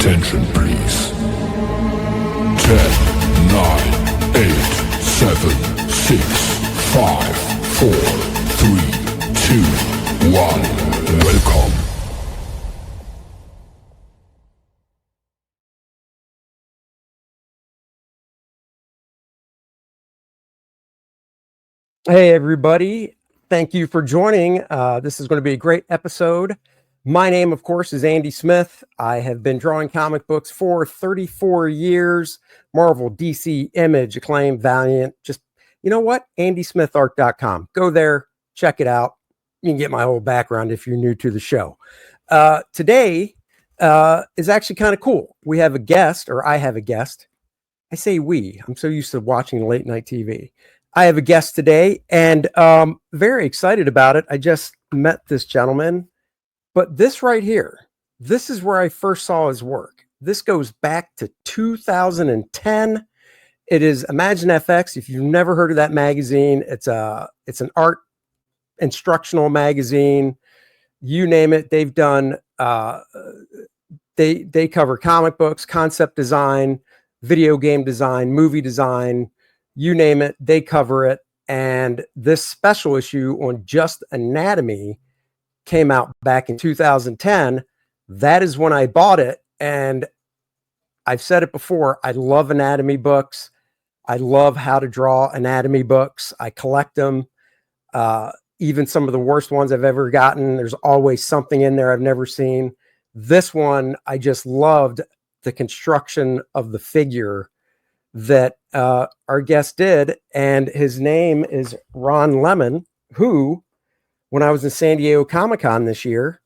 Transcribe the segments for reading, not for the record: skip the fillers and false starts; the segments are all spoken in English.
Attention please. 10, 9, 8, 7, 6, 5, 4, 3, 2, 1. Welcome. Hey, everybody. Thank you for joining. This is going to be a great episode. My name, of course, is Andy Smith. I have been drawing comic books for 34 years. Marvel, DC, Image, Acclaim, Valiant. Just, you know what? AndySmithArt.com. Go there, check it out. You can get my whole background if you're new to the show. Today is actually kind of cool. We have a guest, or I have a guest. I say we. I'm so used to watching late night TV. I have a guest today, and very excited about it. I just met this gentleman, but this right here, this is where I first saw his work. This goes back to 2010. It is Imagine FX. If you've never heard of that magazine, it's an art instructional magazine. You name it, they've done. They cover comic books, concept design, video game design, movie design. You name it, they cover it. And this special issue on just anatomy came out back in 2010. That is when I bought it. And I've said it before, I love anatomy books. I love how to draw anatomy books. I collect them. Even some of the worst ones I've ever gotten, there's always something in there I've never seen. This one, I just loved the construction of the figure that our guest did, and his name is Ron Lemen, who, when I was in San Diego Comic-Con this year,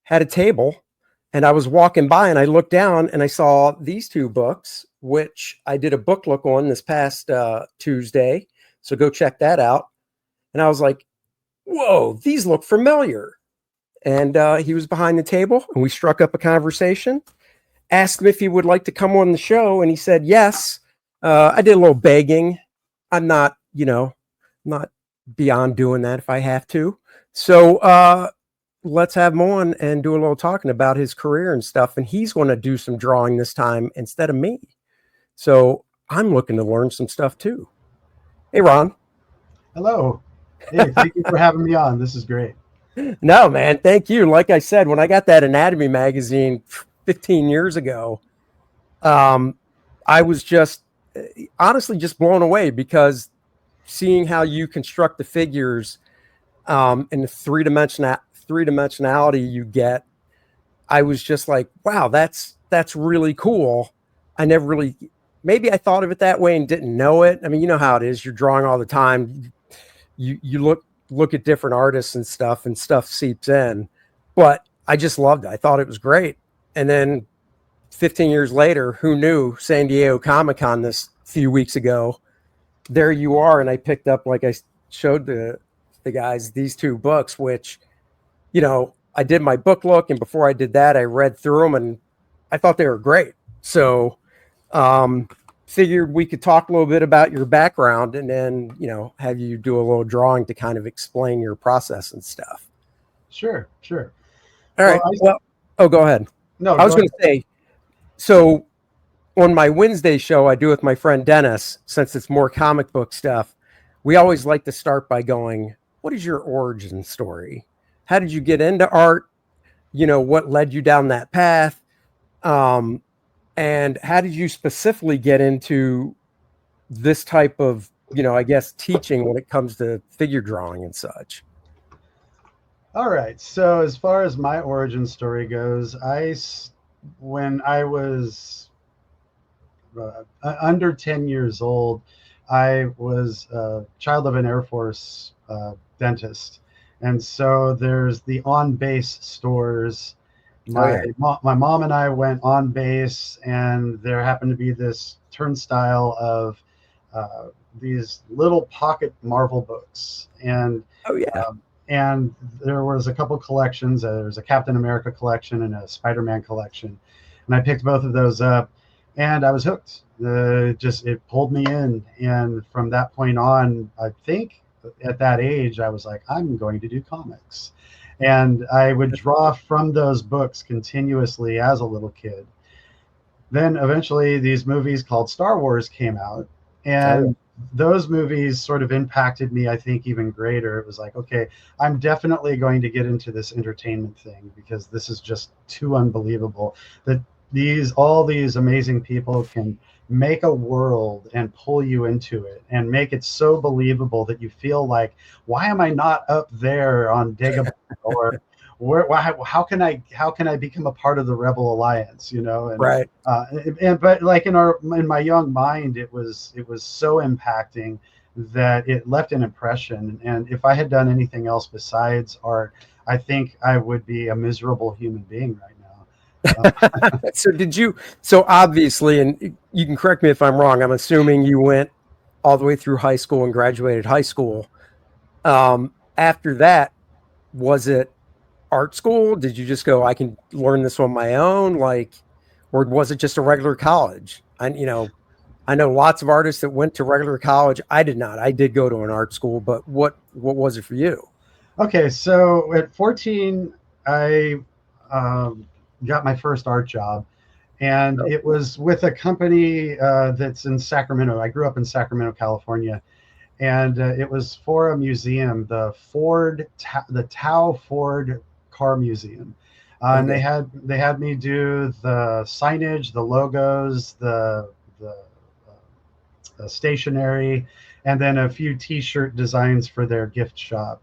had a table, and I was walking by and I looked down and I saw these two books, which I did a book look on this past Tuesday, so go check that out. And I was like, whoa, these look familiar. And he was behind the table, and we struck up a conversation, asked him if he would like to come on the show, and he said yes. I did a little begging. I'm not, not beyond doing that if I have to. So let's have him on and do a little talking about his career and stuff. And he's going to do some drawing this time instead of me. So I'm looking to learn some stuff too. Hey, Ron. Hello. Hey, thank you for having me on. This is great. No, man. Thank you. Like I said, when I got that anatomy magazine 15 years ago, I was honestly just blown away, because seeing how you construct the figures and the three-dimensionality you get, I was just like, wow, that's really cool. I never really, maybe I thought of it that way and didn't know it. I mean, you know how it is. You're drawing all the time. You look at different artists and stuff seeps in, but I just loved it. I thought it was great. And then 15 years later, who knew, San Diego Comic-Con this few weeks ago, there you are. And I picked up, like I showed the guys, these two books, which, I did my book look. And before I did that, I read through them and I thought they were great. So figured we could talk a little bit about your background and then, have you do a little drawing to kind of explain your process and stuff. Sure. All right. Well, go ahead. No, I was going to say, so on my Wednesday show I do with my friend Dennis, since it's more comic book stuff, we always like to start by going, what is your origin story? How did you get into art? What led you down that path? And how did you specifically get into this type of, I guess, teaching when it comes to figure drawing and such? All right. So as far as my origin story goes, when I was under 10 years old, I was a child of an Air Force dentist. And so there's the on-base stores. My mom and I went on base, and there happened to be this turnstile of these little pocket Marvel books. And and there was a couple collections. There was a Captain America collection and a Spider-Man collection. And I picked both of those up, and I was hooked. It pulled me in. And from that point on, I think at that age, I was like, I'm going to do comics. And I would draw from those books continuously as a little kid. then eventually these movies called Star Wars came out, Oh, yeah. and those movies sort of impacted me, I think, even greater. It was like, okay, I'm definitely going to get into this entertainment thing because this is just too unbelievable that all these amazing people can make a world and pull you into it and make it so believable that you feel like, why am I not up there on Dagobah? Or how can I become a part of the Rebel Alliance? And Right. but like in my young mind, it was so impacting that it left an impression. And if I had done anything else besides art, I think I would be a miserable human being right now. So obviously, and you can correct me if I'm wrong, I'm assuming you went all the way through high school and graduated high school. After that, was it art school? Did you just go, I can learn this on my own? Like, or was it just a regular college? I know lots of artists that went to regular college. I did not. I did go to an art school, but what was it for you? Okay, so at 14, I um, got my first art job, and Oh, it was with a company that's in Sacramento. I grew up in Sacramento, California, and it was for a museum, the Tao Ford Car Museum, and okay. they had me do the signage, the logos, the stationery, and then a few T-shirt designs for their gift shop.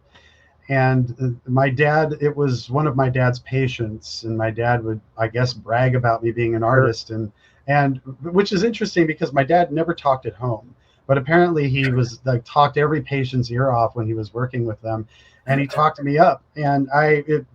And my dad, it was one of my dad's patients, and my dad would, I guess, brag about me being an Sure. artist, and which is interesting because my dad never talked at home, but apparently he was like talked every patient's ear off when he was working with them, and he talked me up. And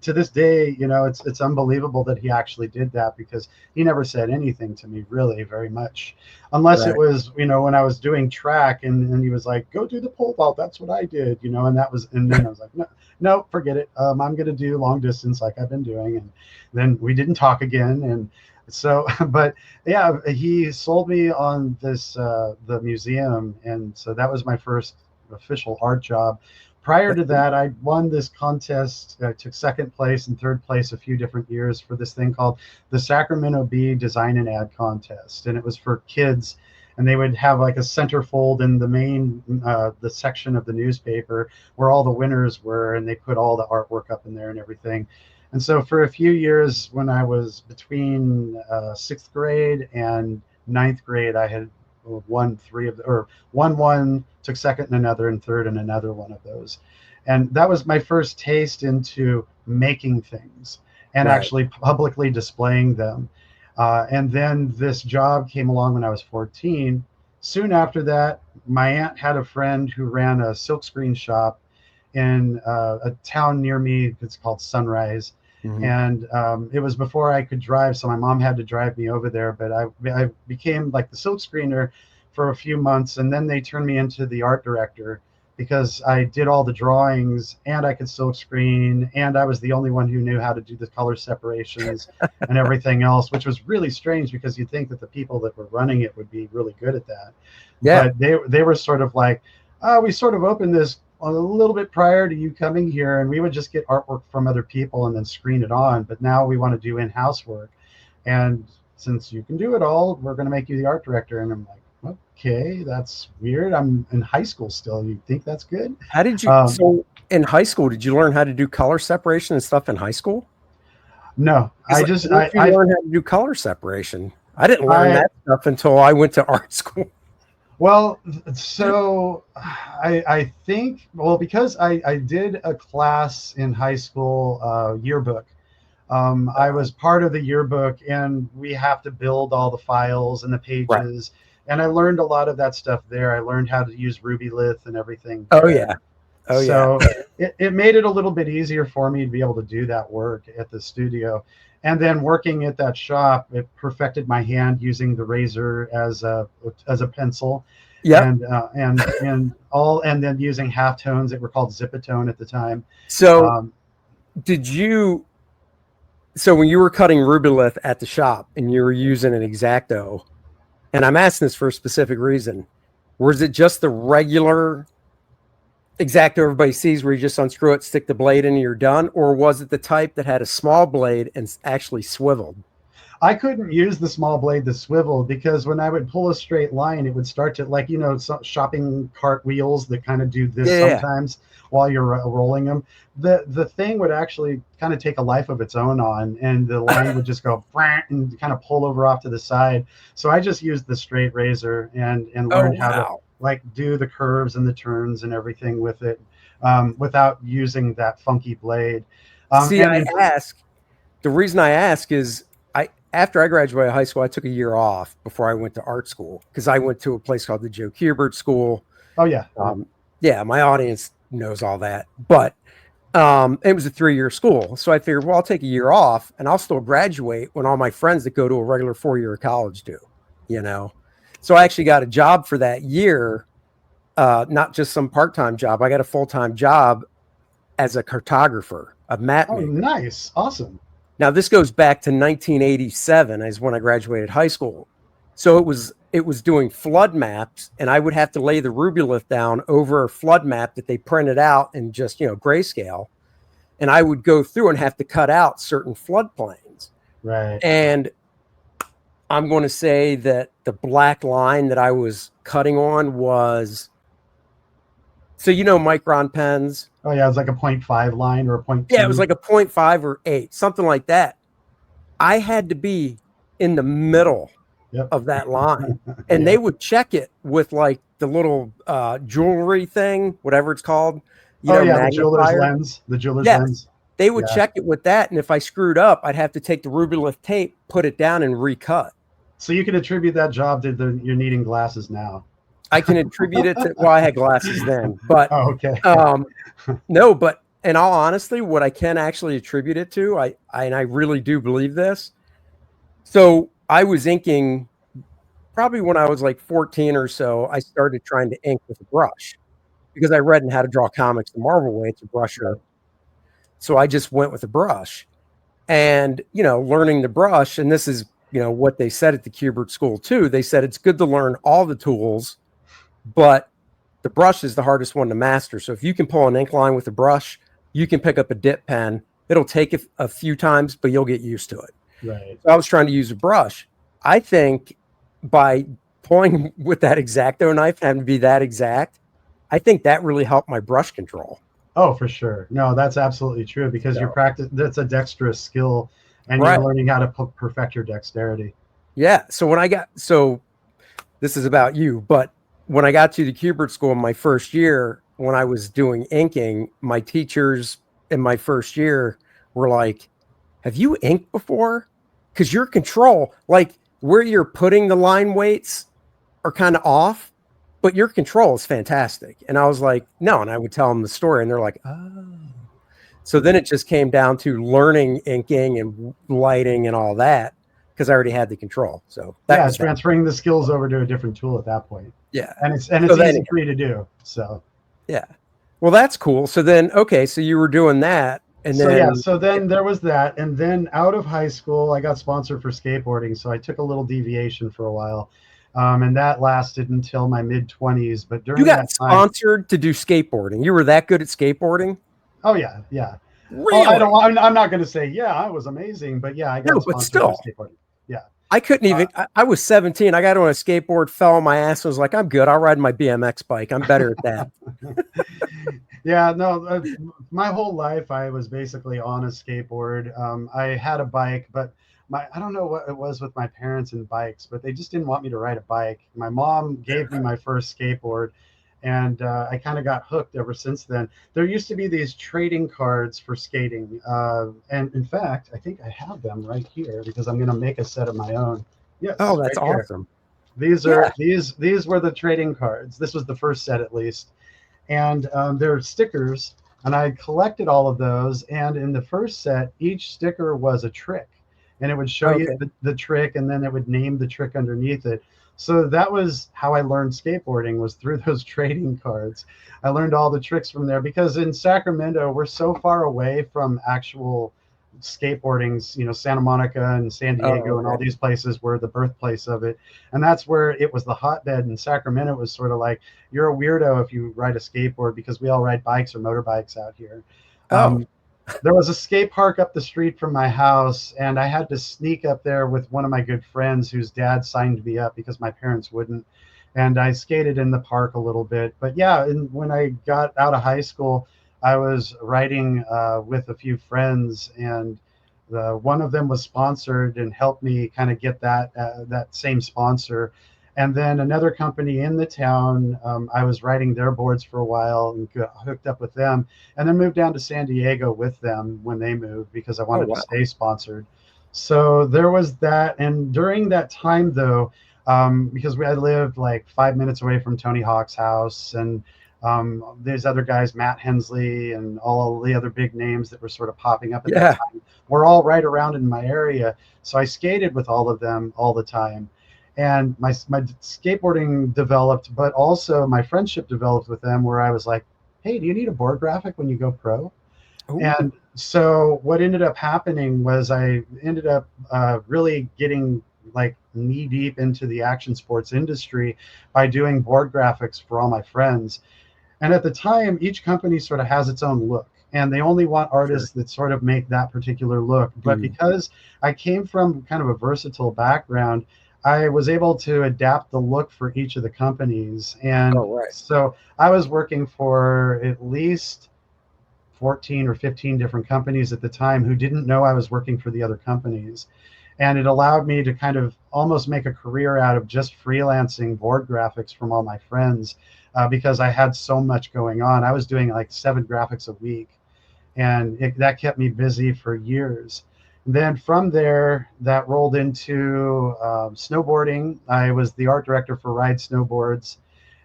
to this day, it's unbelievable that he actually did that because he never said anything to me really very much, unless it Right. was when I was doing track, and he was like, go do the pole vault, that's what I did, and then I was like, no, forget it. I'm going to do long distance like I've been doing. And then we didn't talk again. And so, but yeah, he sold me on the museum. And so that was my first official art job. Prior to that, I won this contest. I took second place and third place a few different years for this thing called the Sacramento Bee Design and Ad Contest. And it was for kids, and they would have like a centerfold in the section of the newspaper where all the winners were, and they put all the artwork up in there and everything. And so for a few years, when I was between sixth grade and ninth grade, I had won three of the, or won one, took second in another, and third in another one of those. And that was my first taste into making things and Right. actually publicly displaying them. And then this job came along when I was 14. Soon after that, my aunt had a friend who ran a silkscreen shop in a town near me. It's called Sunrise. Mhm. And it was before I could drive, so my mom had to drive me over there. But I became like the silkscreener for a few months, and then they turned me into the art director because I did all the drawings and I could silk screen, and I was the only one who knew how to do the color separations and everything else, which was really strange because you'd think that the people that were running it would be really good at that. Yeah. But they were sort of like, we sort of opened this a little bit prior to you coming here, and we would just get artwork from other people and then screen it on. But now we want to do in-house work. And since you can do it all, we're going to make you the art director. And I'm like, okay, that's weird. I'm in high school still. You think that's good? How did you, Um, so in high school, did you learn how to do color separation and stuff in high school? no, Because I like, just, where did you learn how to do color separation? I didn't learn I, that stuff until I went to art school. well, so I think, well, because I did a class in high school, yearbook. I was part of the yearbook, and we have to build all the files and the Right. pages. And I learned a lot of that stuff there. I learned how to use Rubylith and everything Oh there. yeah. Oh yeah. So it made it a little bit easier for me to be able to do that work at the studio. And then working at that shop, it perfected my hand using the razor as a pencil, Yep. and then using halftones that were called Zipatone at the time. So Um, did you, so when you were cutting Rubylith at the shop and you were using an X-Acto, and I'm asking this for a specific reason, was it just the regular X-Acto everybody sees where you just unscrew it, stick the blade in, and you're done? Or was it the type that had a small blade and actually swiveled? I couldn't use the small blade that swiveled because when I would pull a straight line, it would start to, like, shopping cart wheels that kind of do this Yeah. sometimes while you're rolling them. The thing would actually kind of take a life of its own on, and the line would just go and kind of pull over off to the side. So I just used the straight razor and Oh, learned how to wow. like do the curves and the turns and everything with it, without using that funky blade. See, And the reason I ask is after I graduated high school, I took a year off before I went to art school because I went to a place called the Joe Kubert School. oh yeah, Yeah, my audience knows all that, but it was a 3-year school. So I figured, well, I'll take a year off and I'll still graduate when all my friends that go to a regular 4-year college do, you know? So I actually got a job for that year, not just some part-time job. I got a full-time job as a cartographer, a map oh maker. nice, awesome. Now this goes back to 1987 as when I graduated high school. So it was doing flood maps, and I would have to lay the rubulith down over a flood map that they printed out in just, grayscale. And I would go through and have to cut out certain floodplains. Right. And I'm going to say that the black line that I was cutting on was, so micron pens. Oh yeah, it was like a 0.5 line or a 0.2. Yeah, it was like a 0.5 or 8, something like that. I had to be in the middle Yep. of that line. And Yeah. they would check it with like the little jewelry thing, whatever it's called. The jeweler's magnifier. lens. The jeweler's Yes. lens. They would Yeah. check it with that. And if I screwed up, I'd have to take the rubylith tape, put it down, and recut. So you can attribute that job to you're needing glasses now. I can attribute it to, well, I had glasses then, but Oh, okay. no, but in all honesty, what I can actually attribute it to, and I really do believe this. So I was inking probably when I was like 14 or so. I started trying to ink with a brush because I read in How to Draw Comics the Marvel Way. It's a brusher. So I just went with a brush and, learning the brush. And this is, what they said at the Kubert School too. They said it's good to learn all the tools, but the brush is the hardest one to master. So if you can pull an ink line with a brush, you can pick up a dip pen. It'll take a few times, but you'll get used to it. Right. So I was trying to use a brush. I think by pulling with that X-Acto knife, having to be that exact, I think that really helped my brush control. Oh, for sure. No, that's absolutely true because you're that's a dexterous skill, and Right. you're learning how to perfect your dexterity. Yeah. So this is about you, but when I got to the Kubert School in my first year, when I was doing inking, my teachers in my first year were like, have you inked before? Because your control, like where you're putting the line weights are kind of off, but your control is fantastic. And I was like, no. And I would tell them the story and they're like, oh. So then it just came down to learning inking and lighting and all that because I already had the control. So it's transferring the skills over to a different tool at that point. Yeah. And it's easy for you to do. So yeah. Well, that's cool. So then, okay, so you were doing that. And then so then there was that. And then out of high school, I got sponsored for skateboarding. So I took a little deviation for a while. And that lasted until my mid-20s. But during that time, sponsored to do skateboarding. You were that good at skateboarding? Oh yeah, yeah. Really? I'm not going to say I was amazing, but yeah, I got sponsored for skateboarding. Yeah. I couldn't even. I was 17. I got on a skateboard, fell on my ass, and was like, "I'm good. I'll ride my BMX bike. I'm better at that." Yeah, no. My whole life, I was basically on a skateboard. I had a bike, but I don't know what it was with my parents and bikes, but they just didn't want me to ride a bike. My mom gave me my first skateboard, and I kind of got hooked ever since then. There used to be these trading cards for skating, and in fact, I think I have them right here because I'm going to make a set of my own. Yes. Oh, that's right awesome. These are these were the trading cards. This was the first set, at least, and they're stickers. And I collected all of those. And in the first set, each sticker was a trick, and it would show you the trick, and then it would name the trick underneath it. So that was how I learned skateboarding, was through those trading cards. I learned all the tricks from there because in Sacramento, we're so far away from actual skateboarding's, Santa Monica and San Diego and all these places were the birthplace of it. And that's where it was the hotbed. In Sacramento, it was sort of like, you're a weirdo if you ride a skateboard because we all ride bikes or motorbikes out here. there was a skate park up the street from my house, and I had to sneak up there with one of my good friends whose dad signed me up because my parents wouldn't. And I skated in the park a little bit. But yeah, and when I got out of high school, I was riding with a few friends, and one of them was sponsored and helped me kind of get that same sponsor. And then another company in the town, I was riding their boards for a while and got hooked up with them, and then moved down to San Diego with them when they moved because I Oh, wanted to wow. stay sponsored. So there was that. And during that time, though, because I lived like 5 minutes away from Tony Hawk's house, and there's other guys, Matt Hensley, and all the other big names that were sort of popping up at that Yeah. time, were all right around in my area. So I skated with all of them all the time, and my skateboarding developed, but also my friendship developed with them, where I was like, hey, do you need a board graphic when you go pro? Ooh. And so what ended up happening was I ended up really getting like knee deep into the action sports industry by doing board graphics for all my friends. And at the time, each company sort of has its own look, and they only want Sure. artists that sort of make that particular look. But Mm. because I came from kind of a versatile background, I was able to adapt the look for each of the companies. And Oh, right. so I was working for at least 14 or 15 different companies at the time who didn't know I was working for the other companies. And it allowed me to kind of almost make a career out of just freelancing board graphics from all my friends, because I had so much going on. I was doing like 7 graphics a week, and that kept me busy for years. Then from there, that rolled into snowboarding. I was the art director for Ride Snowboards,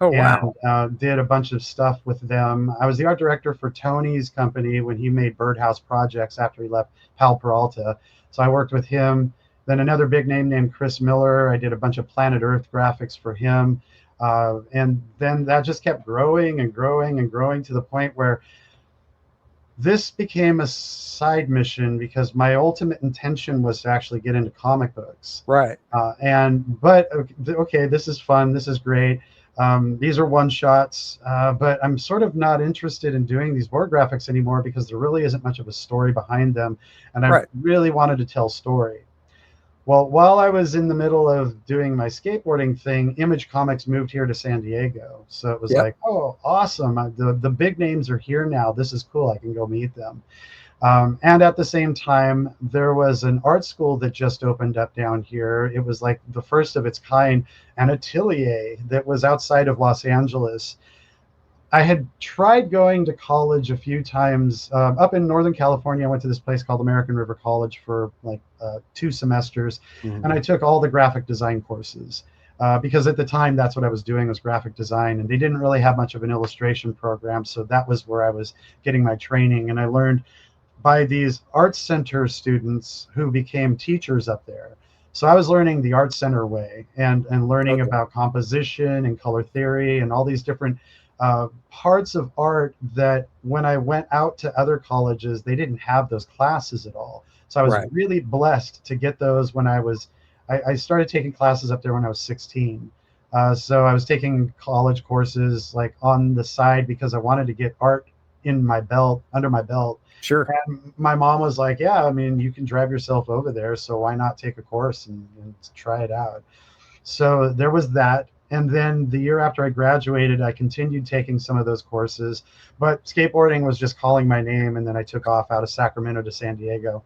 Oh, and wow. did a bunch of stuff with them. I was the art director for Tony's company when he made Birdhouse Projects after he left Pal Peralta. So I worked with him. Then another big name named Chris Miller. I did a bunch of Planet Earth graphics for him. And then that just kept growing and growing and growing to the point where this became a side mission, because my ultimate intention was to actually get into comic books. Right. But okay, this is fun. This is great. These are one shots, but I'm sort of not interested in doing these board graphics anymore because there really isn't much of a story behind them, and I Right. really wanted to tell story. Well, while I was in the middle of doing my skateboarding thing, Image Comics moved here to San Diego. So it was Yep. like, oh, awesome. The big names are here now. This is cool. I can go meet them. And at the same time, there was an art school that just opened up down here. It was like the first of its kind, an atelier that was outside of Los Angeles. I had tried going to college a few times. Up in Northern California, I went to this place called American River College for like 2 semesters, and I Mhm. took all the graphic design courses, because at the time that's what I was doing, was graphic design, and they didn't really have much of an illustration program, so that was where I was getting my training, and I learned by these arts center students who became teachers up there. So I was learning the art center way, and learning Okay. about composition and color theory and all these different parts of art that when I went out to other colleges, they didn't have those classes at all. So I was Right. really blessed to get those when I started taking classes up there when I was 16. So I was taking college courses like on the side because I wanted to get art in my belt, under my belt. Sure. And my mom was like, yeah, I mean, you can drive yourself over there, so why not take a course and try it out? So there was that. And then the year after I graduated, I continued taking some of those courses, but skateboarding was just calling my name. And then I took off out of Sacramento to San Diego.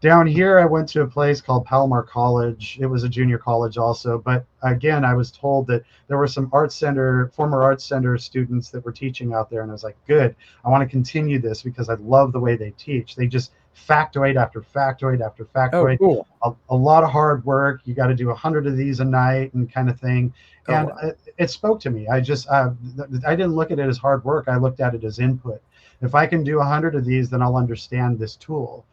Down here, I went to a place called Palomar College. It was a junior college also, but again, I was told that there were some former art center students that were teaching out there, and I was like, good, I want to continue this because I love the way they teach. They just factoid after factoid after Oh, factoid, cool. a lot of hard work. You got to do 100 of these a night and kind of thing. Oh, And wow. it spoke to me. I didn't look at it as hard work. I looked at it as input. If I can do 100 of these, then I'll understand this tool.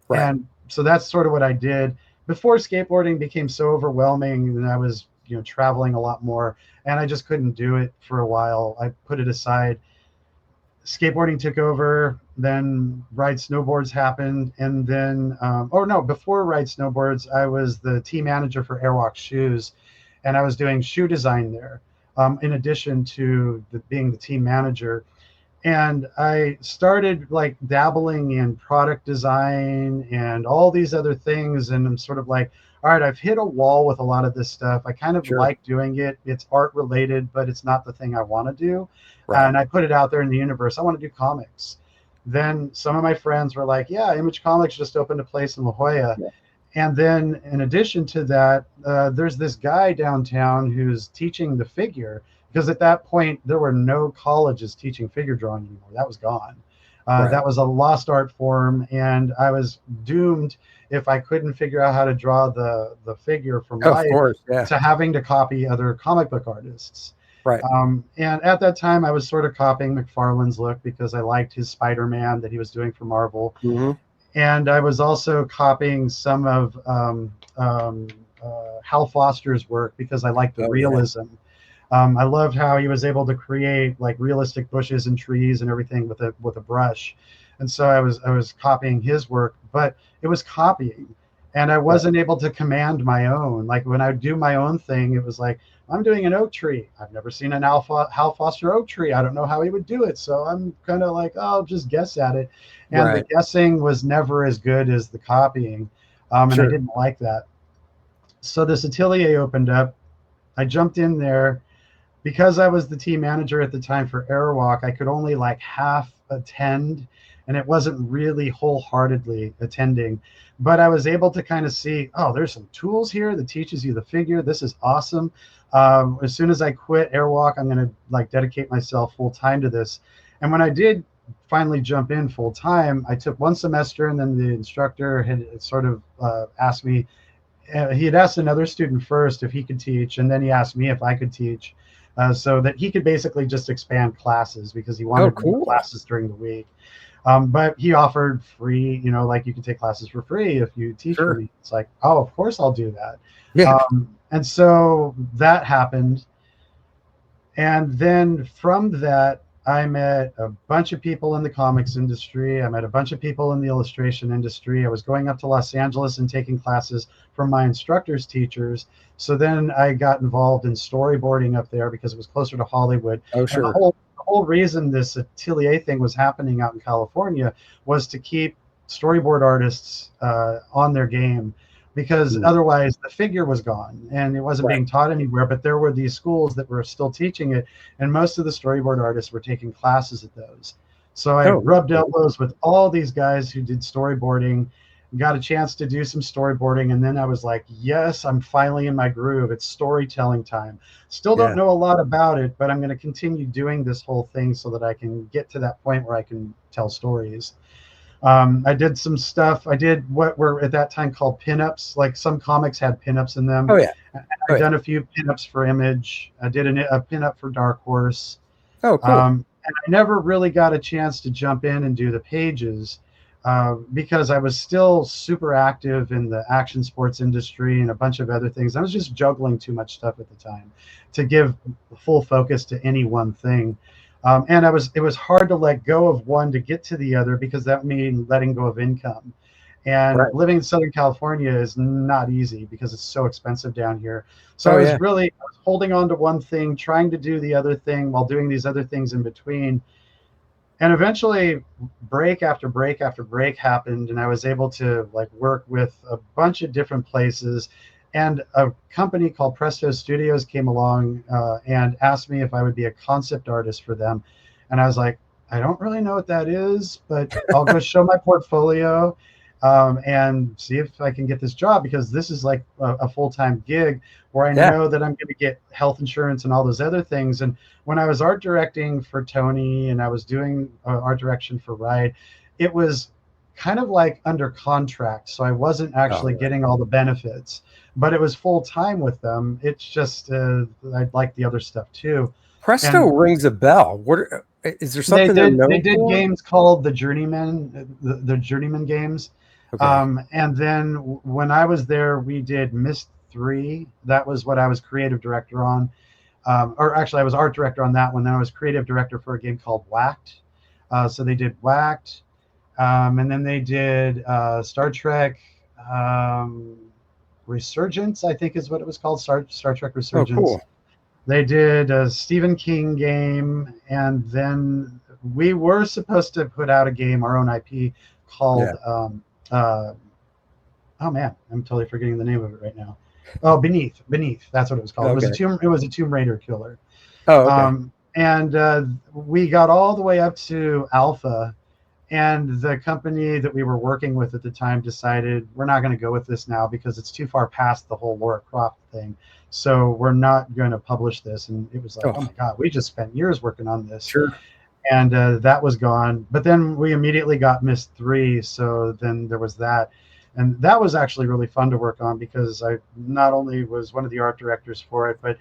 Right. And so that's sort of what I did before skateboarding became so overwhelming, and I was, traveling a lot more, and I just couldn't do it for a while. I put it aside. Skateboarding took over, then Ride Snowboards happened, and then, oh no, before Ride Snowboards, I was the team manager for Airwalk Shoes, and I was doing shoe design there, in addition to being the team manager. And I started like dabbling in product design and all these other things. And I'm sort of like, all right, I've hit a wall with a lot of this stuff. I kind of Sure. like doing it. It's art related, but it's not the thing I want to do. Right. And I put it out there in the universe. I want to do comics. Then some of my friends were like, yeah, Image Comics just opened a place in La Jolla. Yeah. And then in addition to that, there's this guy downtown who's teaching the figure, because at that point there were no colleges teaching figure drawing anymore. That was gone. Right. That was a lost art form, and I was doomed if I couldn't figure out how to draw the figure from Of life course. Yeah. to having to copy other comic book artists. Right. And at that time, I was sort of copying McFarlane's look because I liked his Spider-Man that he was doing for Marvel, Hmm. and I was also copying some of Hal Foster's work because I liked the Oh yeah. realism. I loved how he was able to create like realistic bushes and trees and everything with a brush, and so I was copying his work, but it was copying, and I Right. wasn't able to command my own. Like when I do my own thing, it was like I'm doing an oak tree. I've never seen an Hal Foster oak tree. I don't know how he would do it, so I'm kind of like, oh, I'll just guess at it, and the Right. guessing was never as good as the copying, and I Sure. didn't like that. So this atelier opened up. I jumped in there because I was the team manager at the time for Airwalk. I could only like half attend, and it wasn't really wholeheartedly attending, but I was able to kind of see, oh, there's some tools here that teaches you the figure. This is awesome. As soon as I quit Airwalk, I'm going to like dedicate myself full time to this. And when I did finally jump in full time, I took one semester, and then the instructor had sort of asked me, he had asked another student first if he could teach, and then he asked me if I could teach, so that he could basically just expand classes because he Oh, wanted more cool. classes during the week. But he offered free, like you can take classes for free if you teach for Sure. me. It's like, oh, of course I'll do that. Yeah. And so that happened. And then from that, I met a bunch of people in the comics industry. I met a bunch of people in the illustration industry. I was going up to Los Angeles and taking classes from my instructor's teachers. So then I got involved in storyboarding up there because it was closer to Hollywood. Oh, And the sure. whole reason this atelier thing was happening out in California was to keep storyboard artists on their game, because Mm. otherwise the figure was gone and it wasn't Right. being taught anywhere. But there were these schools that were still teaching it, and most of the storyboard artists were taking classes at those. So I Oh, that's rubbed cool. elbows with all these guys who did storyboarding, got a chance to do some storyboarding, and then I was like, yes, I'm finally in my groove. It's storytelling time. Still don't Yeah. know a lot about it, but I'm going to continue doing this whole thing so that I can get to that point where I can tell stories. I did some stuff. I did what were at that time called pinups. Like some comics had pinups in them. Oh yeah. Oh I've yeah. done a few pinups for Image. I did a pinup for Dark Horse. Oh, cool. And I never really got a chance to jump in and do the pages, because I was still super active in the action sports industry and a bunch of other things. I was just juggling too much stuff at the time to give full focus to any one thing. And it was hard to let go of one to get to the other, because that means letting go of income. And Right. living in Southern California is not easy because it's so expensive down here. So Oh yeah. I was holding on to one thing, trying to do the other thing while doing these other things in between. And eventually break after break after break happened, and I was able to like work with a bunch of different places. And a company called Presto Studios came along, and asked me if I would be a concept artist for them. And I was like, I don't really know what that is, but I'll go show my portfolio, and see if I can get this job, because this is like a full-time gig where I Yeah. know that I'm going to get health insurance and all those other things. And when I was art directing for Tony, and I was doing art direction for Ride, it was kind of like under contract. So I wasn't Oh actually yeah. getting all the benefits, but it was full time with them. It's just, I'd like the other stuff too. Presto And rings a bell. Is there something they're they known did for? games called the Journeyman, the Journeyman games. Okay. And then when I was there, we did Myst 3. That was what I was creative director on. Or actually, I was art director on that one. Then I was creative director for a game called Whacked. So they did Whacked, and then they did Star Trek Resurgence, I think is what it was called. Star Trek Oh, Resurgence. cool. They did a Stephen King game, and then we were supposed to put out a game, our own IP, called Yeah. oh man, I'm totally forgetting the name of it right now. Oh, Beneath. That's what it was called. Okay. It was a Tomb Raider killer. Oh, okay. And we got all the way up to alpha, and the company that we were working with at the time decided we're not going to go with this now because it's too far past the whole Laura Croft thing. So we're not going to publish this. And it was like, oh Oh, my God, we just spent years working on this. sure. And that was gone. But then we immediately got Mist 3. So then there was that. And that was actually really fun to work on because I not only was one of the art directors for it, but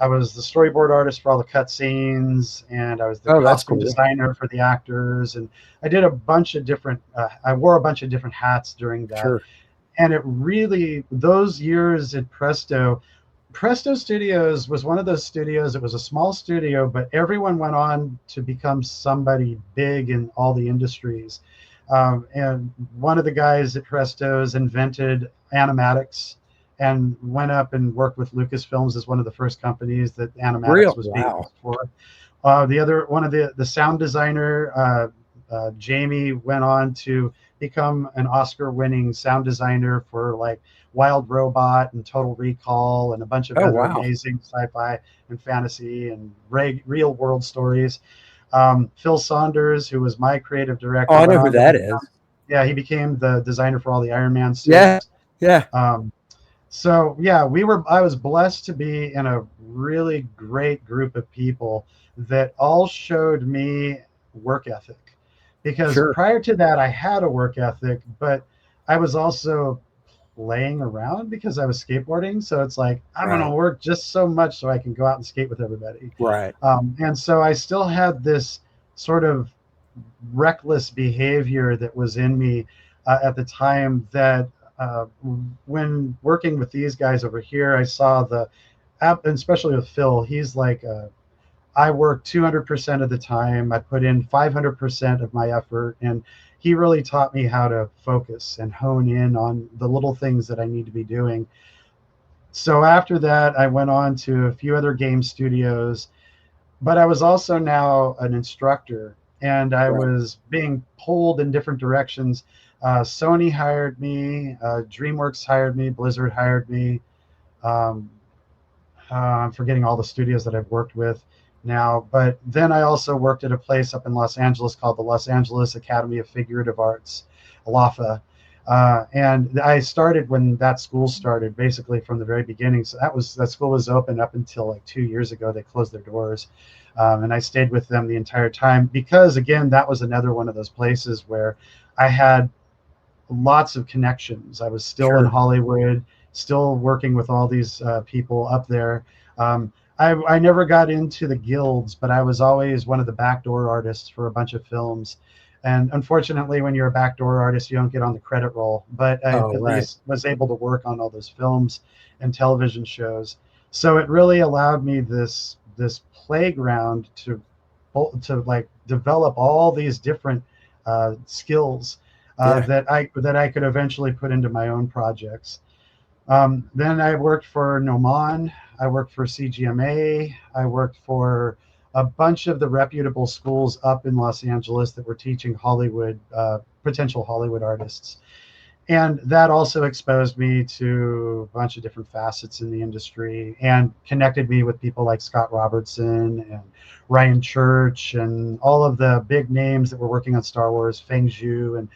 I was the storyboard artist for all the cutscenes, and I was the Oh, that's costume cool. designer for the actors, and I did a bunch of different. I wore a bunch of different hats during that, Sure. and it really those years at Presto Studios was one of those studios. It was a small studio, but everyone went on to become somebody big in all the industries. And one of the guys at Presto's invented animatics and went up and worked with Lucasfilms as one of the first companies that animatics was being Wow. used for. The other one of the sound designer, Jamie, went on to become an Oscar-winning sound designer for like Wild Robot and Total Recall and a bunch of Oh, other wow. amazing sci-fi and fantasy and real world stories. Phil Saunders, who was my creative Oh, director, I went know who on to that become, is. yeah, he became the designer for all the Iron Man Yeah. suits. Yeah. Um, so yeah, I was blessed to be in a really great group of people that all showed me work ethic. Because Sure. prior to that, I had a work ethic, but I was also laying around because I was skateboarding. So it's like, I'm going to Right. work just so much so I can go out and skate with everybody. Right. And so I still had this sort of reckless behavior that was in me at the time that uh, when working with these guys over here, I saw and especially with Phil, he's like, I work 200% of the time. I put in 500% of my effort, and he really taught me how to focus and hone in on the little things that I need to be doing. So after that, I went on to a few other game studios, but I was also now an instructor, and I Right. was being pulled in different directions. Sony hired me, DreamWorks hired me, Blizzard hired me. Um, I'm forgetting all the studios that I've worked with now, but then I also worked at a place up in Los Angeles called the Los Angeles Academy of Figurative Arts, LAFA. And I started when that school started, basically from the very beginning. So that school was open up until like 2 years ago. They closed their doors, and I stayed with them the entire time because, again, that was another one of those places where I had lots of connections. I was still in Sure. Hollywood, still working with all these people up there. I never got into the guilds, but I was always one of the backdoor artists for a bunch of films. And unfortunately, when you're a backdoor artist, you don't get on the credit roll. But I Oh, at right. least was able to work on all those films and television shows. So it really allowed me this playground to like develop all these different skills Yeah. that I could eventually put into my own projects. Then I worked for Noman. I worked for CGMA. I worked for a bunch of the reputable schools up in Los Angeles that were teaching potential Hollywood artists. And that also exposed me to a bunch of different facets in the industry and connected me with people like Scott Robertson and Ryan Church and all of the big names that were working on Star Wars, Feng Zhu, and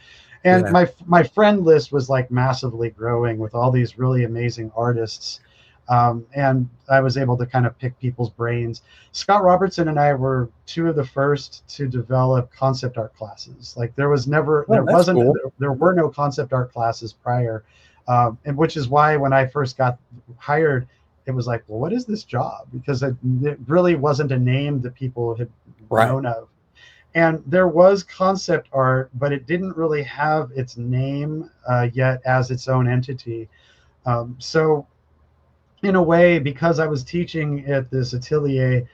Yeah. my friend list was like massively growing with all these really amazing artists. And I was able to kind of pick people's brains. Scott Robertson and I were two of the first to develop concept art classes. Like Oh, that's cool. there were no concept art classes prior, and which is why when I first got hired, it was like, well, what is this job? Because it really wasn't a name that people had Right. known of. And there was concept art, but it didn't really have its name yet as its own entity. So in a way, because I was teaching at this atelier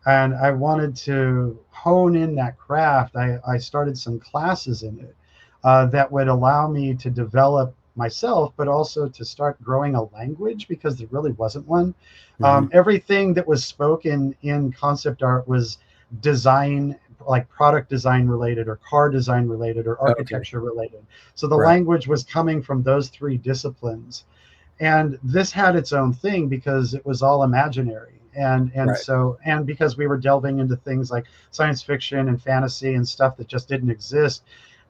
and I wanted to hone in that craft, I started some classes in it that would allow me to develop myself, but also to start growing a language because there really wasn't one. Hmm. Everything that was spoken in concept art was design like product design related or car design related or Okay. architecture related. So the Right. language was coming from those three disciplines. And this had its own thing because it was all imaginary. Right. And because we were delving into things like science fiction and fantasy and stuff that just didn't exist,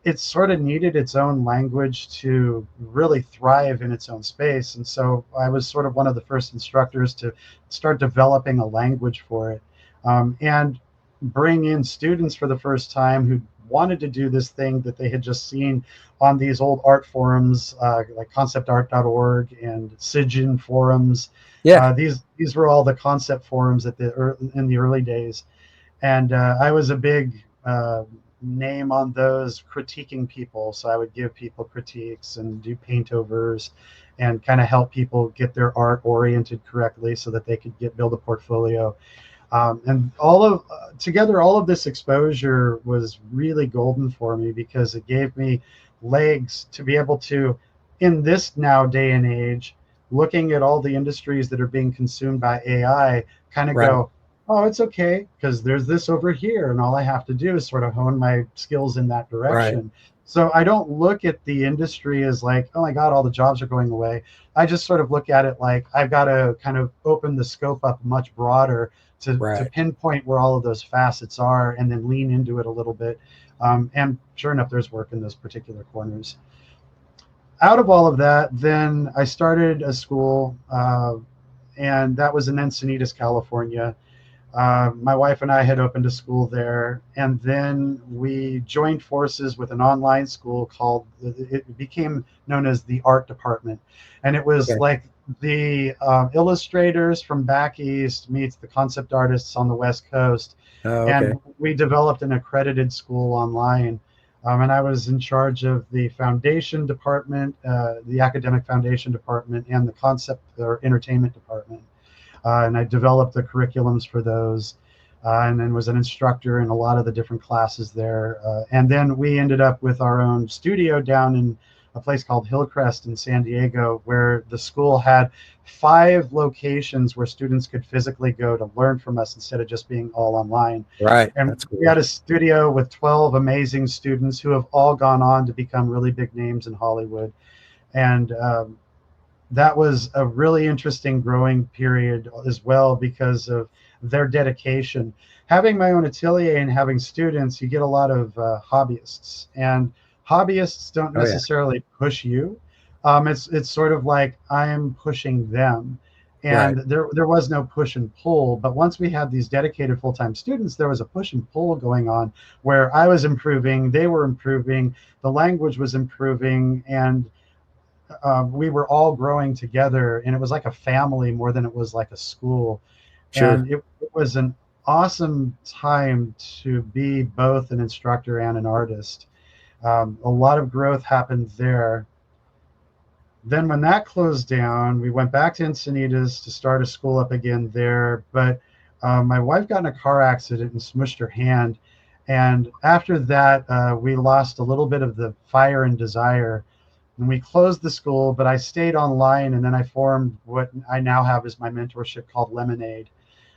it sort of needed its own language to really thrive in its own space. And so I was sort of one of the first instructors to start developing a language for it, and bring in students for the first time who wanted to do this thing that they had just seen on these old art forums, like conceptart.org and Sijin forums. Yeah. These were all the concept forums in the early days, and I was a big name on those, critiquing people. So I would give people critiques and do paint overs and kind of help people get their art oriented correctly so that they could build a portfolio. And together, all of this exposure was really golden for me because it gave me legs to be able to, in this now day and age, looking at all the industries that are being consumed by AI, kind of Right. go, oh, it's okay because there's this over here, and all I have to do is sort of hone my skills in that Right. direction. So I don't look at the industry as like, oh my God, all the jobs are going away. I just sort of look at it like I've got to kind of open the scope up much broader to Right. pinpoint where all of those facets are and then lean into it a little bit. And sure enough, there's work in those particular corners. Out of all of that, then I started a school, and that was in Encinitas, California. My wife and I had opened a school there, and then we joined forces with an online school called, it became known as the art department. And it was Okay. like the illustrators from back east meets the concept artists on the West Coast. Oh, okay. And we developed an accredited school online. And I was in charge of the foundation department, the academic foundation department, and the concept or entertainment department. And I developed the curriculums for those, and then was an instructor in a lot of the different classes there. And then we ended up with our own studio down in a place called Hillcrest in San Diego, where the school had 5 locations where students could physically go to learn from us instead of just being all online. Right. And That's we cool. had a studio with 12 amazing students who have all gone on to become really big names in Hollywood. And that was a really interesting growing period as well because of their dedication. Having my own atelier and having students, you get a lot of hobbyists, and hobbyists don't Oh, yeah. necessarily push you. It's sort of like I'm pushing them, Right. and there was no push and pull. But once we had these dedicated full time students, there was a push and pull going on where I was improving, they were improving, the language was improving, and we were all growing together, and it was like a family more than it was like a school. Sure. And it was an awesome time to be both an instructor and an artist. A lot of growth happened there. Then when that closed down, we went back to Encinitas to start a school up again there. But my wife got in a car accident and smushed her hand. And after that, we lost a little bit of the fire and desire, and we closed the school, but I stayed online, and then I formed what I now have as my mentorship called Lemonade.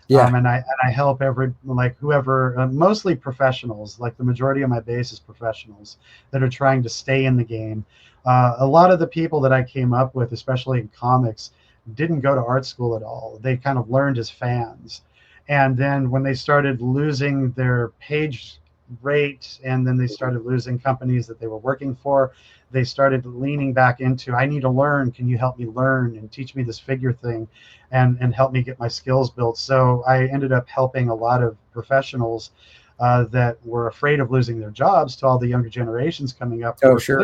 Yeah. And I help like whoever, mostly professionals. Like the majority of my base is professionals that are trying to stay in the game. A lot of the people that I came up with, especially in comics, didn't go to art school at all. They kind of learned as fans, and then when they started losing their page rate, and then they started losing companies that they were working for, they started leaning back into, I need to learn, can you help me learn and teach me this figure thing, and help me get my skills built. So I ended up helping a lot of professionals that were afraid of losing their jobs to all the younger generations coming up who Oh, were sure.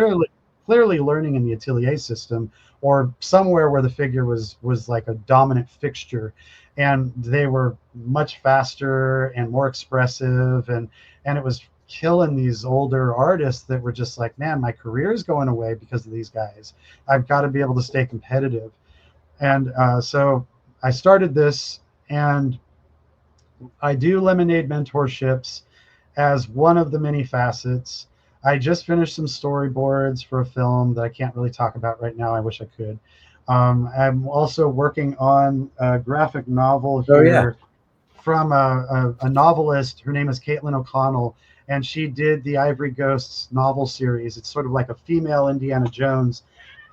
clearly learning in the atelier system or somewhere where the figure was like a dominant fixture, and they were much faster and more expressive, and it was killing these older artists that were just like, man, my career is going away because of these guys. I've got to be able to stay competitive. And so I started this, and I do Lemonade mentorships as one of the many facets. I just finished some storyboards for a film that I can't really talk about right now. I wish I could. I'm also working on a graphic novel Oh, yeah. here from a novelist. Her name is Caitlin O'Connell, and she did the Ivory Ghosts novel series. It's sort of like a female Indiana Jones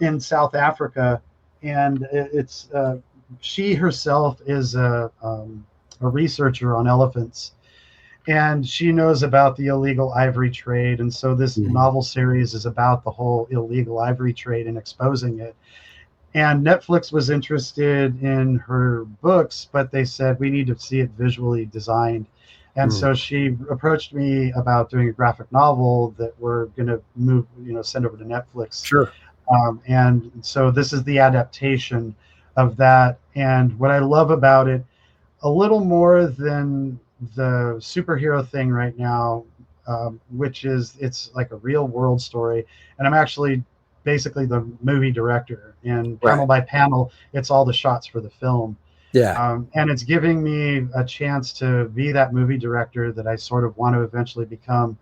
in South Africa, and it's she herself is a researcher on elephants, and she knows about the illegal ivory trade. And so this Mhm. novel series is about the whole illegal ivory trade and exposing it. And Netflix was interested in her books, but they said we need to see it visually designed. And Mm. so she approached me about doing a graphic novel that we're going to move, send over to Netflix. Sure. And so this is the adaptation of that. And what I love about it, a little more than the superhero thing right now, which is it's like a real world story. And I'm actually basically the movie director. And panel Right. by panel, it's all the shots for the film. Yeah. And it's giving me a chance to be that movie director that I sort of want to eventually become.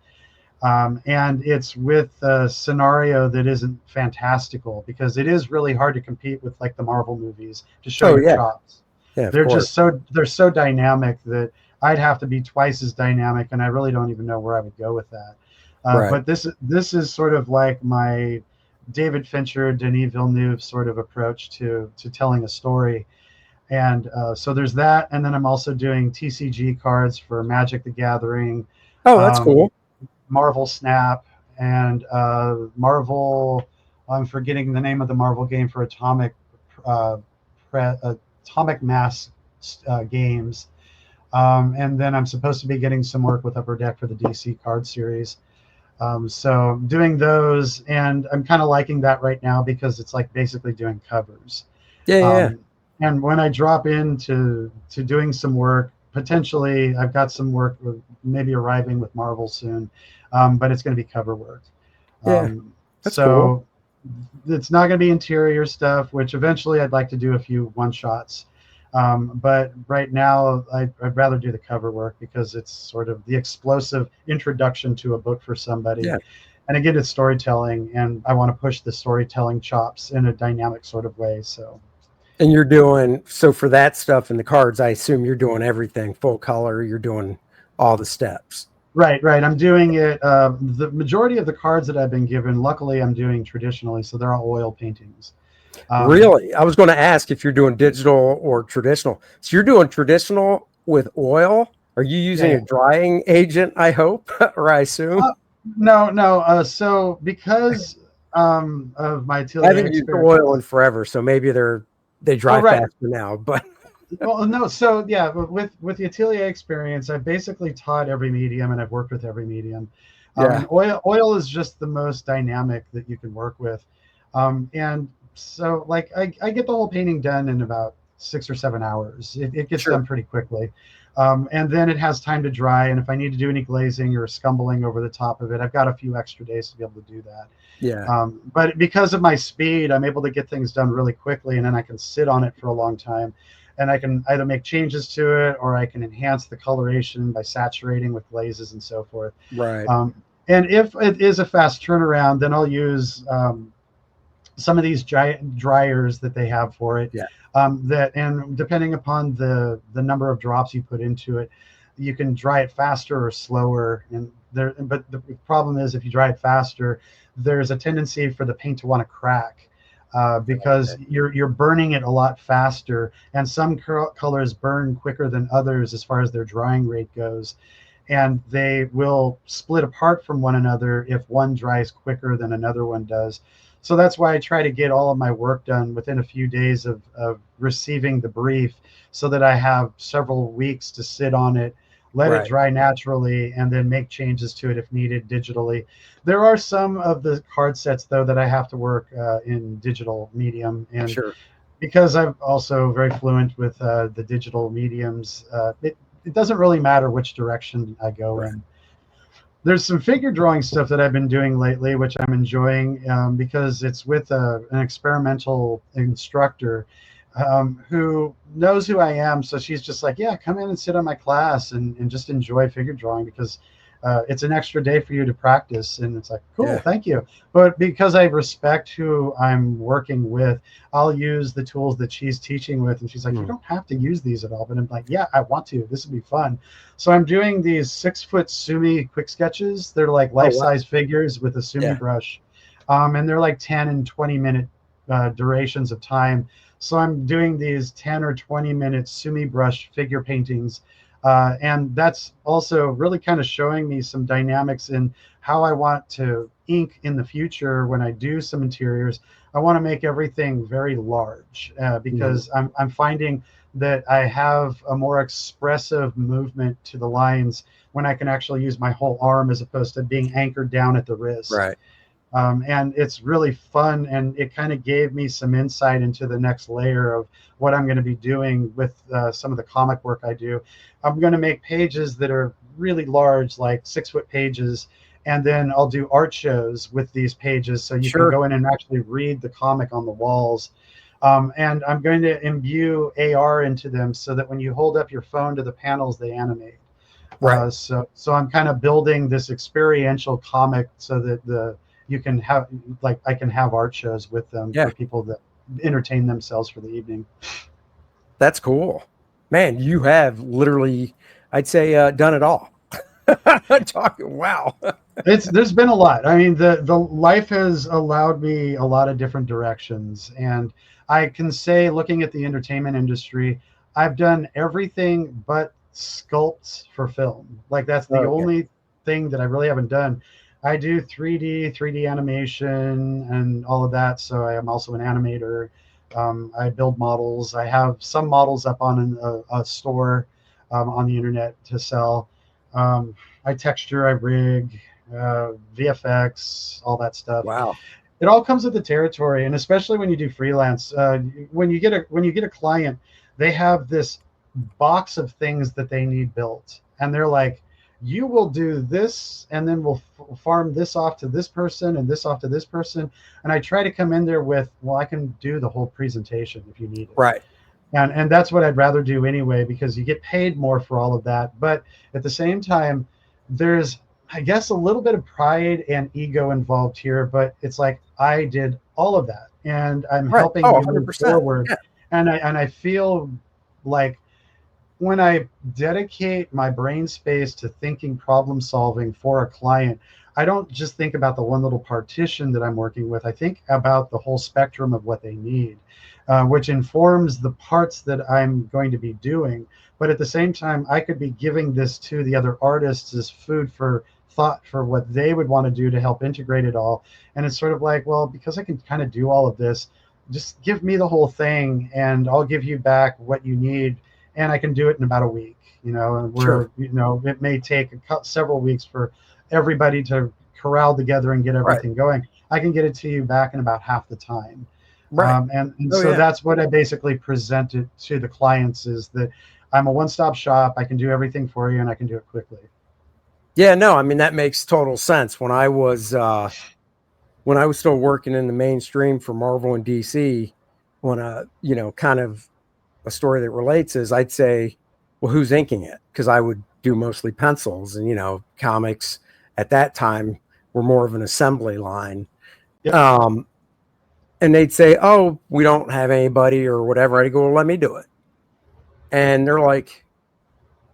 And it's with a scenario that isn't fantastical, because it is really hard to compete with like the Marvel movies to show Oh your yeah. chops. Yeah. Of They're course. just so dynamic that I'd have to be twice as dynamic, and I really don't even know where I would go with that. Right. But this is sort of like my David Fincher, Denis Villeneuve sort of approach to telling a story. And so there's that, and then I'm also doing TCG cards for Magic the Gathering, Oh, that's um, cool. Marvel Snap, and Marvel. I'm forgetting the name of the Marvel game for uh, Atomic Mass games. And then I'm supposed to be getting some work with Upper Deck for the DC card series. So doing those, and I'm kind of liking that right now because it's like basically doing covers. Yeah. Yeah. Um, and when I drop into to doing some work, potentially I've got some work maybe arriving with Marvel soon, but it's going to be cover work. Yeah. That's cool. So it's not going to be interior stuff, which eventually I'd like to do a few one shots. But right now, I'd rather do the cover work because it's sort of the explosive introduction to a book for somebody. Yeah. And again, it's storytelling, and I want to push the storytelling chops in a dynamic sort of way. So, And you're doing so for that stuff in the cards. I assume you're doing everything full color. You're doing all the steps. right, right. I'm doing it. The majority of the cards that I've been given, luckily, I'm doing traditionally, so they're all oil paintings. Um, Really? I was going to ask if you're doing digital or traditional. So you're doing traditional with oil. Are you yeah, using yeah. a drying agent, I hope, or I assume? No, no. So because of my I Atelier haven't used oil in experience. forever, so maybe they Oh, dry right. faster now. But Well, no. So yeah, with the Atelier experience, I've basically taught every medium, and I've worked with every medium. yeah, And oil is just the most dynamic that you can work with. And so like I get the whole painting done in about 6 or 7 hours. It gets sure. done pretty quickly. And then it has time to dry. And if I need to do any glazing or scumbling over the top of it, I've got a few extra days to be able to do that. Yeah, But because of my speed, I'm able to get things done really quickly, and then I can sit on it for a long time. And I can either make changes to it, or I can enhance the coloration by saturating with glazes and so forth. right. Um, and if it is a fast turnaround, then I'll use some of these dryers that they have for it. Yeah, And depending upon the number of drops you put into it, you can dry it faster or slower. But the problem is, if you dry it faster, there's a tendency for the paint to want to crack. Because you're burning it a lot faster, and some colors burn quicker than others as far as their drying rate goes, and they will split apart from one another if one dries quicker than another one does. So that's why I try to get all of my work done within a few days of receiving the brief, so that I have several weeks to sit on it, let it right. dry naturally, and then make changes to it if needed digitally. There are some of the card sets, though, that I have to work in digital medium. And Sure. because I'm also very fluent with the digital mediums, it doesn't really matter which direction I go Right. in. There's some figure drawing stuff that I've been doing lately, which I'm enjoying, because it's with an experimental instructor who knows who I am. So she's just like, yeah, come in and sit on my class and just enjoy figure drawing, because it's an extra day for you to practice. And it's like, cool, Yeah. thank you. But because I respect who I'm working with, I'll use the tools that she's teaching with. And she's like, you Mm. don't have to use these at all. But I'm like, yeah, I want to. This would be fun. So I'm doing these 6-foot sumi quick sketches. They're like Oh, wow. life-size figures with a sumi Yeah. brush. And they're like 10 and 20-minute durations of time. So I'm doing these 10 or 20-minute sumi brush figure paintings. And that's also really kind of showing me some dynamics in how I want to ink in the future when I do some interiors. I want to make everything very large Mhm. because I'm finding that I have a more expressive movement to the lines when I can actually use my whole arm as opposed to being anchored down at the wrist. Right. And it's really fun, and it kind of gave me some insight into the next layer of what I'm going to be doing with some of the comic work I do. I'm going to make pages that are really large, like 6-foot pages, and then I'll do art shows with these pages so you can Sure. go in and actually read the comic on the walls. And I'm going to imbue AR into them so that when you hold up your phone to the panels, they animate. Right. So I'm kind of building this experiential comic so that you can have, like, I can have art shows with them Yeah. for people that entertain themselves for the evening. That's cool. Man, you have literally, I'd say, done it all. Talking, wow. There's been a lot. I mean, the life has allowed me a lot of different directions, and I can say, looking at the entertainment industry, I've done everything but sculpts for film. Like, that's the Okay. only thing that I really haven't done. I do 3D animation and all of that, so I am also an animator. I build models. I have some models up on a store on the internet to sell. Um, I texture, I rig, VFX, all that stuff. Wow. It all comes with the territory, and especially when you do freelance, when you get a client, they have this box of things that they need built, and they're like, "You will do this, and then we'll farm this off to this person, and this off to this person." And I try to come in there with, "Well, I can do the whole presentation if you need it." Right. And that's what I'd rather do anyway, because you get paid more for all of that. But at the same time, there's, I guess, a little bit of pride and ego involved here, but it's like I did all of that and I'm Right. helping Oh, you move 100%. forward. Yeah. And I feel like when I dedicate my brain space to thinking problem solving for a client, I don't just think about the one little partition that I'm working with. I think about the whole spectrum of what they need, which informs the parts that I'm going to be doing. But at the same time, I could be giving this to the other artists as food for thought for what they would want to do to help integrate it all. And it's sort of like, well, because I can kind of do all of this, just give me the whole thing and I'll give you back what you need, and I can do it in about a week. And Sure. it may take several weeks for everybody to corral together and get Right. everything going. I can get it to you back in about half the time. Right. And Oh, so yeah. that's what I basically presented to the clients, is that I'm a one-stop shop. I can do everything for you and I can do it quickly. Yeah. No, I mean, that makes total sense. When I was still working in the mainstream for Marvel and DC, when kind of a story that relates is I'd say, well, who's inking it? Because I would do mostly pencils, and comics at that time were more of an assembly line. Yep. Um, and they'd say, "Oh, we don't have anybody or whatever." I'd go, "Well, let me do it." And they're like,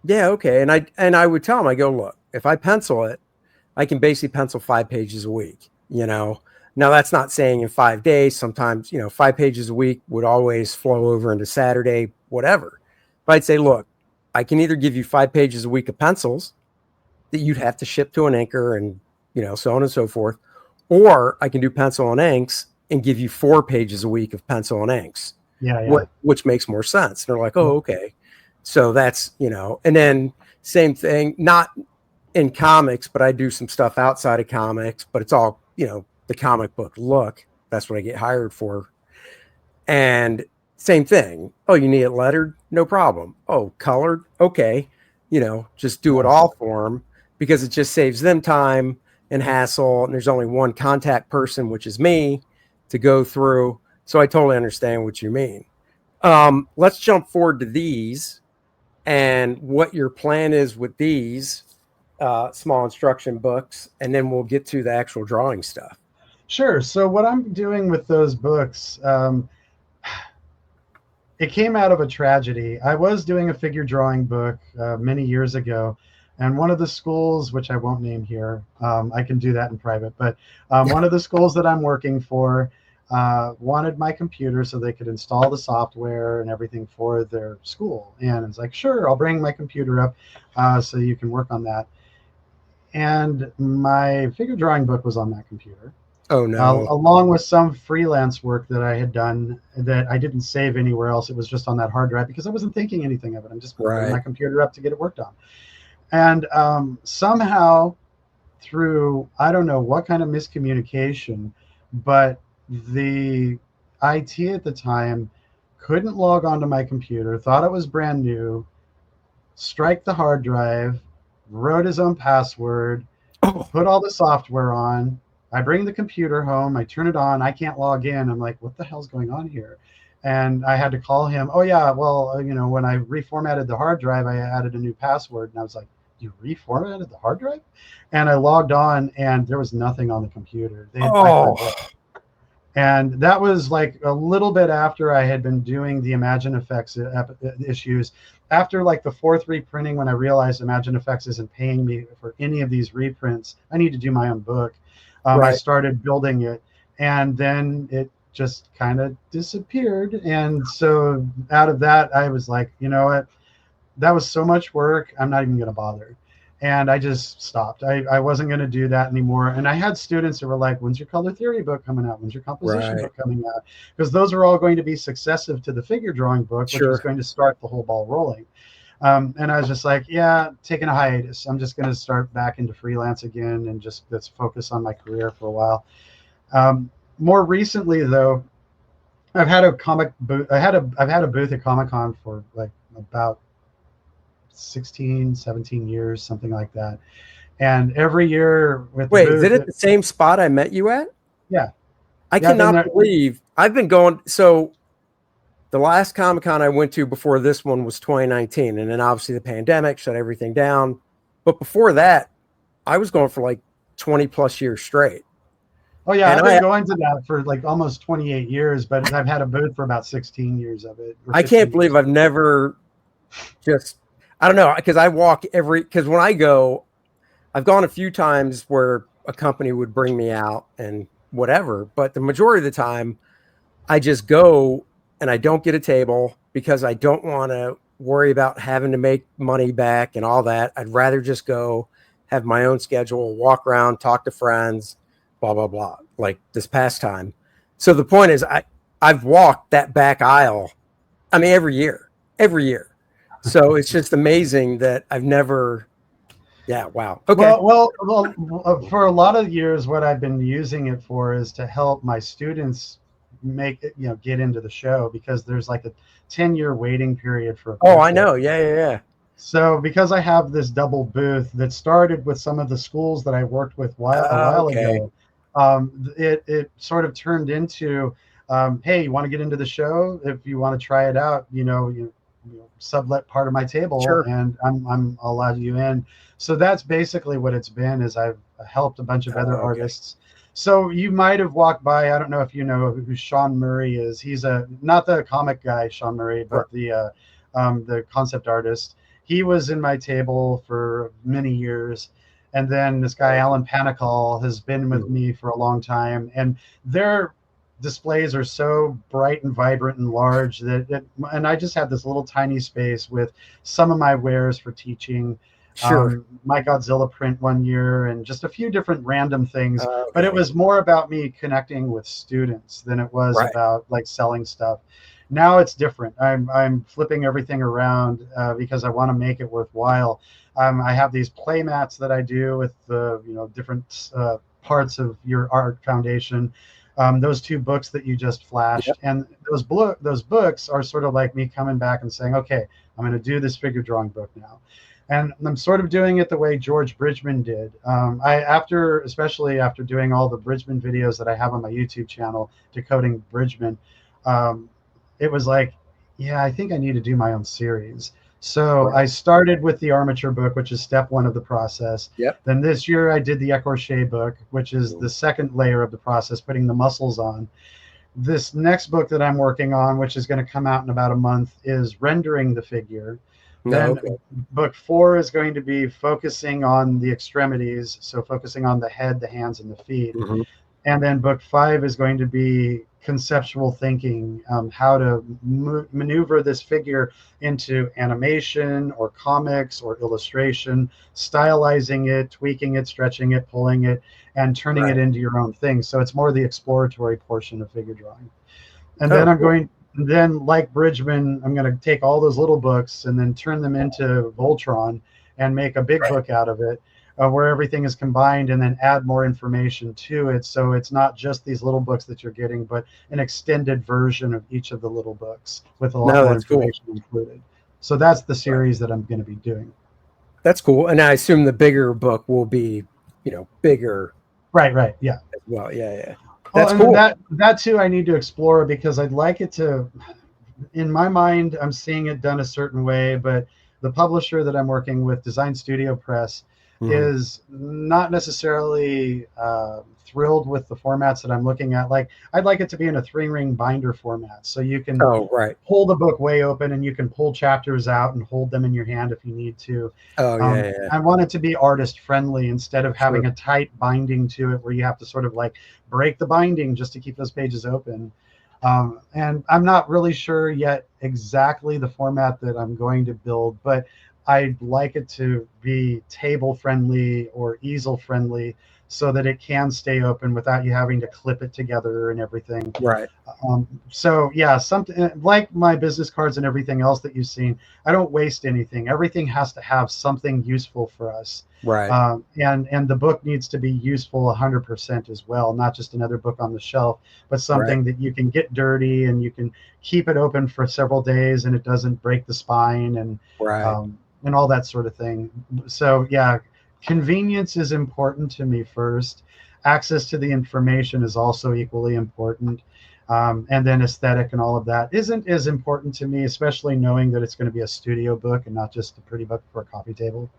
"Yeah, okay." And I would tell them, I go, "Look, if I pencil it, I can basically pencil 5 pages a week. Now that's not saying in 5 days. Sometimes 5 pages a week would always flow over into Saturday, whatever. But I'd say, look, I can either give you 5 pages a week of pencils that you'd have to ship to an inker and so on and so forth, or I can do pencil and inks and give you 4 pages a week of pencil and inks, Yeah, yeah. which makes more sense." And they're like, Yep. "Oh, okay." So that's and then same thing, not in comics, but I do some stuff outside of comics, but it's all, the comic book look. That's what I get hired for. And same thing. Oh, you need it lettered? No problem. Oh, colored? Okay. Just do it Yeah. all for them, because it just saves them time and hassle. And there's only one contact person, which is me, to go through. So I totally understand what you mean. Let's jump forward to these and what your plan is with these. small instruction books, and then we'll get to the actual drawing stuff. Sure. So what I'm doing with those books, it came out of a tragedy. I was doing a figure drawing book many years ago, and one of the schools, which I won't name here, I can do that in private, but one of the schools that I'm working for wanted my computer so they could install the software and everything for their school. And it's like, sure, I'll bring my computer up so you can work on that. And my figure drawing book was on that computer. Oh no. Along with some freelance work that I had done that I didn't save anywhere else. It was just on that hard drive because I wasn't thinking anything of it. I'm just going to bring my computer up to get it worked on. And somehow through, I don't know what kind of miscommunication, but the IT at the time couldn't log onto my computer, thought it was brand new, strike the hard drive, wrote his own password, put all the software on. I bring the computer home, I turn it on, I can't log in. I'm like, what the hell's going on here? And I had to call him. Oh yeah, well, when I reformatted the hard drive, I added a new password. And I was like, you reformatted the hard drive? And I logged on and there was nothing on the computer. And that was like a little bit after I had been doing the Imagine Effects issues. After like the 4th reprinting, when I realized Imagine Effects isn't paying me for any of these reprints, I need to do my own book. I started building it, and then it just kind of disappeared. And so out of that, I was like, you know what? That was so much work. I'm not even going to bother. And I just stopped. I wasn't going to do that anymore. And I had students who were like, when's your color theory book coming out? When's your composition book coming out? Because those are all going to be successive to the figure drawing book, which was going to start the whole ball rolling. And I was just like, yeah, taking a hiatus. I'm just going to start back into freelance again and just let's focus on my career for a while. More recently, though, I've had a comic booth. I've had a booth at Comic-Con for like about 16, 17 years, something like that. And every year with Wait, is it at the same spot I met you at? Yeah. I cannot believe I've been going. So the last Comic-Con I went to before this one was 2019. And then obviously the pandemic shut everything down. But before that, I was going for like 20 plus years straight. Oh yeah, I've been going to that for like almost 28 years, but I've had a booth for about 16 years of it. I can't believe I've never just, I don't know, because I walk because when I go, I've gone a few times where a company would bring me out and whatever, but the majority of the time I just go and I don't get a table because I don't want to worry about having to make money back and all that. I'd rather just go have my own schedule, walk around, talk to friends, blah, blah, blah, like this past time. So the point is I've walked that back aisle, I mean, every year. So it's just amazing that I've never, yeah, wow. Okay. Well, for a lot of years, what I've been using it for is to help my students make it, get into the show, because there's like a 10-year waiting period for. Oh, I know. Yeah. So because I have this double booth that started with some of the schools that I worked with a while ago, it sort of turned into, hey, you want to get into the show? If you want to try it out, you sublet part of my table, and I'll allow you in. So that's basically what it's been. Is I've helped a bunch of other artists. So you might have walked by. I don't know if you know who Sean Murray is. He's not the comic guy, Sean Murray, but the concept artist. He was in my table for many years. And then this guy, Alan Panicall, has been with me for a long time. And their displays are so bright and vibrant and large and I just have this little tiny space with some of my wares for teaching. My Godzilla print one year and just a few different random things. But it was more about me connecting with students than it was about like selling stuff. Now it's different. I'm flipping everything around because I want to make it worthwhile. I have these play mats that I do with the different parts of your art foundation. Those 2 books that you just flashed, and those books are sort of like me coming back and saying, okay, I'm going to do this figure drawing book now. And I'm sort of doing it the way George Bridgman did. Especially after doing all the Bridgman videos that I have on my YouTube channel, Decoding Bridgman, it was like, yeah, I think I need to do my own series. So Right. I started with the armature book, which is step one of the process. Yep. Then this year I did the écorché book, which is the second layer of the process, putting the muscles on. This next book that I'm working on, which is going to come out in about a month, is rendering the figure. No. Then Okay. book four is going to be focusing on the extremities, so focusing on the head, the hands, and the feet. Mhm. And then book five is going to be conceptual thinking, how to maneuver this figure into animation or comics or illustration, stylizing it, tweaking it, stretching it, pulling it, and turning it Right. into your own thing. So it's more the exploratory portion of figure drawing. And Oh, then cool. like Bridgman, I'm going to take all those little books and then turn them into Voltron and make a big Right. book out of it, where everything is combined, and then add more information to it. So it's not just these little books that you're getting, but an extended version of each of the little books with a lot No, more that's cool. information included. So that's the Right. series that I'm going to be doing. That's cool. And I assume the bigger book will be, bigger Right. Yeah. as well. Yeah, yeah. Well, That's and then cool. that too, I need to explore because I'd like it to. In my mind, I'm seeing it done a certain way, but the publisher that I'm working with, Design Studio Press, Mhm. is not necessarily thrilled with the formats that I'm looking at. Like, I'd like it to be in a 3-ring binder format, so you can Oh, right. pull the book way open and you can pull chapters out and hold them in your hand if you need to. Oh, yeah, yeah, yeah. I want it to be artist friendly instead of Sure. having a tight binding to it where you have to sort of like break the binding just to keep those pages open. And I'm not really sure yet exactly the format that I'm going to build, but I'd like it to be table friendly or easel friendly so that it can stay open without you having to clip it together and everything. Right. So yeah, something like my business cards and everything else that you've seen, I don't waste anything. Everything has to have something useful for us. Right. And the book needs to be useful 100% as well, not just another book on the shelf, but Right. something that you can get dirty and you can keep it open for several days and it doesn't break the spine Right. and all that sort of thing. So yeah, convenience is important to me first. Access to the information is also equally important. And then aesthetic and all of that isn't as important to me, especially knowing that it's going to be a studio book and not just a pretty book for a coffee table.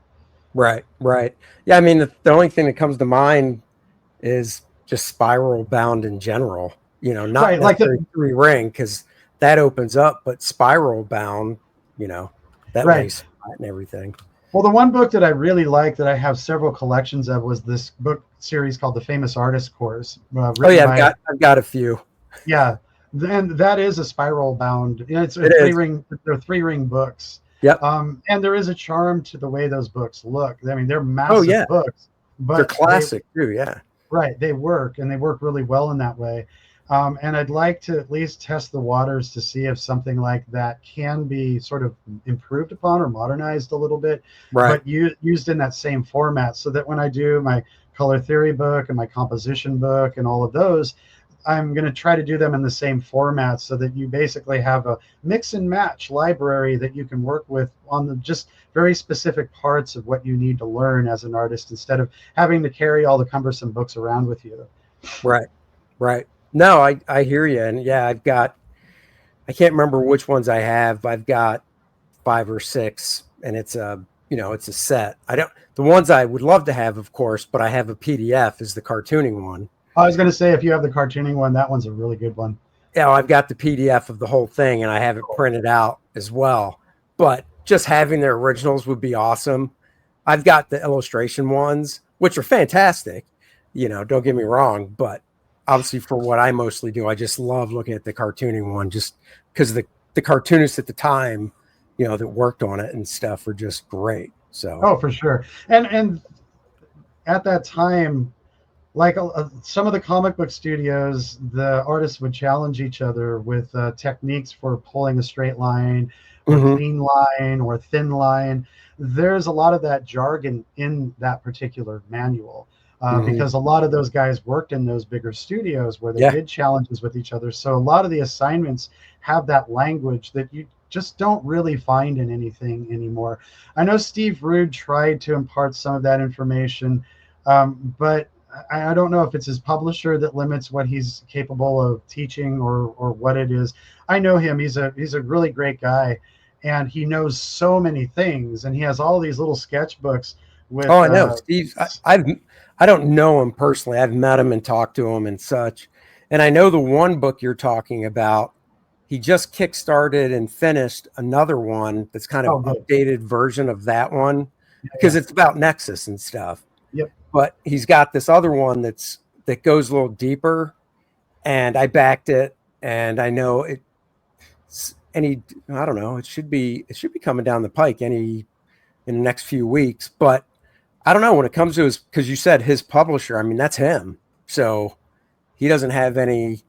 Right. Right. Yeah. I mean, the only thing that comes to mind is just spiral bound in general, not Right, like necessarily 3-ring because that opens up, but spiral bound, you know, that right. lays flat and everything. Well, the one book that I really like that I have several collections of was this book series called The Famous Artist Course, Oh written yeah, by I've got a few. yeah, and that is a spiral bound. It's a It three is. ring. They're 3-ring books, Yep. and there is a charm to the way those books look. I mean, they're Oh yeah, massive books, they're but classic too. Yeah. right, they work and they work really well in that way. And I'd like to at least test the waters to see if something like that can be sort of improved upon or modernized a little bit, Right. but used in that same format so that when I do my color theory book and my composition book and all of those, I'm going to try to do them in the same format so that you basically have a mix and match library that you can work with on the just very specific parts of what you need to learn as an artist instead of having to carry all the cumbersome books around with you. Right. Right. No, I hear you, and yeah, I can't remember which ones I have. I've got 5 or 6, and it's a set. I don't the ones I would love to have, of course, but I have a PDF is the cartooning one. I was going to say, if you have the cartooning one, that one's a really good one. Yeah, I've got the PDF of the whole thing, and I have it printed out as well. But just having the originals would be awesome. I've got the illustration ones, which are fantastic. Don't get me wrong, but obviously for what I mostly do, I just love looking at the cartooning one, just because the cartoonists at the time, that worked on it and stuff are just great. So, Oh, for sure. And at that time, like some of the comic book studios, the artists would challenge each other with techniques for pulling a straight line or mhm. clean line or thin line. There's a lot of that jargon in that particular manual Mhm. because a lot of those guys worked in those bigger studios where they Yeah, did challenges with each other. So a lot of the assignments have that language that you just don't really find in anything anymore. I know Steve Rude tried to impart some of that information, but I don't know if it's his publisher that limits what he's capable of teaching or what it is. I know him; he's a really great guy, and he knows so many things, and he has all these little sketchbooks with Oh, I know Steve. I don't know him personally. I've met him and talked to him and such. And I know the one book you're talking about. He just kickstarted and finished another one that's kind of oh good. updated version of that one because Yeah. it's about Nexus and stuff. Yep. But he's got this other one that goes a little deeper, and I backed it, and I know it. I don't know. It should be coming down the pike in the next few weeks. But I don't know when it comes to because you said his publisher. I mean, that's him. So he doesn't have any.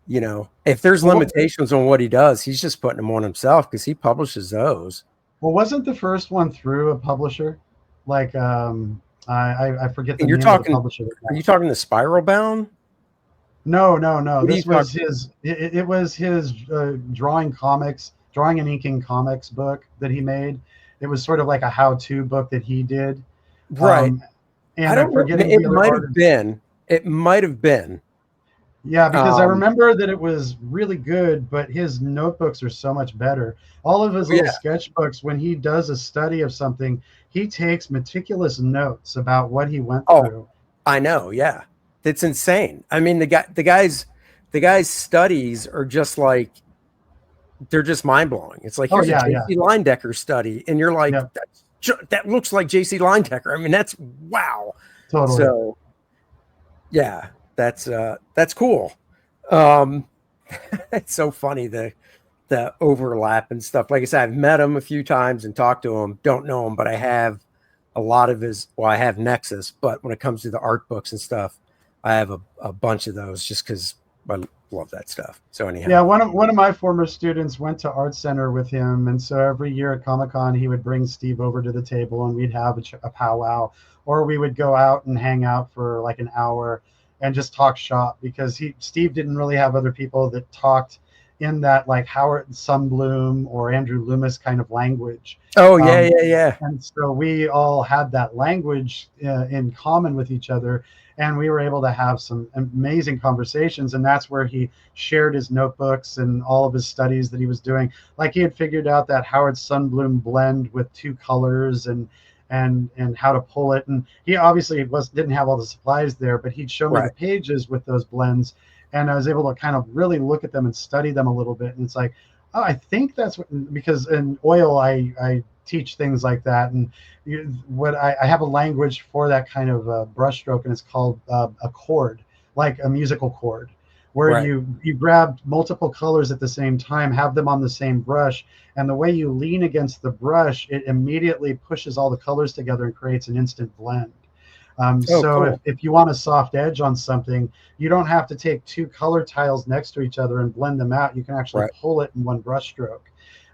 If there's limitations on what he does, he's just putting them on himself because he publishes those. Well, wasn't the first one through a publisher? Like, I forget the And you're name of the talking, publisher. are you talking the Spiral Bound? No. This was his. It was his drawing and inking comics book that he made. It was sort of like a how-to book that he did. Right. And I don't know. It might have been. It might have been. Yeah, because I remember that it was really good, but his notebooks are so much better. All of his little sketchbooks, when he does a study of something, he takes meticulous notes about what he went through. I know. Yeah. It's insane. I mean, the guy's studies are just like, they're just mind blowing. It's like, here's a JC Linedecker study. And you're like, that looks like JC Linedecker. I mean, that's wow. Totally. So yeah, that's cool. It's so funny, the overlap and stuff. Like I said, I've met him a few times and talked to him. Don't know him, but I have a lot of I have Nexus, but when it comes to the art books and stuff, I have a bunch of those just because I love that stuff. So anyhow. Yeah, one of my former students went to Art Center with him, and so every year at Comic-Con, he would bring Steve over to the table, and we'd have a powwow, or we would go out and hang out for like an hour and just talk shop, because Steve didn't really have other people that talked in that like Howard Sunbloom or Andrew Loomis kind of language. Oh yeah. And so we all had that language in common with each other, and we were able to have some amazing conversations. And that's where he shared his notebooks and all of his studies that he was doing. Like, he had figured out that Howard Sunbloom blend with two colors and how to pull it. And he obviously didn't have all the supplies there, but he'd show me the pages with those blends, and I was able to kind of really look at them and study them a little bit. And it's like, oh, I think that's because in oil, I teach things like that. And I have a language for that kind of brushstroke, and it's called a chord, like a musical chord, where you grab multiple colors at the same time, have them on the same brush, and the way you lean against the brush, it immediately pushes all the colors together and creates an instant blend. Cool. if you want a soft edge on something, you don't have to take two color tiles next to each other and blend them out. You can actually pull it in one brush stroke.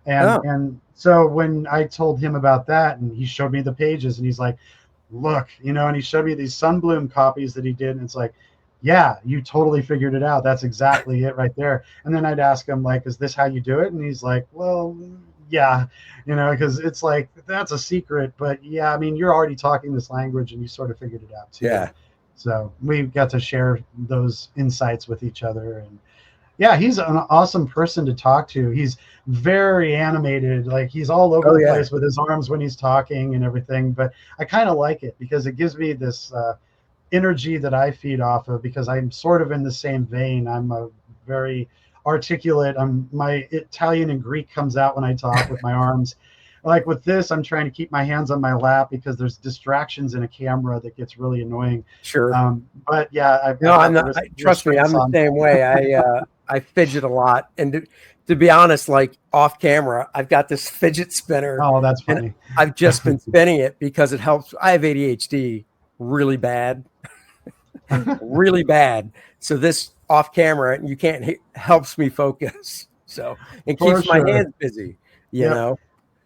And so when I told him about that, and he showed me the pages, and he's like, look, and he showed me these Sunbloom copies that he did, and it's like, yeah, you totally figured it out. That's exactly it right there. And then I'd ask him, like, is this how you do it? And he's like, well, yeah, because it's like, that's a secret. But yeah, I mean, you're already talking this language, and you sort of figured it out too. Yeah. So we got to share those insights with each other. And yeah, he's an awesome person to talk to. He's very animated. Like, he's all over the place with his arms when he's talking and everything. But I kind of like it because it gives me this energy that I feed off of, because I'm sort of in the same vein. I'm a very articulate. My Italian and Greek comes out when I talk with my arms. Like with this, I'm trying to keep my hands on my lap because there's distractions in a camera that gets really annoying. Sure. But yeah, trust me, I'm the same way. I fidget a lot, and to be honest, like off camera, I've got this fidget spinner. Oh, that's funny. I've just been spinning it because it helps. I have ADHD really bad, really bad. So this off camera, you can't helps me focus. So it keeps my hands busy. You know.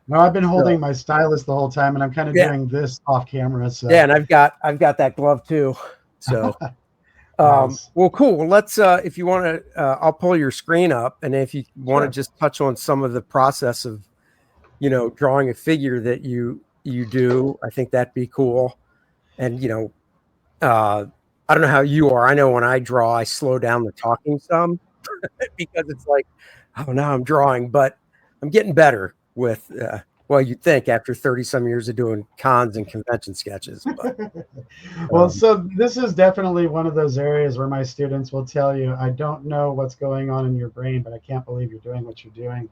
No, I've been holding my stylus the whole time, and I'm kind of doing this off camera. So yeah, and I've got that glove too. So. Nice. Well, cool. Well, let's, if you want to, I'll pull your screen up, and if you want to just touch on some of the process of, drawing a figure that you do, I think that'd be cool. And, I don't know how you are. I know when I draw, I slow down the talking some because it's like, oh, now I'm drawing, but I'm getting better. with, well, you'd think after 30 some years of doing cons and convention sketches, but Well, so this is definitely one of those areas where my students will tell you, I don't know what's going on in your brain, but I can't believe you're doing what you're doing.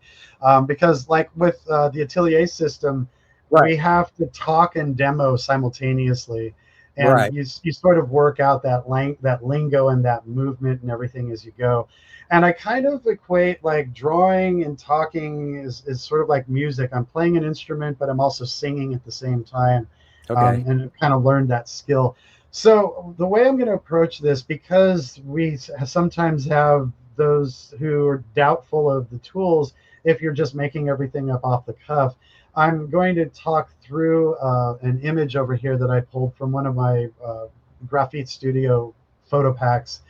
Because like with the Atelier system, right, we have to talk and demo simultaneously. And right. you sort of work out that lingo and that movement and everything as you go. And I kind of equate like drawing and talking is sort of like music. I'm playing an instrument, but I'm also singing at the same time, Okay, and kind of learned that skill. So the way I'm going to approach this, because we sometimes have those who are doubtful of the tools, if you're just making everything up off the cuff, I'm going to talk through an image over here that I pulled from one of my graphite studio photo packs,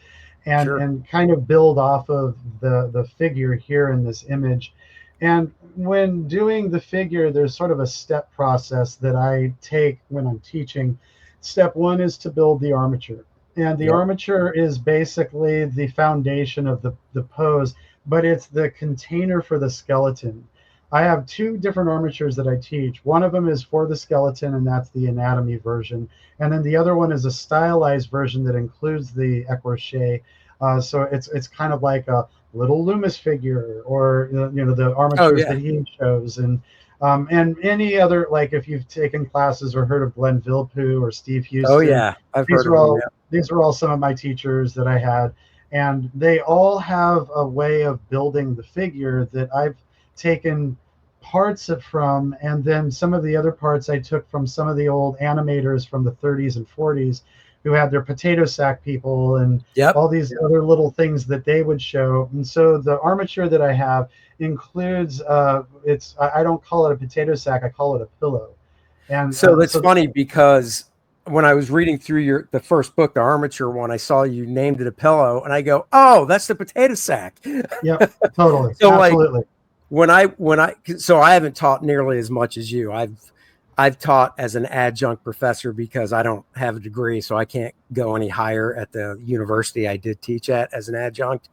sure. and kind of build off of the figure here in this image. And when doing the figure, there's sort of a step process that I take when I'm teaching. Step one is to build the armature. And the Yep. armature is basically the foundation of the pose, but it's the container for the skeleton. I have two different armatures that I teach. One of them is for the skeleton, and that's the anatomy version. And then the other one is a stylized version that includes the écorché. So it's kind of like a little Loomis figure, or the Oh armatures yeah. that he shows, and any other, like if you've taken classes or heard of Glenn Villepeu or Steve Oh Houston, yeah. I've these heard of are them. all Yeah. these are all some of my teachers that I had, and they all have a way of building the figure that I've taken parts of from, and then some of the other parts I took from some of the old animators from the 30s and 40s who had their potato sack people and Yep. all these other little things that they would show. And so the armature that I have includes it's I don't call it a potato sack, I call it a pillow. And So that's so funny because when I was reading through the first book, the armature one, I saw you named it a pillow, and I go, "Oh, that's the potato sack." yep, totally, So like absolutely. so I haven't taught nearly as much as you. I've taught as an adjunct professor because I don't have a degree, so I can't go any higher at the university I did teach at as an adjunct.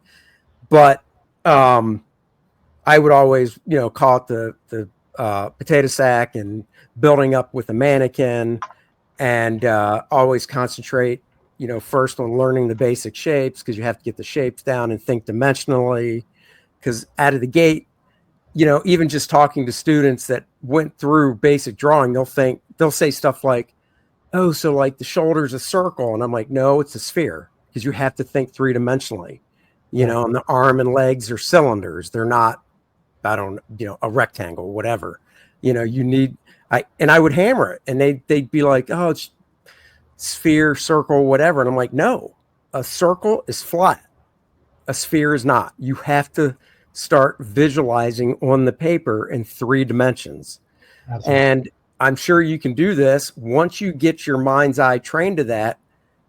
But I would always, call it the potato sack, and building up with a mannequin, and always concentrate, first on learning the basic shapes, because you have to get the shapes down and think dimensionally. Because out of the gate, even just talking to students that went through basic drawing, they'll say stuff like, "Oh, so like the shoulder's a circle," and I'm like, "No, it's a sphere," because you have to think three dimensionally. Yeah, And the arm and legs are cylinders; they're not, I don't, a rectangle, whatever. You need. I would hammer it, and they'd be like, "Oh, it's sphere, circle, whatever," and I'm like, "No, a circle is flat. A sphere is not. You have to start visualizing on the paper in three dimensions." absolutely. And I'm sure you can do this once you get your mind's eye trained to that.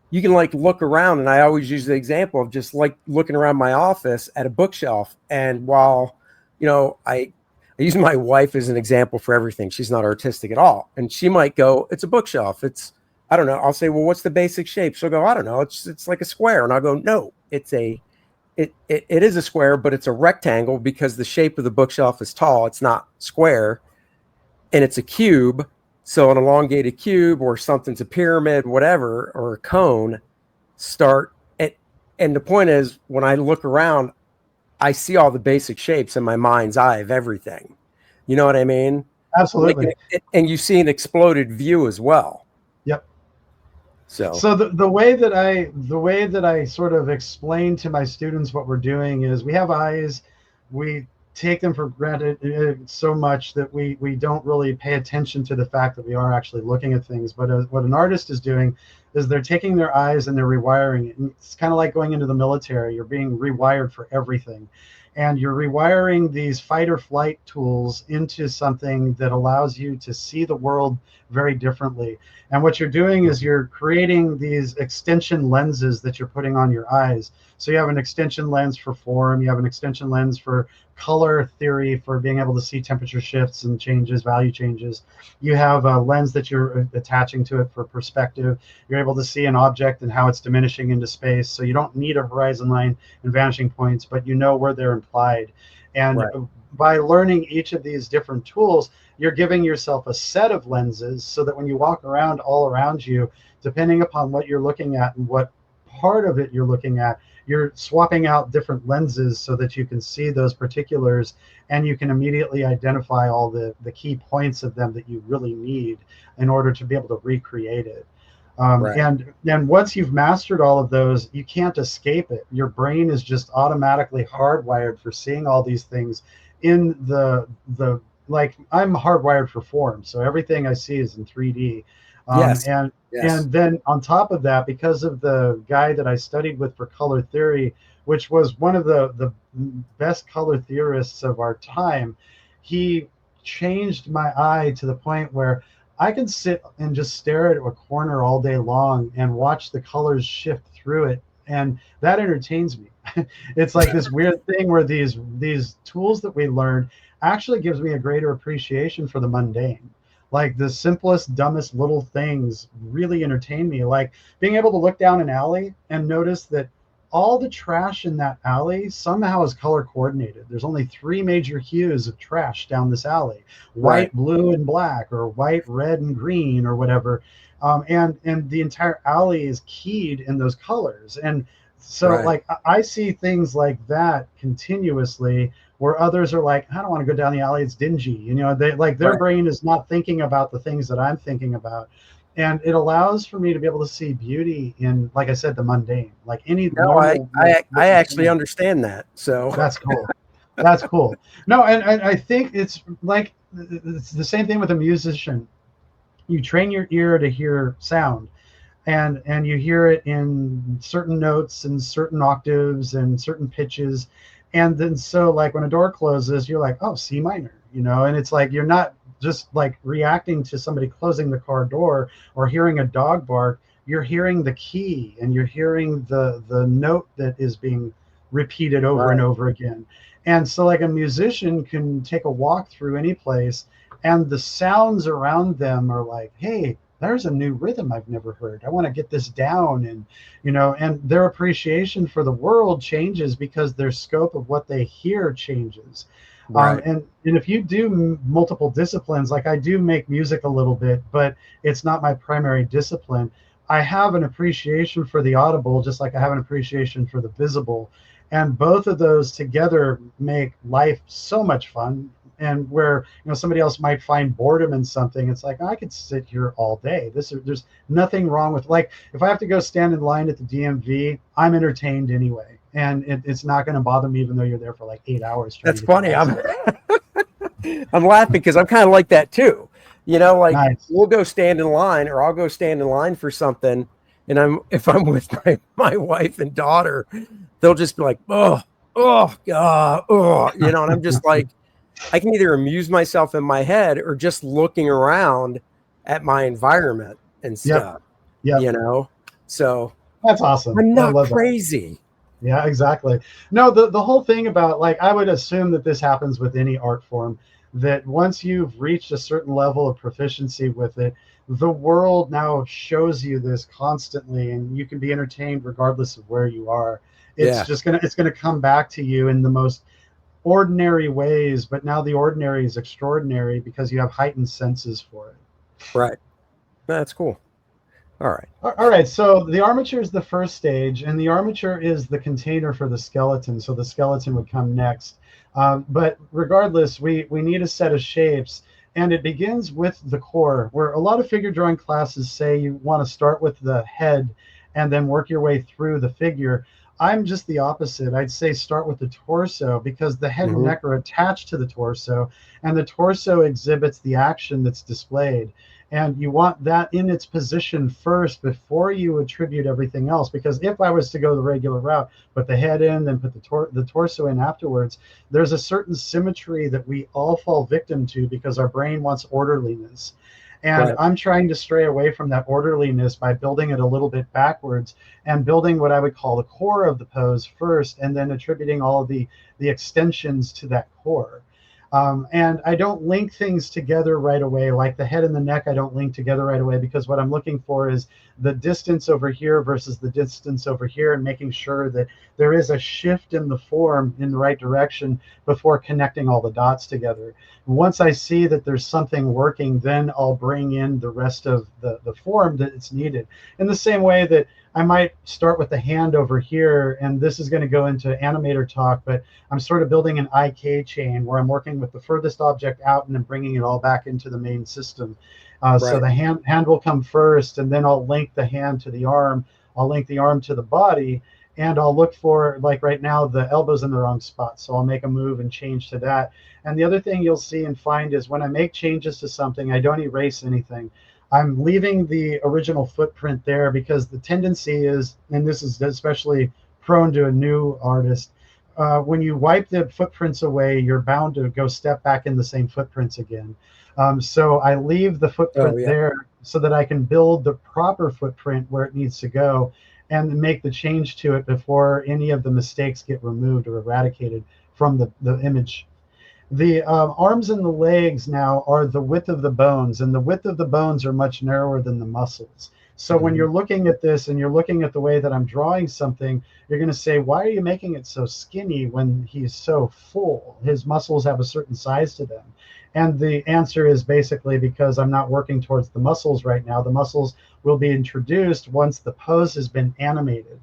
You can like look around, and I always use the example of just like looking around my office at a bookshelf. And while, I use my wife as an example for everything. She's not artistic at all. And she might go, "It's a bookshelf. I don't know." I'll say, "Well, what's the basic shape?" She'll go, "I don't know. It's like a square." And I'll go, "No, it is a square, but it's a rectangle because the shape of the bookshelf is tall. It's not square, and it's a cube. So an elongated cube, or something's a pyramid, whatever, or a cone, start at." And the point is, when I look around, I see all the basic shapes in my mind's eye of everything. You know what I mean? Like, Absolutely. and you see an exploded view as well. Yep. So So the way that I sort of explain to my students what we're doing is, we have eyes, we take them for granted so much that we don't really pay attention to the fact that we are actually looking at things. But what an artist is doing is they're taking their eyes and they're rewiring it. And it's kind of like going into the military. You're being rewired for everything. And you're rewiring these fight or flight tools into something that allows you to see the world very differently. And what you're doing is you're creating these extension lenses that you're putting on your eyes. So you have an extension lens for form, you have an extension lens for color theory, for being able to see temperature shifts and changes, value changes. You have a lens that you're attaching to it for perspective. You're able to see an object and how it's diminishing into space. So you don't need a horizon line and vanishing points, but you know where they're implied. And Right. by learning each of these different tools, you're giving yourself a set of lenses so that when you walk around all around you, depending upon what you're looking at and what part of it you're looking at, you're swapping out different lenses so that you can see those particulars, and you can immediately identify all the key points of them that you really need in order to be able to recreate it. Right. And then once you've mastered all of those, you can't escape it. Your brain is just automatically hardwired for seeing all these things in the like I'm hardwired for form, so everything I see is in 3D. Um, Yes. and Yes. and then on top of that, because of the guy that I studied with for color theory, which was one of the best color theorists of our time, he changed my eye to the point where I can sit and just stare at a corner all day long and watch the colors shift through it, and that entertains me. It's like this weird thing where these tools that we learn actually gives me a greater appreciation for the mundane. Like the simplest, dumbest little things really entertain me. Like being able to look down an alley and notice that all the trash in that alley somehow is color coordinated. There's only three major hues of trash down this alley: Right. white, blue, and black, or white, red, and green, or whatever. And the entire alley is keyed in those colors. And so, Right. like, I see things like that continuously, where others are like, I don't want to go down the alley, it's dingy. They like their Right. brain is not thinking about the things that I'm thinking about. And it allows for me to be able to see beauty in, like I said, the mundane, like any No, I normal I I looking actually thing. understand that. So That's cool. That's cool. No, and I think it's like it's the same thing with a musician. You train your ear to hear sound, and you hear it in certain notes and certain octaves and certain pitches. And then so like when a door closes, you're like, oh, C minor, and it's like you're not just like reacting to somebody closing the car door or hearing a dog bark. You're hearing the key, and you're hearing the note that is being repeated over and right. over again. And so like a musician can take a walk through any place, and the sounds around them are like, hey, there's a new rhythm I've never heard. I want to get this down. And their appreciation for the world changes because their scope of what they hear changes. Right. And if you do multiple disciplines, like I do make music a little bit, but it's not my primary discipline. I have an appreciation for the audible, just like I have an appreciation for the visible. And both of those together make life so much fun. And where somebody else might find boredom in something, it's like I could sit here all day. There's nothing wrong with, like, if I have to go stand in line at the DMV, I'm entertained anyway, and it's not going to bother me even though you're there for like 8 hours trying to That's get your funny. I'm license. I'm laughing because I'm kind of like that too. Like Nice. we'll go stand in line, or I'll go stand in line for something, and if I'm with my wife and daughter, they'll just be like, and I'm just like, I can either amuse myself in my head or just looking around at my environment and Yep. stuff, Yep. So That's awesome. I'm I not love that. crazy. Yeah, exactly. No, the whole thing about, like, I would assume that this happens with any art form, that once you've reached a certain level of proficiency with it, the world now shows you this constantly, and you can be entertained regardless of where you are. Yeah, It's gonna come back to you in the most ordinary ways, but now the ordinary is extraordinary because you have heightened senses for it. right. That's cool. All right. All right, so the armature is the first stage, and the armature is the container for the skeleton. So the skeleton would come next. But regardless, we need a set of shapes, and it begins with the core, where a lot of figure drawing classes say you want to start with the head and then work your way through the figure. I'm just the opposite. I'd say start with the torso, because the head and Mm-hmm. neck are attached to the torso, and the torso exhibits the action that's displayed. And you want that in its position first before you attribute everything else. Because if I was to go the regular route, put the head in, then put the torso in afterwards, there's a certain symmetry that we all fall victim to because our brain wants orderliness. And Right. I'm trying to stray away from that orderliness by building it a little bit backwards and building what I would call the core of the pose first, and then attributing all of the extensions to that core. And I don't link things together right away, like the head and the neck, I don't link together right away, because what I'm looking for is the distance over here versus the distance over here, and making sure that there is a shift in the form in the right direction before connecting all the dots together. Once I see that there's something working, then I'll bring in the rest of the form that it's needed. In the same way that I might start with the hand over here, and this is going to go into animator talk, but I'm sort of building an IK chain where I'm working with the furthest object out and then bringing it all back into the main system. So Right. the hand will come first, and then I'll link the hand to the arm. I'll link the arm to the body, and I'll look for, like right now, the elbow's in the wrong spot. So I'll make a move and change to that. And the other thing you'll see and find is when I make changes to something, I don't erase anything. I'm leaving the original footprint there, because the tendency is, and this is especially prone to a new artist, when you wipe the footprints away, you're bound to go step back in the same footprints again. So I leave the Oh footprint yeah. there so that I can build the proper footprint where it needs to go, and make the change to it before any of the mistakes get removed or eradicated from the image. The arms and the legs now are the width of the bones, and the width of the bones are much narrower than the muscles. So when Mhm. you're looking at this and you're looking at the way that I'm drawing something, you're going to say, why are you making it so skinny when he's so full? His muscles have a certain size to them. And the answer is basically because I'm not working towards the muscles right now. The muscles will be introduced once the pose has been animated.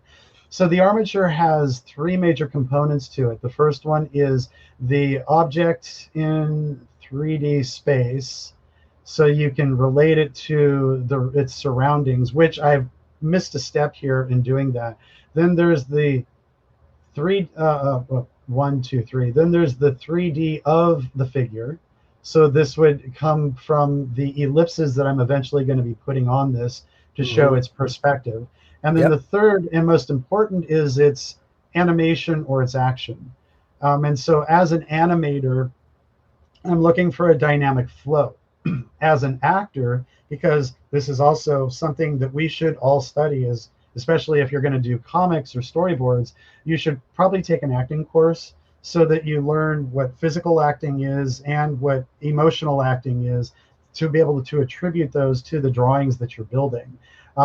So the armature has three major components to it. The first one is the object in 3D space, so you can relate it to its surroundings, which I've missed a step here in doing that. Then there's the three, well, 1, 2, 3. Then there's the 3D of the figure. So this would come from the ellipses that I'm eventually going to be putting on this to show Mhm. its perspective. And then Yep. the third and most important is its animation or its action. And so as an animator, I'm looking for a dynamic flow. As an actor, because this is also something that we should all study, is especially if you're going to do comics or storyboards, you should probably take an acting course so that you learn what physical acting is and what emotional acting is, to be able to attribute those to the drawings that you're building.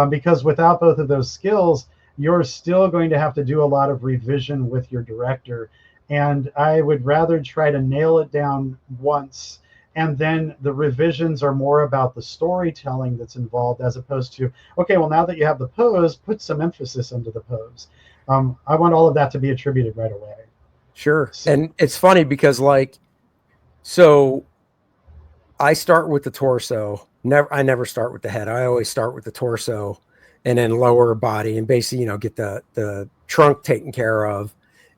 Because without both of those skills, you're still going to have to do a lot of revision with your director. And I would rather try to nail it down once, and then the revisions are more about the storytelling that's involved, as opposed to, okay, well, now that you have the pose, put some emphasis into the pose. I want all of that to be attributed right away. Sure. So, And it's funny because like, so I start with the torso. I never start with the head. I always start with the torso and then lower body, and basically, get the trunk taken care of,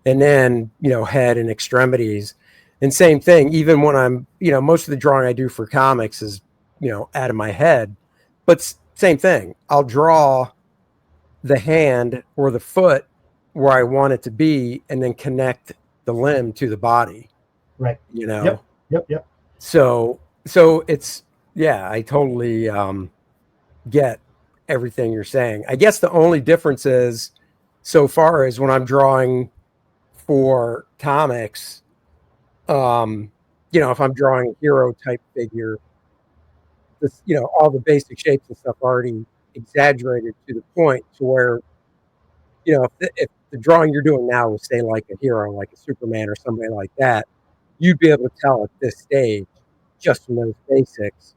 and then, head and extremities. And same thing, even when I'm, most of the drawing I do for comics is, out of my head. But same thing. I'll draw the hand or the foot where I want it to be, and then connect the limb to the body, right. you Yep. know. Yep. Yep. So it's, yeah, I totally get everything you're saying. I guess the only difference is, so far, is when I'm drawing for comics, if I'm drawing a hero type figure, this, all the basic shapes and stuff are already exaggerated to the point to where, if the drawing you're doing now was, say, like a hero, like a Superman or somebody like that, you'd be able to tell at this stage, just from those basics,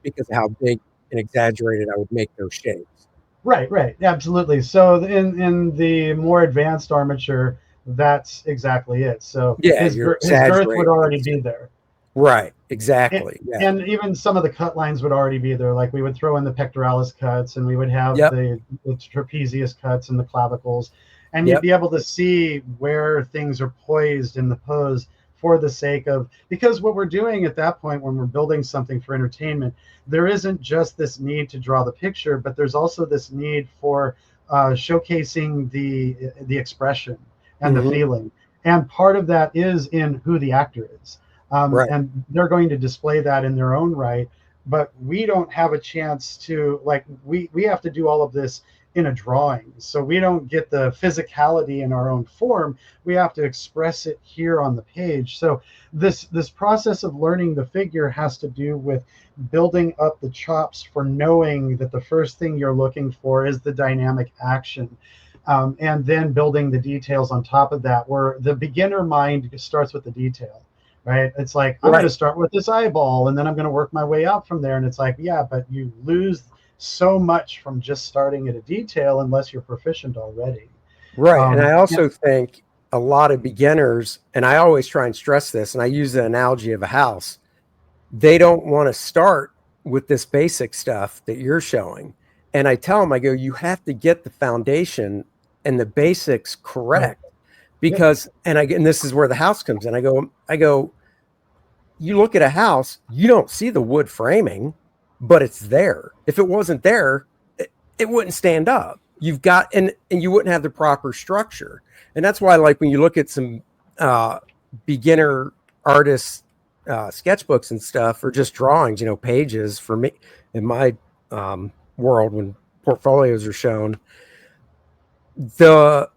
because of how big and exaggerated I would make those shapes. Right. Right. Absolutely. So in the more advanced armature, that's exactly it. So Yeah, you're his girth would exaggerating it. already be there. Right, And, exactly. Yeah. and even some of the cut lines would already be there. Like we would throw in the pectoralis cuts, and we would have Yep. the trapezius cuts and the clavicles, and you'd Yep. be able to see where things are poised in the pose, for the sake of, because what we're doing at that point when we're building something for entertainment, there isn't just this need to draw the picture, but there's also this need for showcasing the expression and the Hmm. feeling. And part of that is in who the actor is, Right. and they're going to display that in their own right. But we don't have a chance to, like, we have to do all of this in a drawing. So we don't get the physicality in our own form. We have to express it here on the page. So this process of learning the figure has to do with building up the chops for knowing that the first thing you're looking for is the dynamic action. And then building the details on top of that, where the beginner mind starts with the detail, right? It's like, I'm going to start with this eyeball and then I'm going to work my way out from there. And it's like, yeah, but you lose so much from just starting at a detail unless you're proficient already. Right. And I also think a lot of beginners, and I always try and stress this, and I use the analogy of a house, they don't want to start with this basic stuff that you're showing. And I tell them, I go, you have to get the foundation and the basics correct, because, and this is where the house comes in. I go, you look at a house, you don't see the wood framing, but it's there. If it wasn't there, it wouldn't stand up. You've got, and you wouldn't have the proper structure. And that's why, like, when you look at some beginner artists, sketchbooks and stuff, or just drawings, pages for me in my world, when portfolios are shown, the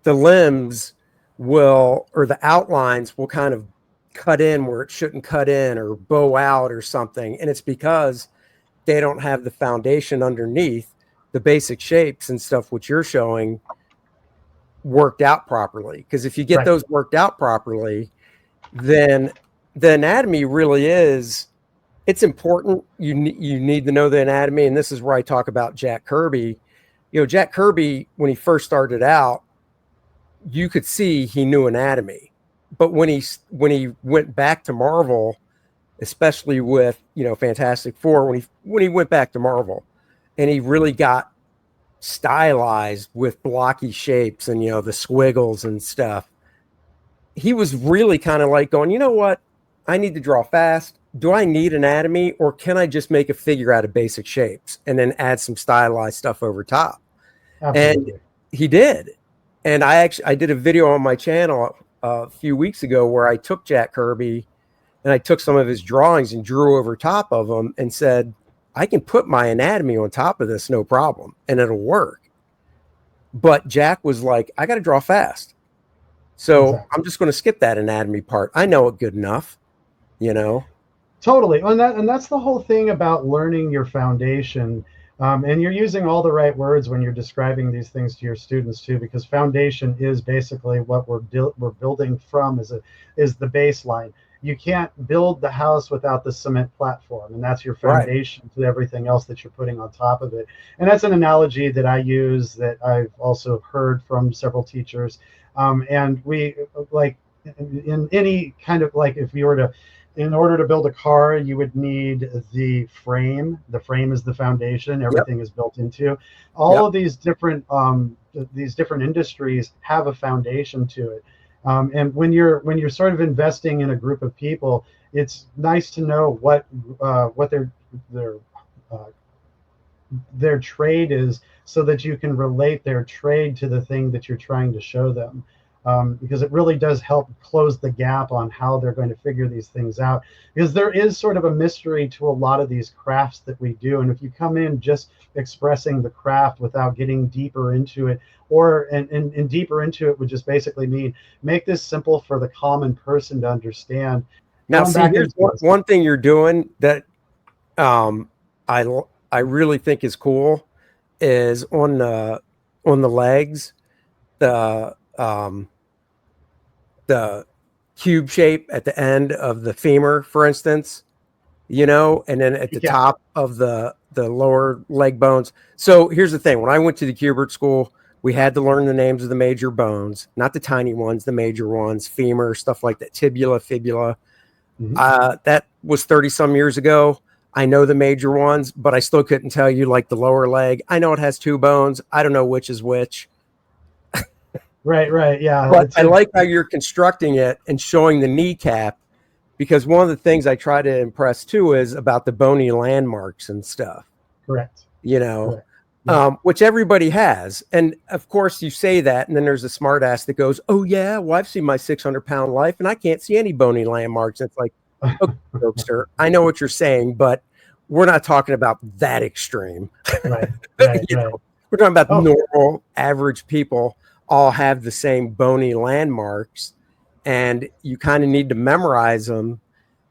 limbs will, or the outlines will kind of cut in where it shouldn't cut in, or bow out or something. And it's because they don't have the foundation underneath, the basic shapes and stuff which you're showing worked out properly. Because if you get those worked out properly, then the anatomy really is, it's important. You need to know the anatomy. And this is where I talk about Jack Kirby. Jack Kirby, when he first started out, you could see he knew anatomy. But when he went back to Marvel, especially with, Fantastic Four, when he went back to Marvel and he really got stylized with blocky shapes and, the squiggles and stuff, he was really kind of like going, you know what? I need to draw fast. Do I need anatomy, or can I just make a figure out of basic shapes and then add some stylized stuff over top? Absolutely. And he did. And I did a video on my channel a few weeks ago where I took Jack Kirby and I took some of his drawings and drew over top of them and said, I can put my anatomy on top of this, no problem, and it'll work. But Jack was like, I got to draw fast. So I'm just going to skip that anatomy part. I know it good enough, Totally. And that's the whole thing about learning your foundation. And you're using all the right words when you're describing these things to your students too, because foundation is basically what we're building from, is the baseline. You can't build the house without the cement platform, and that's your foundation to everything else that you're putting on top of it. And that's an analogy that I use, that I've also heard from several teachers. And we, like, in any kind of, like, if you were to, in order to build a car, you would need the frame. The frame is the foundation. Everything is built into. All of these different industries have a foundation to it. And when you're sort of investing in a group of people, it's nice to know what their trade is, so that you can relate their trade to the thing that you're trying to show them. Because it really does help close the gap on how they're going to figure these things out. Because there is sort of a mystery to a lot of these crafts that we do. And if you come in just expressing the craft without getting deeper into it, and deeper into it would just basically mean make this simple for the common person to understand. Now, see, here's one thing you're doing that I really think is cool, is on the legs, the cube shape at the end of the femur, for instance, and then at the top of the lower leg bones. So here's the thing. When I went to the Kubert school, we had to learn the names of the major bones, not the tiny ones, the major ones, femur, stuff like that, tibula, fibula. That was 30 some years ago. I know the major ones, but I still couldn't tell you, like, the lower leg. I know it has two bones. I don't know which is which. Right. Yeah. But I like how you're constructing it and showing the kneecap, because one of the things I try to impress too is about the bony landmarks and stuff. Correct. Correct. Which everybody has. And of course you say that, and then there's a smart ass that goes, oh yeah, well, I've seen my 600-pound life and I can't see any bony landmarks. And it's like, okay, jokester, I know what you're saying, but we're not talking about that extreme. Right. We're talking about Oh, normal, average people all have the same bony landmarks, and you kind of need to memorize them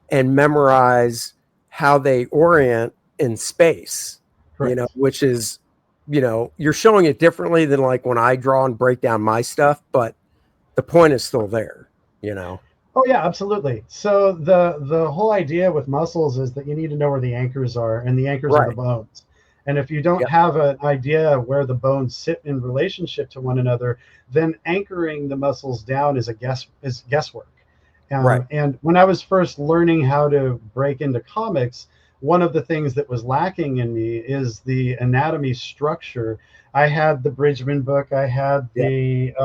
and memorize how they orient in space, correct. which is, you're showing it differently than like when I draw and break down my stuff, but the point is still there. Oh yeah, absolutely. So the whole idea with muscles is that you need to know where the anchors are, and the anchors are the Right. bones. And if you don't Yep. have an idea of where the bones sit in relationship to one another, then anchoring the muscles down is guesswork. Right. And when I was first learning how to break into comics, one of the things that was lacking in me is the anatomy structure. I had the Bridgman book. I had Yep.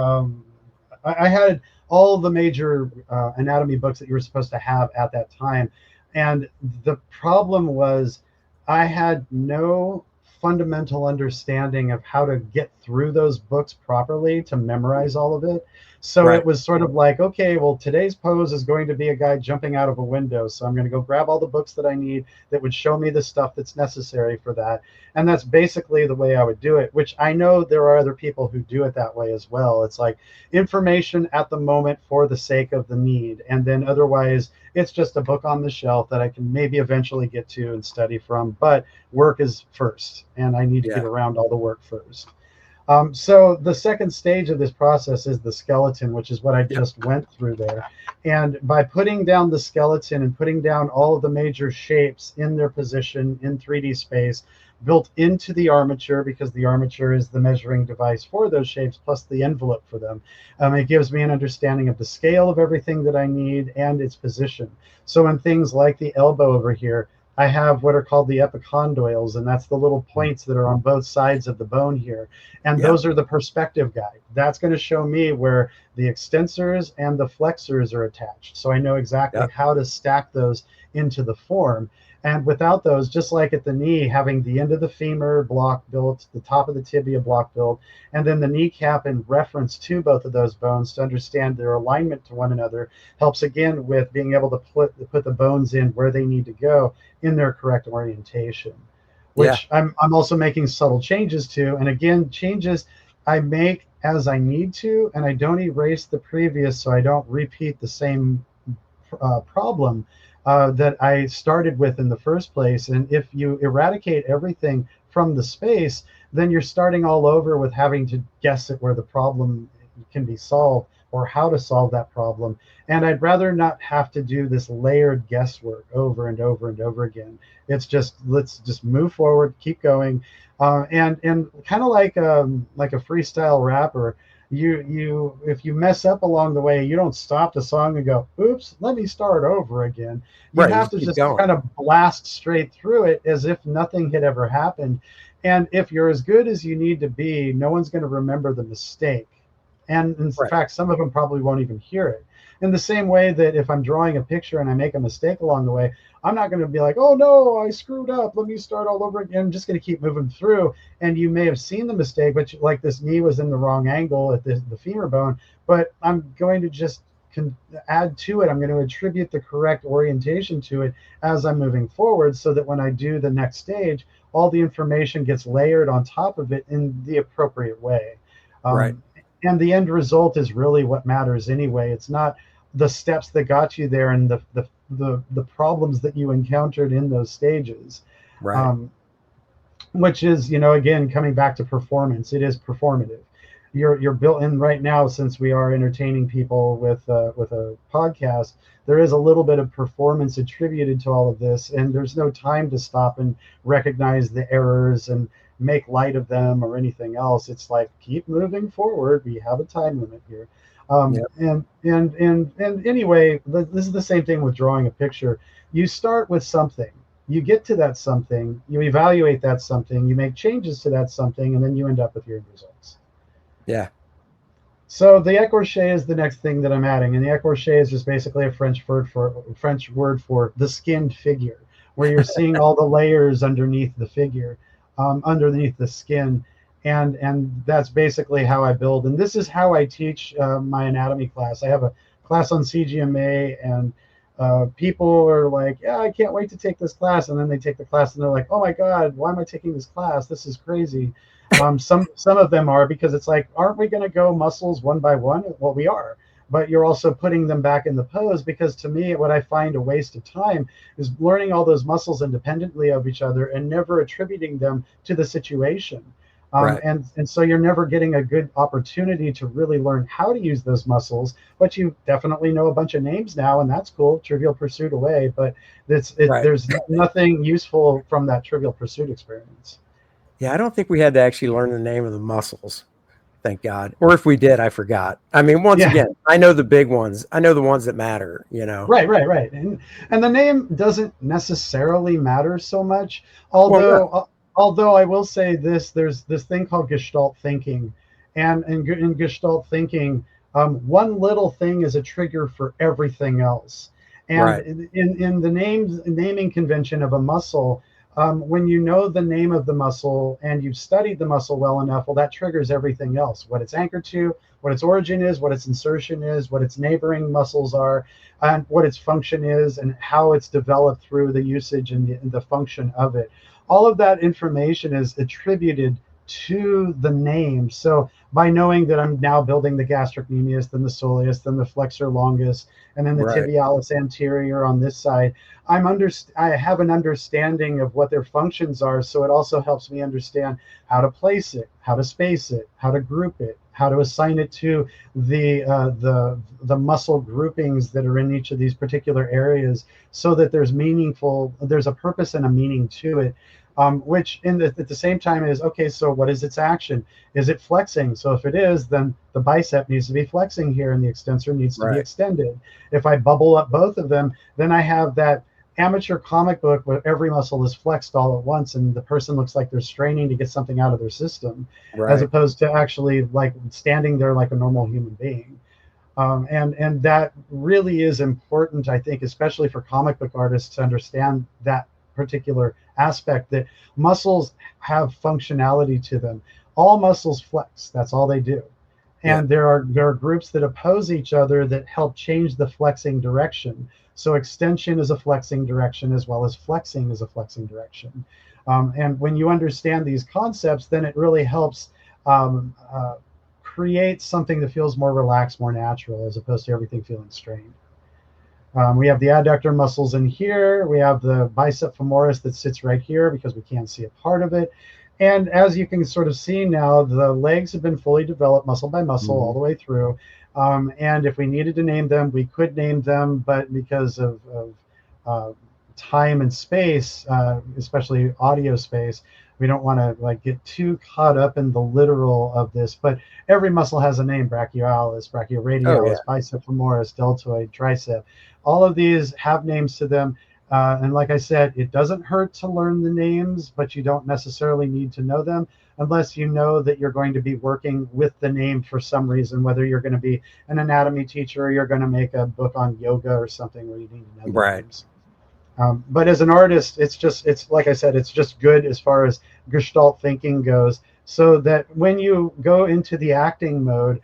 I had all the major anatomy books that you were supposed to have at that time. And the problem was I had no fundamental understanding of how to get through those books properly to memorize all of it. So Right. it was sort of like, okay, well, today's pose is going to be a guy jumping out of a window. So I'm going to go grab all the books that I need that would show me the stuff that's necessary for that. And that's basically the way I would do it, which I know there are other people who do it that way as well. It's like information at the moment for the sake of the need. And then otherwise, it's just a book on the shelf that I can maybe eventually get to and study from. But work is first, and I need to get Yeah. around all the work first. So the second stage of this process is the skeleton, which is what I Yep. just went through there. And by putting down the skeleton and putting down all of the major shapes in their position in 3D space, built into the armature, because the armature is the measuring device for those shapes, plus the envelope for them, it gives me an understanding of the scale of everything that I need and its position. So in things like the elbow over here, I have what are called the epicondyles, and that's the little points that are on both sides of the bone here. And Yep. those are the perspective guide. That's going to show me where the extensors and the flexors are attached. So I know exactly Yep. how to stack those into the form. And without those, just like at the knee, having the end of the femur block built, the top of the tibia block built, and then the kneecap in reference to both of those bones to understand their alignment to one another helps again with being able to put the bones in where they need to go in their correct orientation, Yeah. which I'm also making subtle changes to. And again, changes I make as I need to, and I don't erase the previous so I don't repeat the same problem that I started with in the first place. And if you eradicate everything from the space, then you're starting all over with having to guess at where the problem can be solved or how to solve that problem. And I'd rather not have to do this layered guesswork over and over and over again. It's just let's just move forward, keep going, and kind of like a freestyle rapper. You if you mess up along the way, you don't stop the song and go, oops, let me start over again. You Right. You have just to keep just going. kind of blast straight through it as if nothing had ever happened. And if you're as good as you need to be, no one's going to remember the mistake. And in Right. fact, some of them probably won't even hear it. In the same way that if I'm drawing a picture and I make a mistake along the way, I'm not going to be like, oh no, I screwed up. Let me start all over again. I'm just going to keep moving through. And you may have seen the mistake, but like this knee was in the wrong angle at the femur bone. But I'm going to just add to it. I'm going to attribute the correct orientation to it as I'm moving forward so that when I do the next stage, all the information gets layered on top of it in the appropriate way. Right. Um, and the end result is really what matters anyway. It's not the steps that got you there and the problems that you encountered in those stages, Right. um, which is, again, coming back to performance. It is performative. You're built in right now, since we are entertaining people with a podcast. There is a little bit of performance attributed to all of this, and there's no time to stop and recognize the errors and make light of them or anything else. It's like keep moving forward. We have a time limit here. Yep. And anyway, this is the same thing with drawing a picture. You start with something, you get to that something, you evaluate that something, you make changes to that something, and then you end up with your end results. Yeah. So the écorché is the next thing that I'm adding, and the écorché is just basically a French word for the skinned figure, where you're seeing all the layers underneath the figure, underneath the skin, and that's basically how I build. And this is how I teach my anatomy class. I have a class on CGMA, and people are like, "Yeah, I can't wait to take this class," and then they take the class, and they're like, "Oh my God, why am I taking this class? This is crazy." Some of them are, because it's like, aren't we going to go muscles one by one? Well, we are, but you're also putting them back in the pose, because to me, what I find a waste of time is learning all those muscles independently of each other and never attributing them to the situation. Right. And so you're never getting a good opportunity to really learn how to use those muscles. But you definitely know a bunch of names now, and that's cool. Trivial Pursuit away, but Right. there's nothing useful from that Trivial Pursuit experience. Yeah, I don't think we had to actually learn the name of the muscles. Thank God. Or if we did, I forgot. I mean, once Yeah, again, I know the big ones. I know the ones that matter, you know. right. And the name doesn't necessarily matter so much. Well, no. Although I will say this, there's this thing called Gestalt thinking, and in Gestalt thinking, one little thing is a trigger for everything else. And Right. in the naming convention of a muscle, when you know the name of the muscle and you've studied the muscle well enough, well, that triggers everything else. What it's anchored to, what its origin is, what its insertion is, what its neighboring muscles are, and what its function is, and how it's developed through the usage and the function of it. All of that information is attributed to the name. So by knowing that I'm now building the gastrocnemius, then the soleus, then the flexor longus, and then the Right. tibialis anterior on this side, I have an understanding of what their functions are. So it also helps me understand how to place it, how to space it, how to group it, how to assign it to the muscle groupings that are in each of these particular areas, so that there's a purpose and a meaning to it. Which at the same time is, okay, so what is its action? Is it flexing? So if it is, then the bicep needs to be flexing here and the extensor needs to be Right. extended. If I bubble up both of them, then I have that amateur comic book where every muscle is flexed all at once and the person looks like they're straining to get something out of their system, as Right. opposed to actually like standing there like a normal human being. And that really is important, I think, especially for comic book artists, to understand that particular aspect, that muscles have functionality to them. All muscles flex. That's all they do. Yeah. And there are groups that oppose each other that help change the flexing direction. So extension is a flexing direction, as well as flexing is a flexing direction. And when you understand these concepts, then it really helps um, uh, create something that feels more relaxed, more natural, as opposed to everything feeling strained. We have the adductor muscles in here. We have the bicep femoris that sits right here because we can't see a part of it. And as you can sort of see now, the legs have been fully developed muscle by muscle all Mhm. the way through. And if we needed to name them, we could name them, but because of uh, time and space, especially audio space, we don't want to like get too caught up in the literal of this. But every muscle has a name: brachialis, Oh yeah. brachioradialis, bicep femoris, deltoid, tricep. All of these have names to them. And like I said, it doesn't hurt to learn the names, but you don't necessarily need to know them unless you know that you're going to be working with the name for some reason, whether you're going to be an anatomy teacher or you're going to make a book on yoga or something where you need to know the Right. names. But as an artist, it's like I said, it's just good as far as Gestalt thinking goes, so that when you go into the acting mode,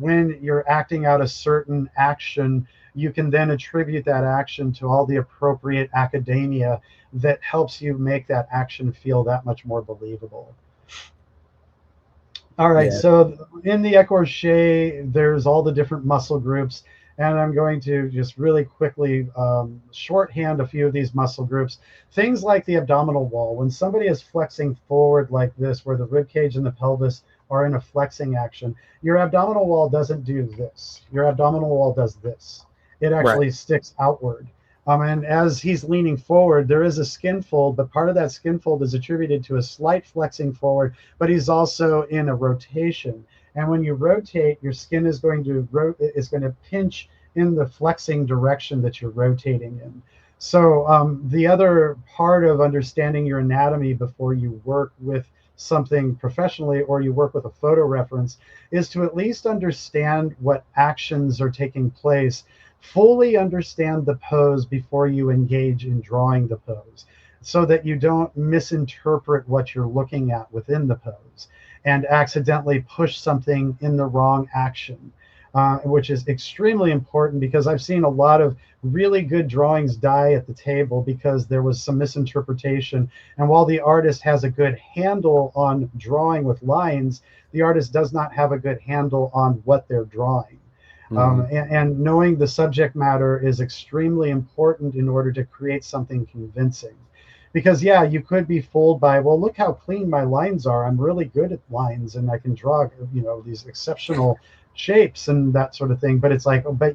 when you're acting out a certain action, you can then attribute that action to all the appropriate academia that helps you make that action feel that much more believable. All right, Yeah. so in the écorché, there's all the different muscle groups, and I'm going to just really quickly shorthand a few of these muscle groups. Things like the abdominal wall. When somebody is flexing forward like this, where the rib cage and the pelvis are in a flexing action, your abdominal wall doesn't do this. Your abdominal wall does this. It Right. actually sticks outward. And as he's leaning forward, there is a skin fold, but part of that skin fold is attributed to a slight flexing forward, but he's also in a rotation. And when you rotate, your skin is going to pinch in the flexing direction that you're rotating in. So the other part of understanding your anatomy before you work with something professionally or you work with a photo reference is to at least understand what actions are taking place, fully understand the pose before you engage in drawing the pose, so that you don't misinterpret what you're looking at within the pose and accidentally push something in the wrong action. which is extremely important because I've seen a lot of really good drawings die at the table because there was some misinterpretation. And while the artist has a good handle on drawing with lines, the artist does not have a good handle on what they're drawing. And knowing the subject matter is extremely important in order to create something convincing. Because yeah, you could be fooled by, well, look how clean my lines are. I'm really good at lines and I can draw, these exceptional shapes and that sort of thing. But it's like, oh, but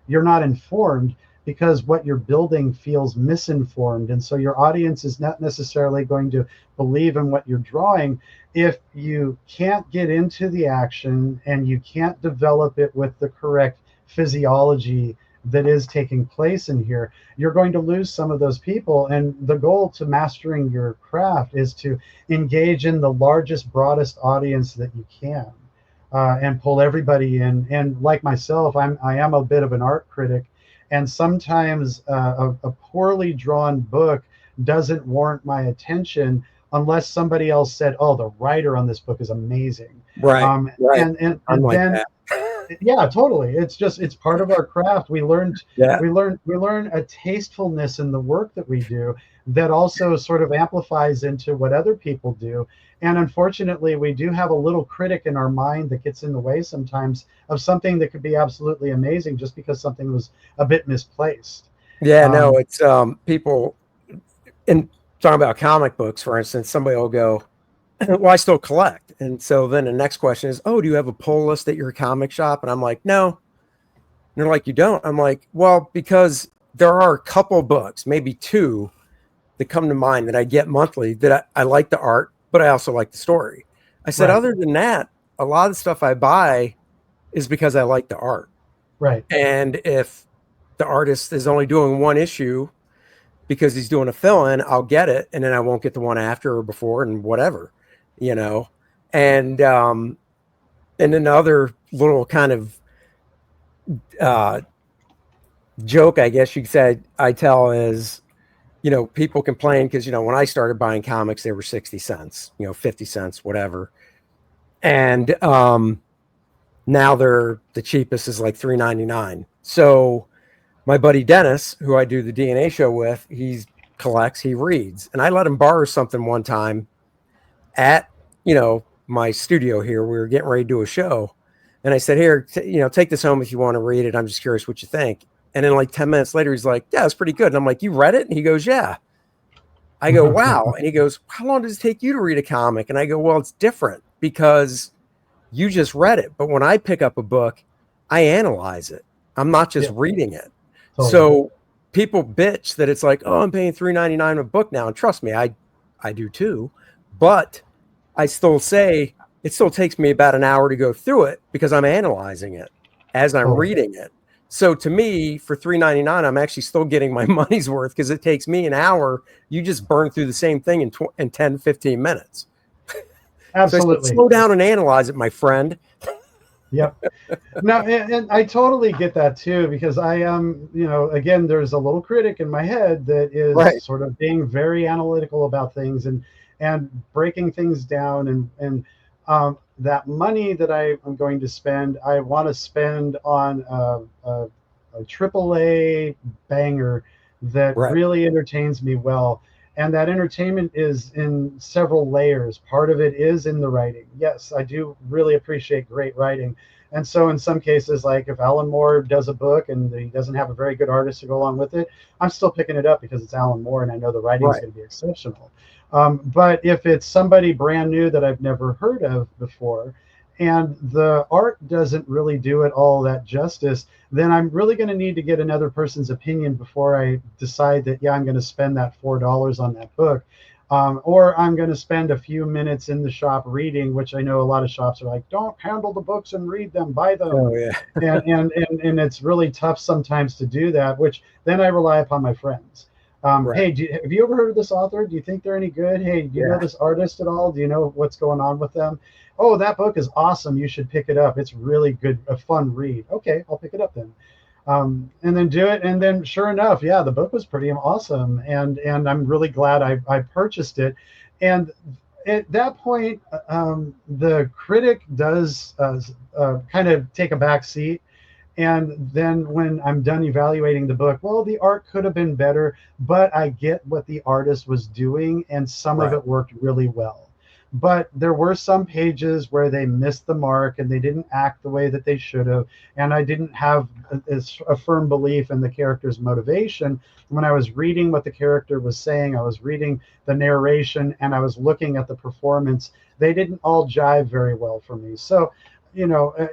you're not informed because what you're building feels misinformed. And so your audience is not necessarily going to believe in what you're drawing if you can't get into the action and you can't develop it with the correct physiology that is taking place in here. You're going to lose some of those people. And the goal to mastering your craft is to engage in the largest, broadest audience that you can, and pull everybody in. And like myself, I am a bit of an art critic, and sometimes a poorly drawn book doesn't warrant my attention unless somebody else said, "Oh, the writer on this book is amazing." Right. Right. And like then that. Yeah, totally. It's part of our craft. We learn Yeah. a tastefulness in the work that we do that also sort of amplifies into what other people do. And unfortunately, we do have a little critic in our mind that gets in the way sometimes of something that could be absolutely amazing just because something was a bit misplaced. Yeah, no, Um, it's people in talking about comic books, for instance, somebody will go, well, I still collect. And so then the next question is, oh, do you have a pull list at your comic shop? And I'm like, no. And they're like, you don't? I'm like, well, because there are a couple books, maybe two, that come to mind that I get monthly that I like the art, but I also like the story. I said, right, other than that, a lot of the stuff I buy is because I like the art. right. And if the artist is only doing one issue because he's doing a fill-in, I'll get it, and then I won't get the one after or before and whatever, you know. And then the other little kind of joke, I guess you said, I tell is, people complain because, when I started buying comics, they were 60 cents, 50 cents, whatever. And now they're the cheapest is like $3.99. So my buddy Dennis, who I do the DNA show with, he collects, he reads, and I let him borrow something one time at, my studio here. We were getting ready to do a show, and I said, here, take this home if you want to read it. I'm just curious what you think. And then like 10 minutes later, he's like, yeah, it's pretty good. And I'm like, you read it? And he goes, yeah. I go, wow. And he goes, how long does it take you to read a comic? And I go, well, it's different because you just read it. But when I pick up a book, I analyze it. I'm not just reading it. Totally. So people bitch that it's like, oh, I'm paying $3.99 a book now. And trust me, I do too. But I still say it still takes me about an hour to go through it because I'm analyzing it as I'm reading it. So to me, for $3.99, I'm actually still getting my money's worth because it takes me an hour. You just burn through the same thing in 10, 15 minutes. Absolutely. So I said, slow down and analyze it, my friend. Yep. No, and I totally get that too, because I am, again, there's a little critic in my head that is sort of being very analytical about things and breaking things down and that money that I am going to spend, I want to spend on a AAA banger that really entertains me well. And that entertainment is in several layers. Part of it is in the writing. Yes, I do really appreciate great writing. And so in some cases, like if Alan Moore does a book and he doesn't have a very good artist to go along with it, I'm still picking it up because it's Alan Moore and I know the writing is going to be exceptional. But if it's somebody brand new that I've never heard of before, and the art doesn't really do it all that justice, then I'm really going to need to get another person's opinion before I decide that, yeah, I'm going to spend that $4 on that book. Or I'm going to spend a few minutes in the shop reading, which I know a lot of shops are like, don't handle the books and read them, buy them. Oh, yeah. and it's really tough sometimes to do that, which then I rely upon my friends. Hey, have you ever heard of this author? Do you think they're any good? Hey, do you know this artist at all? Do you know what's going on with them? Oh, that book is awesome. You should pick it up. It's really good, a fun read. Okay, I'll pick it up then. And then do it. And then sure enough, yeah, the book was pretty awesome. And I'm really glad I purchased it. And at that point, the critic does kind of take a back seat. And then when I'm done evaluating the book, well, the art could have been better, but I get what the artist was doing, and some of Right. it worked really well. But there were some pages where they missed the mark and they didn't act the way that they should have. And I didn't have a firm belief in the character's motivation. When I was reading what the character was saying, I was reading the narration and I was looking at the performance. They didn't all jive very well for me. So,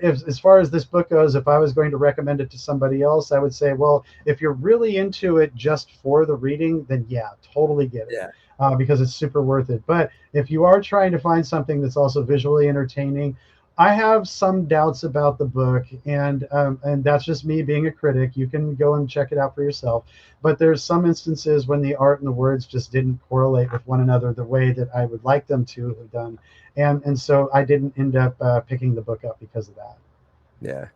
as far as this book goes, if I was going to recommend it to somebody else, I would say, well, if you're really into it just for the reading, then yeah, totally get it. Yeah. Because it's super worth it. But if you are trying to find something that's also visually entertaining, I have some doubts about the book, and that's just me being a critic. You can go and check it out for yourself. But there's some instances when the art and the words just didn't correlate with one another the way that I would like them to have done, and so I didn't end up picking the book up because of that. Yeah.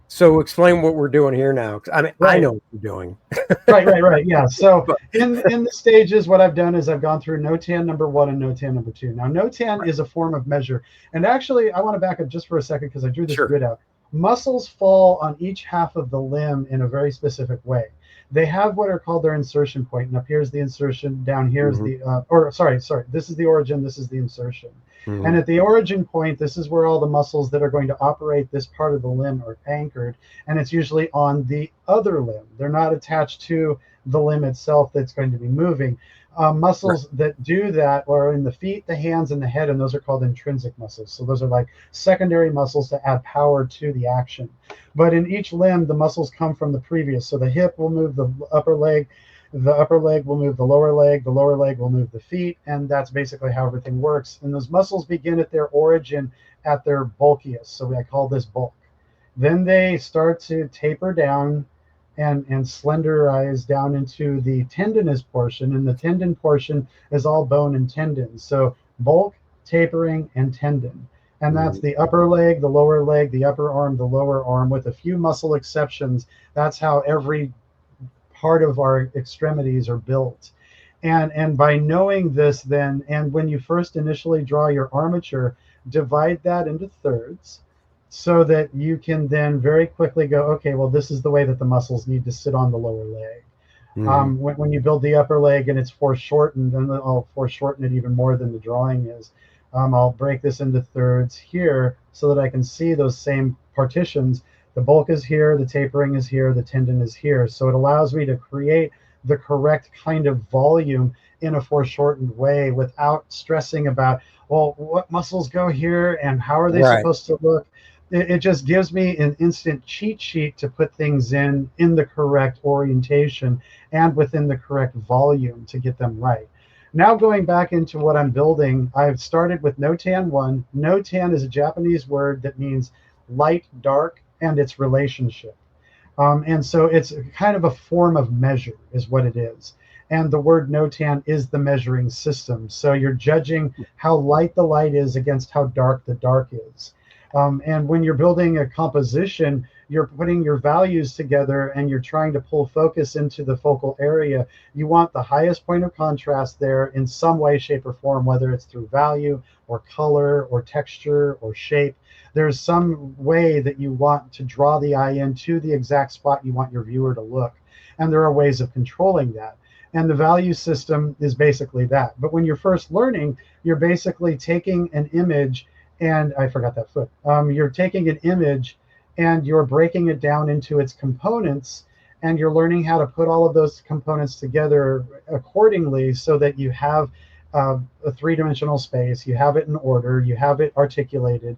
So explain what we're doing here now. 'Cause I mean, I Right. know what we're doing. Right. Yeah. So But in the stages, what I've done is I've gone through NOTAN number 1 and NOTAN number 2. Now, NOTAN is a form of measure. And actually, I want to back up just for a second because I drew this sure. grid out. Muscles fall on each half of the limb in a very specific way. They have what are called their insertion point, and up here's the insertion, down here's Mhm. sorry, this is the origin, this is the insertion. And Mhm. at the origin point, this is where all the muscles that are going to operate this part of the limb are anchored, and it's usually on the other limb. They're not attached to the limb itself that's going to be moving. Right. Muscles that do that are in the feet, the hands, and the head, and those are called intrinsic muscles. So those are like secondary muscles to add power to the action. But in each limb, the muscles come from the previous. So the hip will move the upper leg will move the lower leg will move the feet, and that's basically how everything works. And those muscles begin at their origin at their bulkiest. So I call this bulk. Then they start to taper down and slenderize down into the tendinous portion, and the tendon portion is all bone and tendon. So bulk, tapering, and tendon. And that's Mhm. the upper leg, the lower leg, the upper arm, the lower arm, with a few muscle exceptions. That's how every part of our extremities are built. And by knowing this, then, and when you first initially draw your armature, divide that into thirds so that you can then very quickly go, okay, well, this is the way that the muscles need to sit on the lower leg. Mhm. When you build the upper leg and it's foreshortened, then I'll foreshorten it even more than the drawing is. I'll break this into thirds here so that I can see those same partitions. The bulk is here, the tapering is here, the tendon is here. So it allows me to create the correct kind of volume in a foreshortened way without stressing about, well, what muscles go here and how are they Right. supposed to look. It just gives me an instant cheat sheet to put things in the correct orientation and within the correct volume to get them right. Now going back into what I'm building, I've started with NOTAN 1. NOTAN is a Japanese word that means light, dark, and its relationship. And so it's kind of a form of measure is what it is. And the word NOTAN is the measuring system. So you're judging how light the light is against how dark the dark is. And when you're building a composition, you're putting your values together and you're trying to pull focus into the focal area. You want the highest point of contrast there in some way, shape, or form, whether it's through value or color or texture or shape. There's some way that you want to draw the eye into the exact spot you want your viewer to look. And there are ways of controlling that. And the value system is basically that. But when you're first learning, you're basically taking an image, and I forgot that foot. You're taking an image and you're breaking it down into its components, and you're learning how to put all of those components together accordingly so that you have a three-dimensional space, you have it in order, you have it articulated,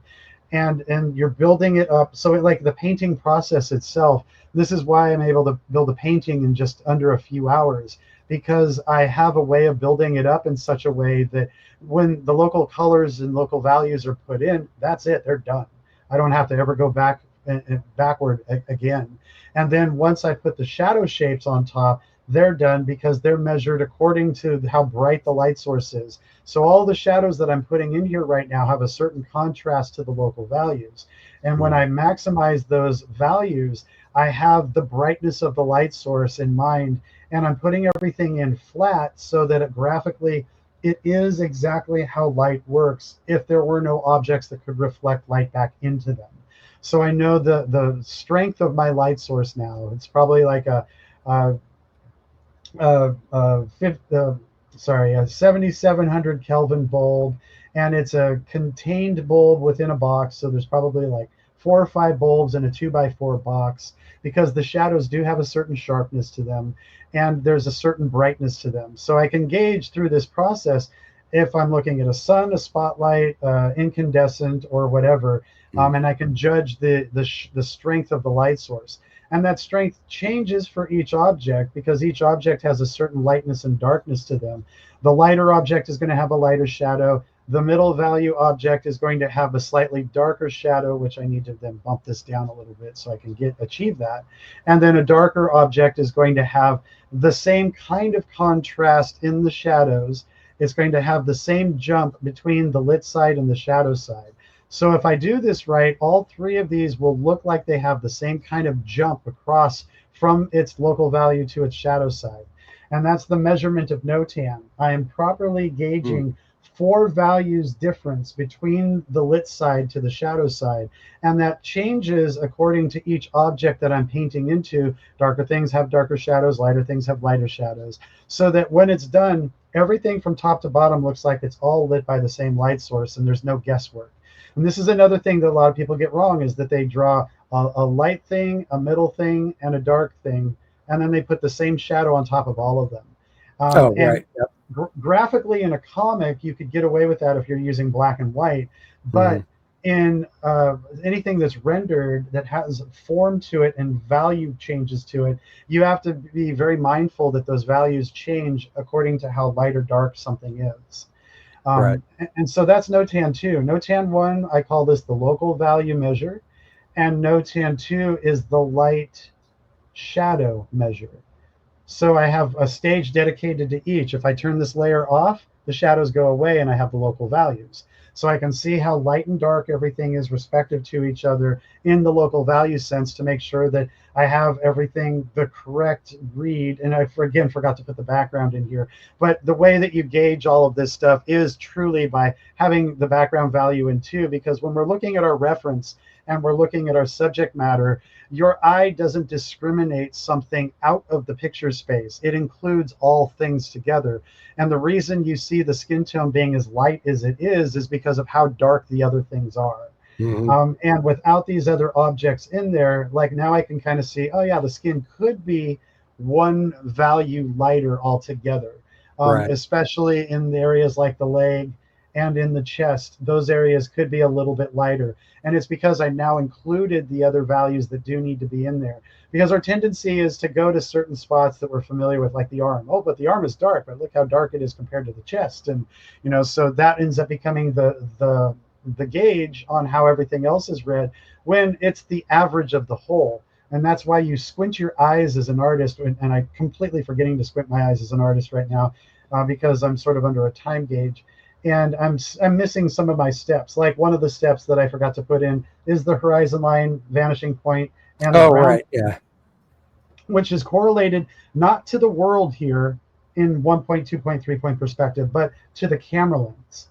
and you're building it up. So like the painting process itself, this is why I'm able to build a painting in just under a few hours, because I have a way of building it up in such a way that when the local colors and local values are put in, that's it, they're done. I don't have to ever go back and backward again. And then once I put the shadow shapes on top, they're done because they're measured according to how bright the light source is. So all the shadows that I'm putting in here right now have a certain contrast to the local values. And when Mhm. I maximize those values, I have the brightness of the light source in mind, and I'm putting everything in flat so that it graphically it is exactly how light works if there were no objects that could reflect light back into them. So I know the strength of my light source now. It's probably like a, a 7700 Kelvin bulb, and it's a contained bulb within a box. So there's probably like 4 or 5 bulbs in a 2x4 box, because the shadows do have a certain sharpness to them, and there's a certain brightness to them. So I can gauge through this process if I'm looking at a sun, a spotlight, incandescent, or whatever, and I can judge the strength of the light source. And that strength changes for each object because each object has a certain lightness and darkness to them. The lighter object is going to have a lighter shadow. The middle value object is going to have a slightly darker shadow, which I need to then bump this down a little bit so I can achieve that. And then a darker object is going to have the same kind of contrast in the shadows. It's going to have the same jump between the lit side and the shadow side. So if I do this right, all 3 of these will look like they have the same kind of jump across from its local value to its shadow side. And that's the measurement of notan. I am properly gauging 4 values difference between the lit side to the shadow side. And that changes according to each object that I'm painting into. Darker things have darker shadows, lighter things have lighter shadows. So that when it's done, everything from top to bottom looks like it's all lit by the same light source, and there's no guesswork. And this is another thing that a lot of people get wrong, is that they draw a light thing, a middle thing, and a dark thing, and then they put the same shadow on top of all of them. And Right. Yep. graphically in a comic, you could get away with that if you're using black and white. But in anything that's rendered that has form to it and value changes to it, you have to be very mindful that those values change according to how light or dark something is. Right. And so that's NOTAN 2. NOTAN 1, I call this the local value measure, and NOTAN 2 is the light shadow measure. So I have a stage dedicated to each. If I turn this layer off, the shadows go away and I have the local values. So I can see how light and dark everything is respective to each other in the local value sense to make sure that I have everything the correct read. And I, again, forgot to put the background in here. But the way that you gauge all of this stuff is truly by having the background value in 2, because when we're looking at our reference and we're looking at our subject matter, your eye doesn't discriminate something out of the picture space. It includes all things together. And the reason you see the skin tone being as light as it is because of how dark the other things are. And without these other objects in there, like now I can kind of see, oh yeah, the skin could be 1 value lighter altogether, Right. especially in the areas like the leg and in the chest. Those areas could be a little bit lighter. And it's because I now included the other values that do need to be in there. Because our tendency is to go to certain spots that we're familiar with, like the arm. Oh, but the arm is dark, but look how dark it is compared to the chest. And, so that ends up becoming the gauge on how everything else is read, when it's the average of the whole. And that's why you squint your eyes as an artist. And I'm completely forgetting to squint my eyes as an artist right now, because I'm sort of under a time gauge. And I'm missing some of my steps. Like one of the steps that I forgot to put in is the horizon line, vanishing point, and the ground, Right. Yeah. which is correlated not to the world here in 1.2.3 point perspective, but to the camera lens.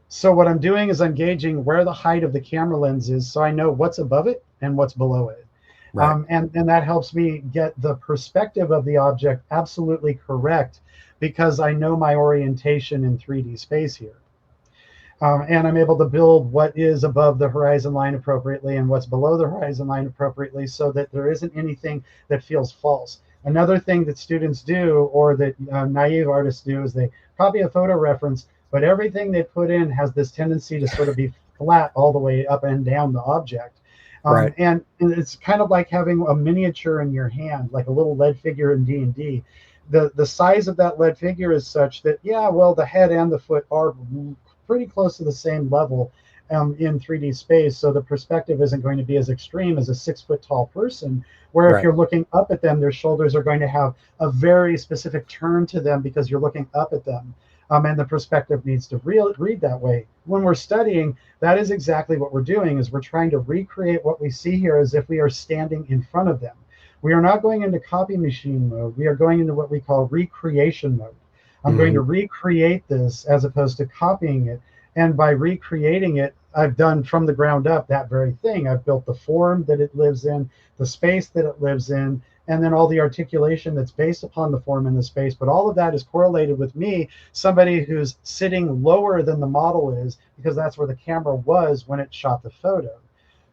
So what I'm doing is I'm gauging where the height of the camera lens is, so I know what's above it and what's below it. Right. And that helps me get the perspective of the object absolutely correct, because I know my orientation in 3D space here. And I'm able to build what is above the horizon line appropriately and what's below the horizon line appropriately, so that there isn't anything that feels false. Another thing that students do, or that naive artists do, is they copy a photo reference, but everything they put in has this tendency to sort of be flat all the way up and down the object. Right. And it's kind of like having a miniature in your hand, like a little lead figure in D&D. The size of that lead figure is such that, yeah, well, the head and the foot are pretty close to the same level in 3D space. So the perspective isn't going to be as extreme as a 6-foot tall person, where if you're looking up at them, their shoulders are going to have a very specific turn to them because you're looking up at them. And the perspective needs to read that way. When we're studying, that is exactly what we're doing, is we're trying to recreate what we see here as if we are standing in front of them. We are not going into copy machine mode. We are going into what we call recreation mode. I'm going to recreate this as opposed to copying it. And by recreating it, I've done from the ground up that very thing. I've built the form that it lives in, the space that it lives in, and then all the articulation that's based upon the form and the space. But all of that is correlated with me, somebody who's sitting lower than the model is, because that's where the camera was when it shot the photo.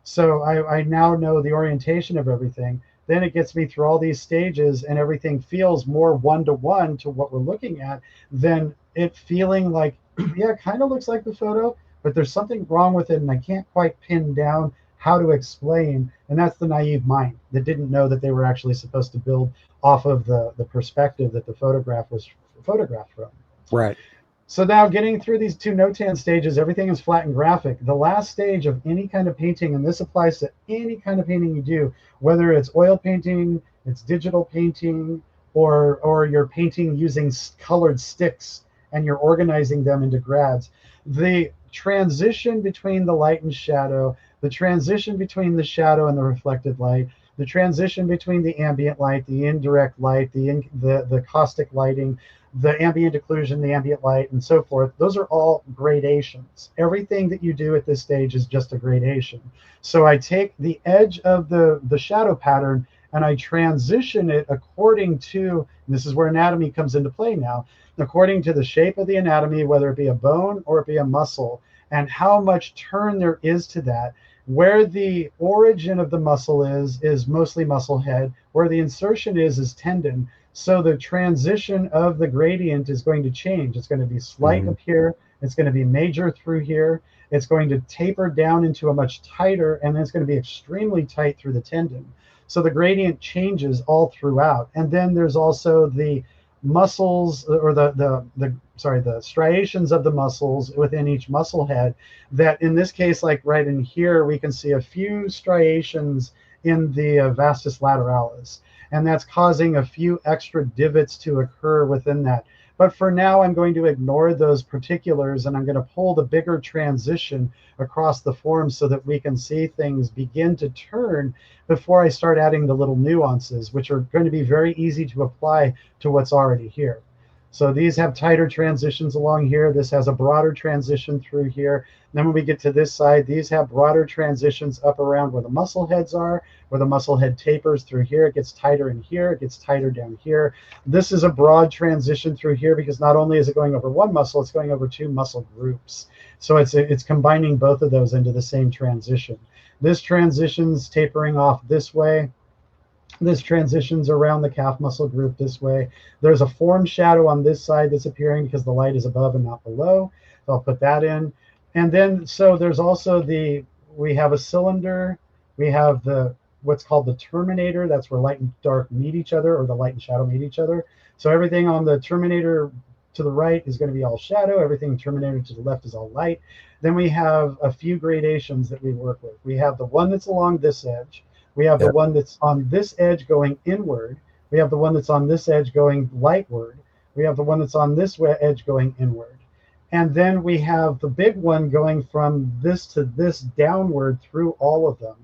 So I now know the orientation of everything. Then it gets me through all these stages, and everything feels more one-to-one to what we're looking at than it feeling like, yeah, it kind of looks like the photo, but there's something wrong with it, and I can't quite pin down how to explain. And that's the naive mind that didn't know that they were actually supposed to build off of the perspective that the photograph was photographed from. Right. So now getting through these two notan stages, everything is flat and graphic. The last stage of any kind of painting, and this applies to any kind of painting you do, whether it's oil painting, it's digital painting, or you're painting using colored sticks and you're organizing them into grads. The transition between the light and shadow, the transition between the shadow and the reflected light, the transition between the ambient light, the indirect light, the caustic lighting, the ambient occlusion, the ambient light, and so forth, those are all gradations. Everything that you do at this stage is just a gradation. So I take the edge of the shadow pattern and I transition it according to, and this is where anatomy comes into play now, according to the shape of the anatomy, whether it be a bone or it be a muscle, and how much turn there is to that. Where the origin of the muscle is mostly muscle head. Where the insertion is tendon. So the transition of the gradient is going to change. It's going to be slight up here. It's going to be major through here. It's going to taper down into a much tighter, and then it's going to be extremely tight through the tendon. So the gradient changes all throughout. And then there's also the muscles, or the striations of the muscles within each muscle head, that in this case, like right in here, we can see a few striations in the vastus lateralis, and that's causing a few extra divots to occur within that. But for now, I'm going to ignore those particulars, and I'm going to pull the bigger transition across the form so that we can see things begin to turn before I start adding the little nuances, which are going to be very easy to apply to what's already here. So these have tighter transitions along here. This has a broader transition through here. And then when we get to this side, these have broader transitions up around where the muscle heads are, where the muscle head tapers through here. It gets tighter in here. It gets tighter down here. This is a broad transition through here because not only is it going over one muscle, it's going over two muscle groups. So it's combining both of those into the same transition. This transition's tapering off this way. This transitions around the calf muscle group this way. There's a form shadow on this side that's appearing because the light is above and not below. So I'll put that in. And then, so there's also we have a cylinder. We have what's called the terminator. That's where light and dark meet each other, or the light and shadow meet each other. So everything on the terminator to the right is going to be all shadow. Everything terminator to the left is all light. Then we have a few gradations that we work with. We have the one that's along this edge. We have the one that's on this edge going inward. We have the one that's on this edge going lightward. We have the one that's on this edge going inward. And then we have the big one going from this to this downward through all of them.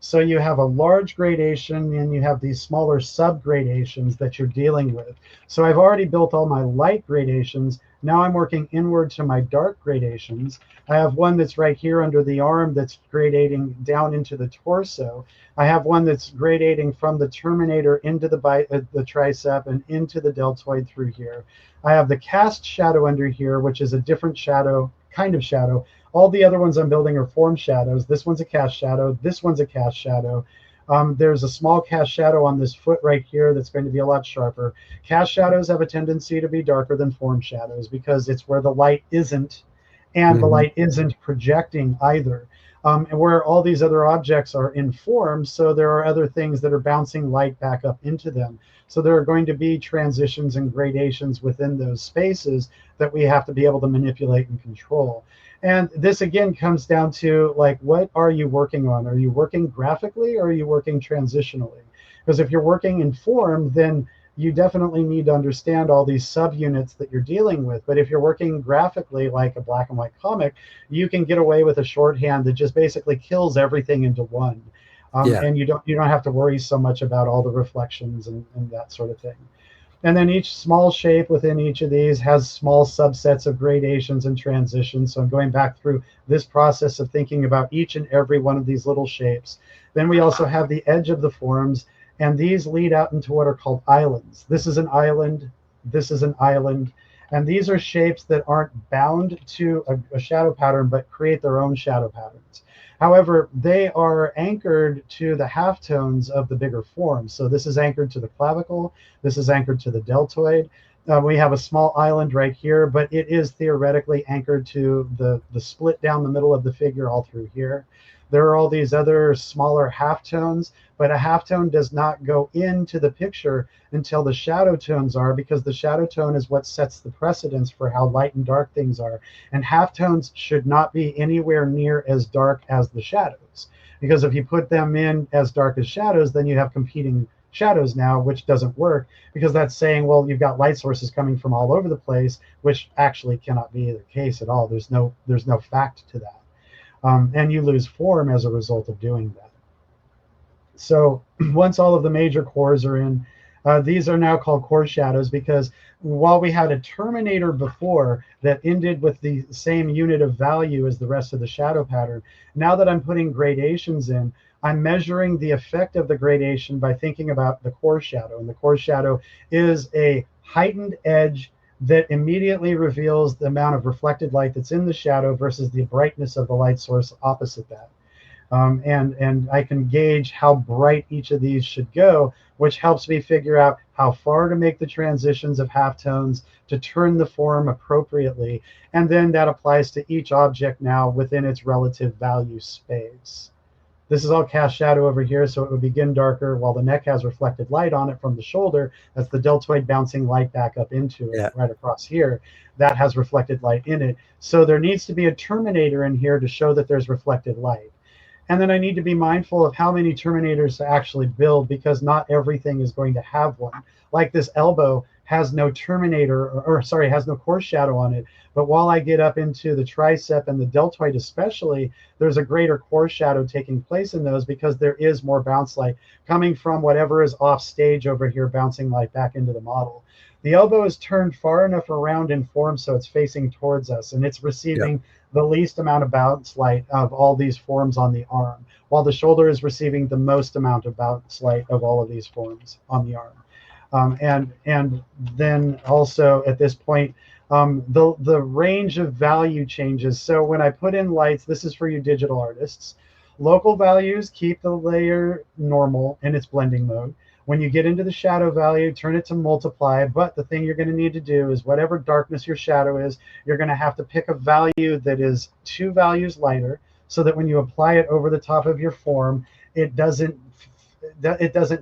So you have a large gradation, and you have these smaller sub-gradations that you're dealing with. So I've already built all my light gradations. Now I'm working inward to my dark gradations. I have one that's right here under the arm that's gradating down into the torso. I have one that's gradating from the terminator into the tricep and into the deltoid through here. I have the cast shadow under here, which is a different shadow, kind of shadow. All the other ones I'm building are form shadows. This one's a cast shadow. This one's a cast shadow. There's a small cast shadow on this foot right here that's going to be a lot sharper. Cast shadows have a tendency to be darker than form shadows because it's where the light isn't, and the light isn't projecting either. And where all these other objects are in form, so there are other things that are bouncing light back up into them. So there are going to be transitions and gradations within those spaces that we have to be able to manipulate and control. And this again comes down to, like, what are you working on? Are you working graphically, or are you working transitionally? Because if you're working in form, then you definitely need to understand all these subunits that you're dealing with. But if you're working graphically, like a black and white comic, you can get away with a shorthand that just basically kills everything into one. And you don't have to worry so much about all the reflections and that sort of thing. And then each small shape within each of these has small subsets of gradations and transitions. So I'm going back through this process of thinking about each and every one of these little shapes. Then we also have the edge of the forms, and these lead out into what are called islands. This is an island, this is an island, and these are shapes that aren't bound to a shadow pattern, but create their own shadow patterns. However, they are anchored to the halftones of the bigger forms. So this is anchored to the clavicle, this is anchored to the deltoid. We have a small island right here, but it is theoretically anchored to the split down the middle of the figure all through here. There are all these other smaller halftones, but a halftone does not go into the picture until the shadow tones are, because the shadow tone is what sets the precedence for how light and dark things are. And halftones should not be anywhere near as dark as the shadows, because if you put them in as dark as shadows, then you have competing shadows now, which doesn't work, because that's saying, well, you've got light sources coming from all over the place, which actually cannot be the case at all. There's no fact to that. And you lose form as a result of doing that. So once all of the major cores are in, these are now called core shadows, because while we had a terminator before that ended with the same unit of value as the rest of the shadow pattern, now that I'm putting gradations in, I'm measuring the effect of the gradation by thinking about the core shadow. And the core shadow is a heightened edge that immediately reveals the amount of reflected light that's in the shadow versus the brightness of the light source opposite that. And I can gauge how bright each of these should go, which helps me figure out how far to make the transitions of halftones to turn the form appropriately. And then that applies to each object now within its relative value space. This is all cast shadow over here, so it would begin darker while the neck has reflected light on it from the shoulder. That's the deltoid bouncing light back up into it, right across here. That has reflected light in it. So there needs to be a terminator in here to show that there's reflected light. And then I need to be mindful of how many terminators to actually build, because not everything is going to have one. Like this elbow has no terminator, or sorry, has no core shadow on it. But while I get up into the tricep and the deltoid especially, there's a greater core shadow taking place in those, because there is more bounce light coming from whatever is off stage over here, bouncing light back into the model. The elbow is turned far enough around in form so it's facing towards us, and it's receiving the least amount of bounce light of all these forms on the arm, while the shoulder is receiving the most amount of bounce light of all of these forms on the arm. And then also at this point, the range of value changes. So when I put in lights, this is for you digital artists. Local values keep the layer normal in its blending mode. When you get into the shadow value, turn it to multiply. But the thing you're going to need to do is whatever darkness your shadow is, you're going to have to pick a value that is 2 values lighter, so that when you apply it over the top of your form, it doesn't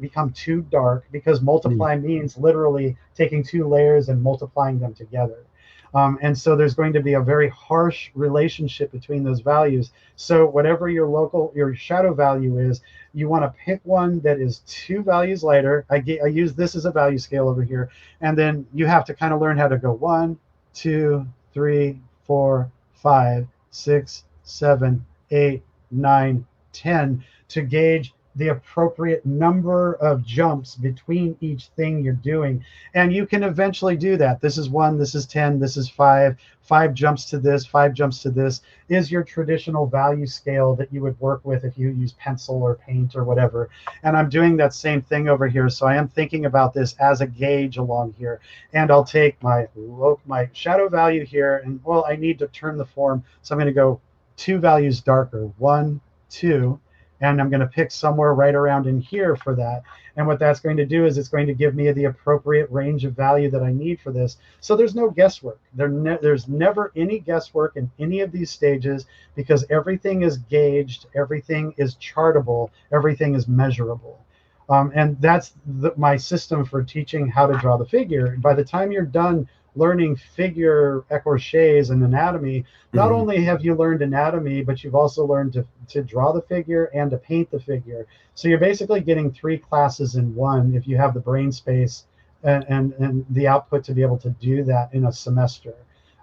become too dark, because multiply means literally taking 2 layers and multiplying them together. And so there's going to be a very harsh relationship between those values. So whatever your shadow value is, you want to pick one that is 2 values lighter. I use this as a value scale over here. And then you have to kind of learn how to go 1, 2, 3, 4, 5, 6, 7, 8, 9, 10 to gauge the appropriate number of jumps between each thing you're doing. And you can eventually do that. This is 1, this is 10, this is 5, 5 jumps to this, 5 jumps to this is your traditional value scale that you would work with if you use pencil or paint or whatever. And I'm doing that same thing over here. So I am thinking about this as a gauge along here. And I'll take my shadow value here, and well, I need to turn the form. So I'm going to go 2 values darker, 1, 2, and I'm going to pick somewhere right around in here for that. And what that's going to do is it's going to give me the appropriate range of value that I need for this. So there's no guesswork. There's never any guesswork in any of these stages, because everything is gauged, everything is chartable, everything is measurable. And that's my system for teaching how to draw the figure. By the time you're done learning figure écorchés and anatomy, not only have you learned anatomy, but you've also learned to draw the figure and to paint the figure. So you're basically getting 3 classes in one if you have the brain space and the output to be able to do that in a semester.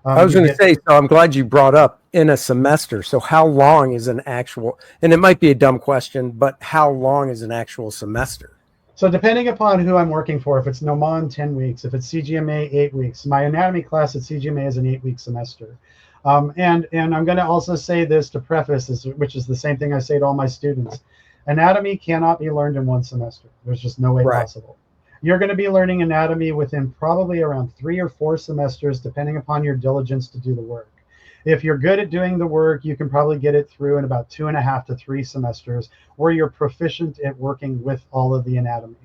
I was going to say, so I'm glad you brought up in a semester. So how long is an actual, and it might be a dumb question, but how long is an actual semester? So depending upon who I'm working for, if it's Noman, 10 weeks, if it's CGMA, 8 weeks. My anatomy class at CGMA is an 8-week semester. And I'm going to also say this to preface this, which is the same thing I say to all my students. Anatomy cannot be learned in one semester. There's just no way Right. possible. You're going to be learning anatomy within probably around 3 or 4 semesters, depending upon your diligence to do the work. If you're good at doing the work, you can probably get it through in about 2.5 to 3 semesters, where you're proficient at working with all of the anatomy.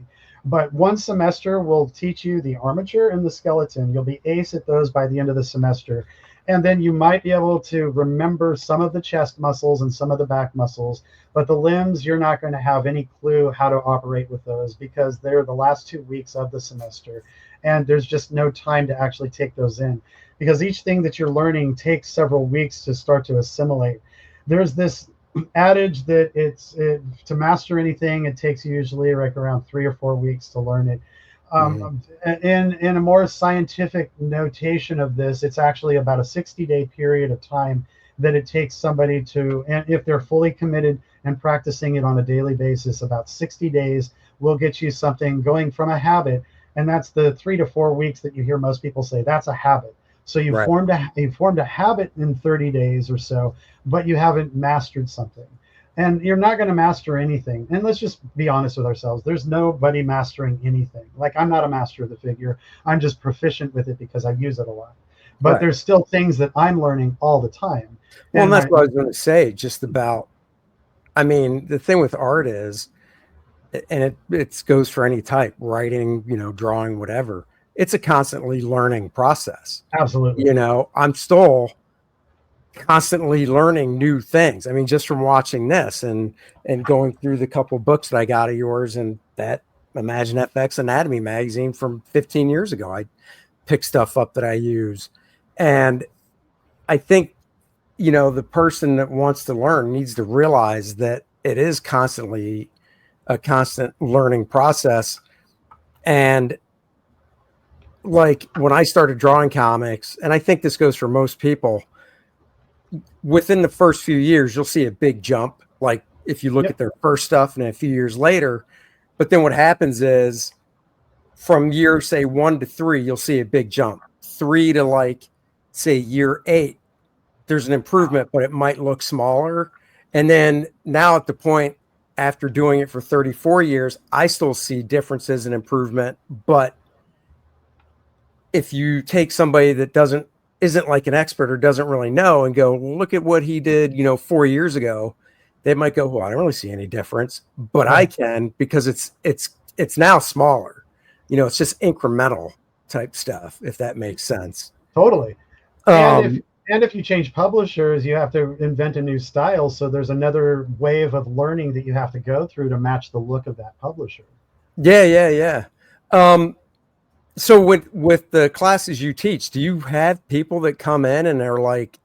But one semester will teach you the armature and the skeleton. You'll be ace at those by the end of the semester. And then you might be able to remember some of the chest muscles and some of the back muscles, but the limbs, you're not going to have any clue how to operate with those, because they're the last 2 weeks of the semester. And there's just no time to actually take those in, because each thing that you're learning takes several weeks to start to assimilate. There's this adage that to master anything, it takes usually like around 3 or 4 weeks to learn it. In a more scientific notation of this, it's actually about a 60-day period of time that it takes somebody to, and if they're fully committed and practicing it on a daily basis, about 60 days will get you something going from a habit. And that's the 3 to 4 weeks that you hear most people say, that's a habit. So you Right. formed a habit in 30 days or so, but you haven't mastered something. And you're not going to master anything. And let's just be honest with ourselves. There's nobody mastering anything. Like, I'm not a master of the figure. I'm just proficient with it because I use it a lot. But Right. there's still things that I'm learning all the time. Well, and that's my, what I was going to say, just about, I mean, the thing with art is, and it goes for any type, writing, drawing, whatever. It's a constantly learning process. Absolutely. I'm still constantly learning new things. I mean, just from watching this and going through the couple books that I got of yours and that Imagine FX Anatomy magazine from 15 years ago, I pick stuff up that I use. And I think, the person that wants to learn needs to realize that it is constantly a constant learning process. And like when I started drawing comics, and I think this goes for most people, within the first few years, you'll see a big jump. Like if you look at their first stuff and a few years later, but then what happens is from year, say 1 to 3, you'll see a big jump. 3 to like, say year 8, there's an improvement, but it might look smaller. And then now at the point after doing it for 34 years, I still see differences in improvement. But if you take somebody that isn't like an expert or doesn't really know and go, well, look at what he did, 4 years ago, they might go, well, I don't really see any difference, but I can, because it's now smaller, it's just incremental type stuff, if that makes sense. Totally. And if you change publishers, you have to invent a new style. So there's another wave of learning that you have to go through to match the look of that publisher. Yeah. So with the classes you teach, do you have people that come in and they're like,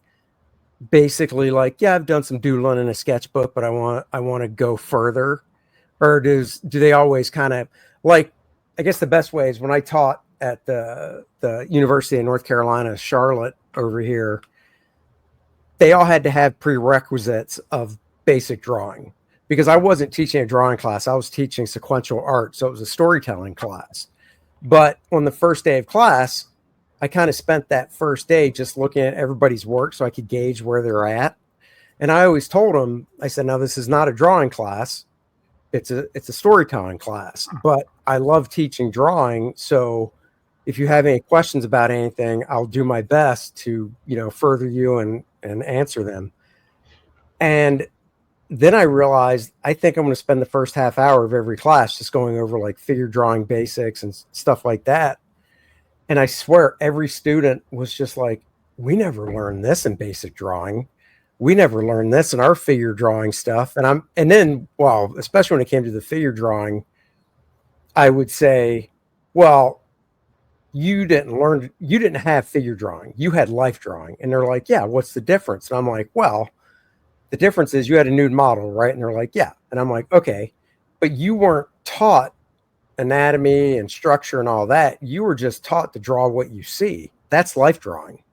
basically like, yeah, I've done some doodling in a sketchbook, but I want to go further? Or do they always kind of like, I guess the best way is when I taught at the University of North Carolina, Charlotte over here, they all had to have prerequisites of basic drawing, because I wasn't teaching a drawing class. I was teaching sequential art. So it was a storytelling class. But on the first day of class, I kind of spent that first day just looking at everybody's work so I could gauge where they're at. And I always told them, I said, now this is not a drawing class. It's a storytelling class, but I love teaching drawing. So if you have any questions about anything, I'll do my best to, further you and answer them. And then I realized, I think I'm going to spend the first half hour of every class just going over like figure drawing basics and stuff like that. And I swear every student was just like, we never learned this in basic drawing. We never learned this in our figure drawing stuff. And then, well, especially when it came to the figure drawing, I would say, well, you didn't have figure drawing. You had life drawing. And they're like, yeah, what's the difference? And I'm like, well, the difference is you had a nude model, right? And they're like, yeah. And I'm like, okay, but you weren't taught anatomy and structure and all that. You were just taught to draw what you see. That's life drawing.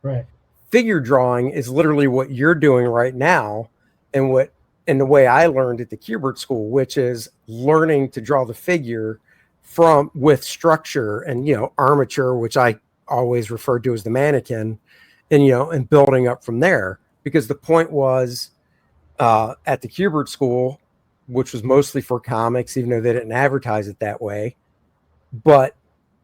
Right. Figure drawing is literally what you're doing right now and what in the way I learned at the Kubert School, which is learning to draw the figure with structure and, armature, which I always referred to as the mannequin, and, and building up from there. Because the point was at the Kubert School, which was mostly for comics, even though they didn't advertise it that way. But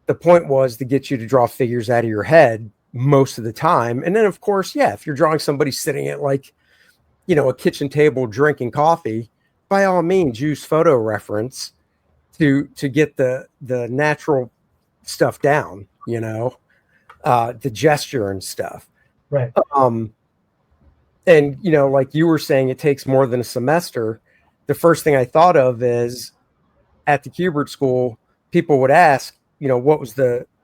the point was to get you to draw figures out of your head most of the time. And then, of course, if you're drawing somebody sitting at like, a kitchen table drinking coffee, by all means, use photo reference to get the natural stuff down, the gesture and stuff. Right. And, like you were saying, it takes more than a semester. The first thing I thought of is at the Kubert School, people would ask, what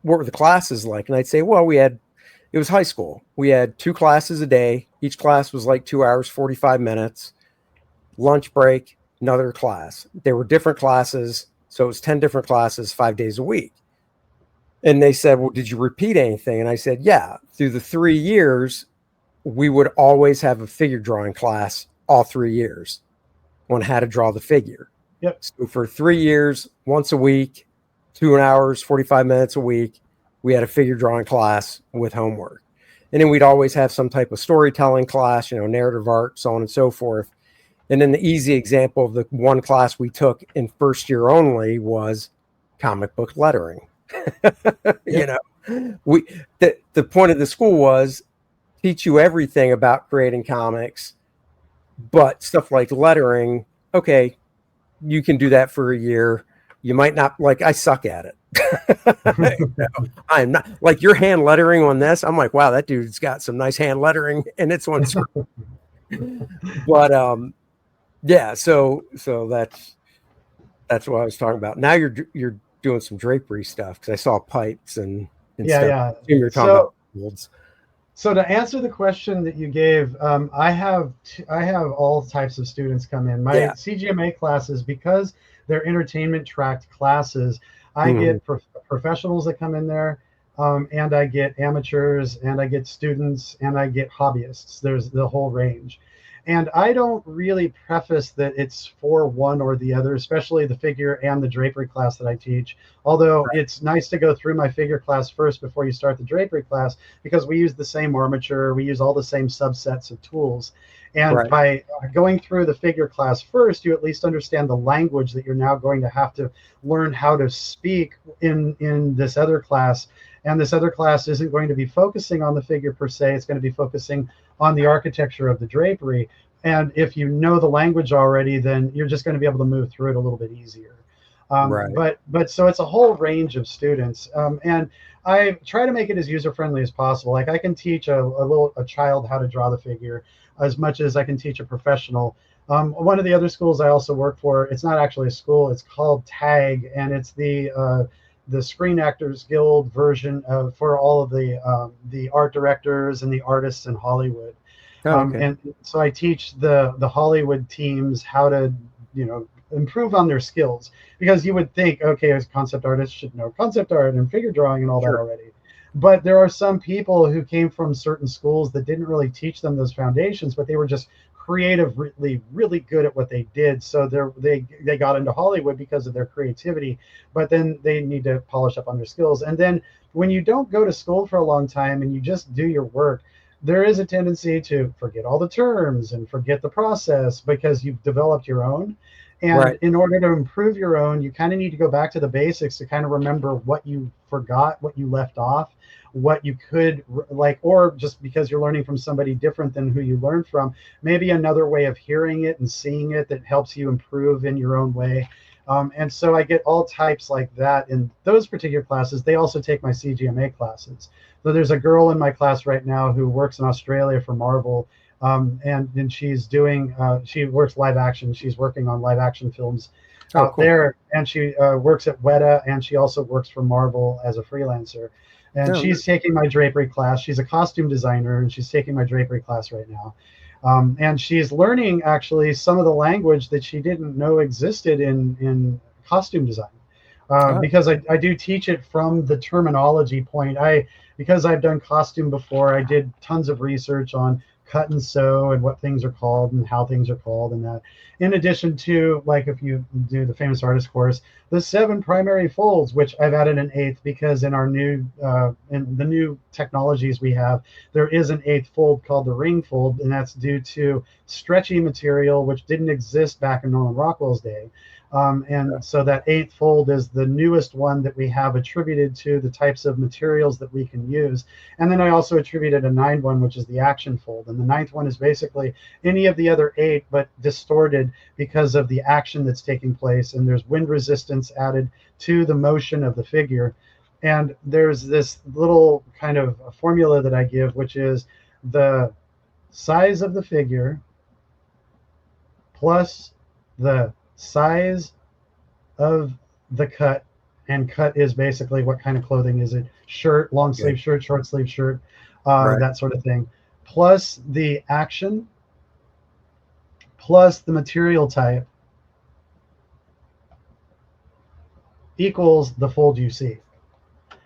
were the classes like? And I'd say, well, it was high school. We had 2 classes a day. Each class was like 2 hours, 45 minutes, lunch break, another class. They were different classes. So it was 10 different classes, 5 days a week. And they said, well, did you repeat anything? And I said, yeah, through the 3 years, we would always have a figure drawing class all 3 years on how to draw the figure. Yep. So for 3 years, once a week, 2 hours, 45 minutes a week, we had a figure drawing class with homework. And then we'd always have some type of storytelling class, narrative art, so on and so forth. And then the easy example of the one class we took in first year only was comic book lettering. Yep. The point of the school was teach you everything about creating comics, but stuff like lettering, okay, you can do that for a year. You might not, like, I suck at it. I'm not, like, your hand lettering on this, I'm like, wow, that dude's got some nice hand lettering and it's on screen. But so that's what I was talking about. Now you're doing some drapery stuff, because I saw pipes and stuff. You're talking about molds. So to answer the question that you gave, I have all types of students come in. My CGMA classes, because they're entertainment tracked classes, I get professionals that come in there, and I get amateurs, and I get students, and I get hobbyists. There's the whole range. And I don't really preface that it's for one or the other, especially the figure and the drapery class that I teach. Although it's nice to go through my figure class first before you start the drapery class, because we use the same armature, we use all the same subsets of tools. And by going through the figure class first, you at least understand the language that you're now going to have to learn how to speak in this other class. And this other class isn't going to be focusing on the figure per se. It's going to be focusing on the architecture of the drapery. And if you know the language already, then you're just going to be able to move through it a little bit easier. But so it's a whole range of students. And I try to make it as user-friendly as possible. Like, I can teach a child how to draw the figure as much as I can teach a professional. One of the other schools I also work for, it's not actually a school, it's called TAG, and it's the Screen Actors Guild version for all of the art directors and the artists in Hollywood. And so I teach the Hollywood teams how to, improve on their skills, because you would think, okay, as concept artists should know concept art and figure drawing and all that already. But there are some people who came from certain schools that didn't really teach them those foundations, but they were just creatively really good at what they did. So they got into Hollywood because of their creativity, but then they need to polish up on their skills. And then when you don't go to school for a long time and you just do your work, there is a tendency to forget all the terms and forget the process because you've developed your own. And in order to improve your own, you kind of need to go back to the basics to kind of remember what you forgot, what you left off, what you could like, or just because you're learning from somebody different than who you learned from, maybe another way of hearing it and seeing it that helps you improve in your own way. And so I get all types like that in those particular classes. They also take my CGMA classes. So there's a girl in my class right now who works in Australia for Marvel. And she's doing, she works live action. She's working on live action films out there. And she works at Weta, and she also works for Marvel as a freelancer. And she's taking my drapery class. She's a costume designer, and she's taking my drapery class right now. And she's learning actually some of the language that she didn't know existed in costume design. Because I do teach it from the terminology point. Because I've done costume before, I did tons of research on cut and sew and what things are called and how things are called and that. In addition to, like, if you do the famous artist course, the 7 primary folds, which I've added an 8th because in our new in the new technologies we have, there is an 8th fold called the ring fold, and that's due to stretchy material which didn't exist back in Norman Rockwell's day. And so that 8th fold is the newest one that we have attributed to the types of materials that we can use. And then I also attributed a 9th one, which is the action fold. And the 9th one is basically any of the other 8, but distorted because of the action that's taking place. And there's wind resistance added to the motion of the figure. And there's this little kind of a formula that I give, which is the size of the figure plus the size of the cut, and cut is basically what kind of clothing is it, shirt, long sleeve shirt, short sleeve shirt, that sort of thing, plus the action, plus the material type equals the fold you see.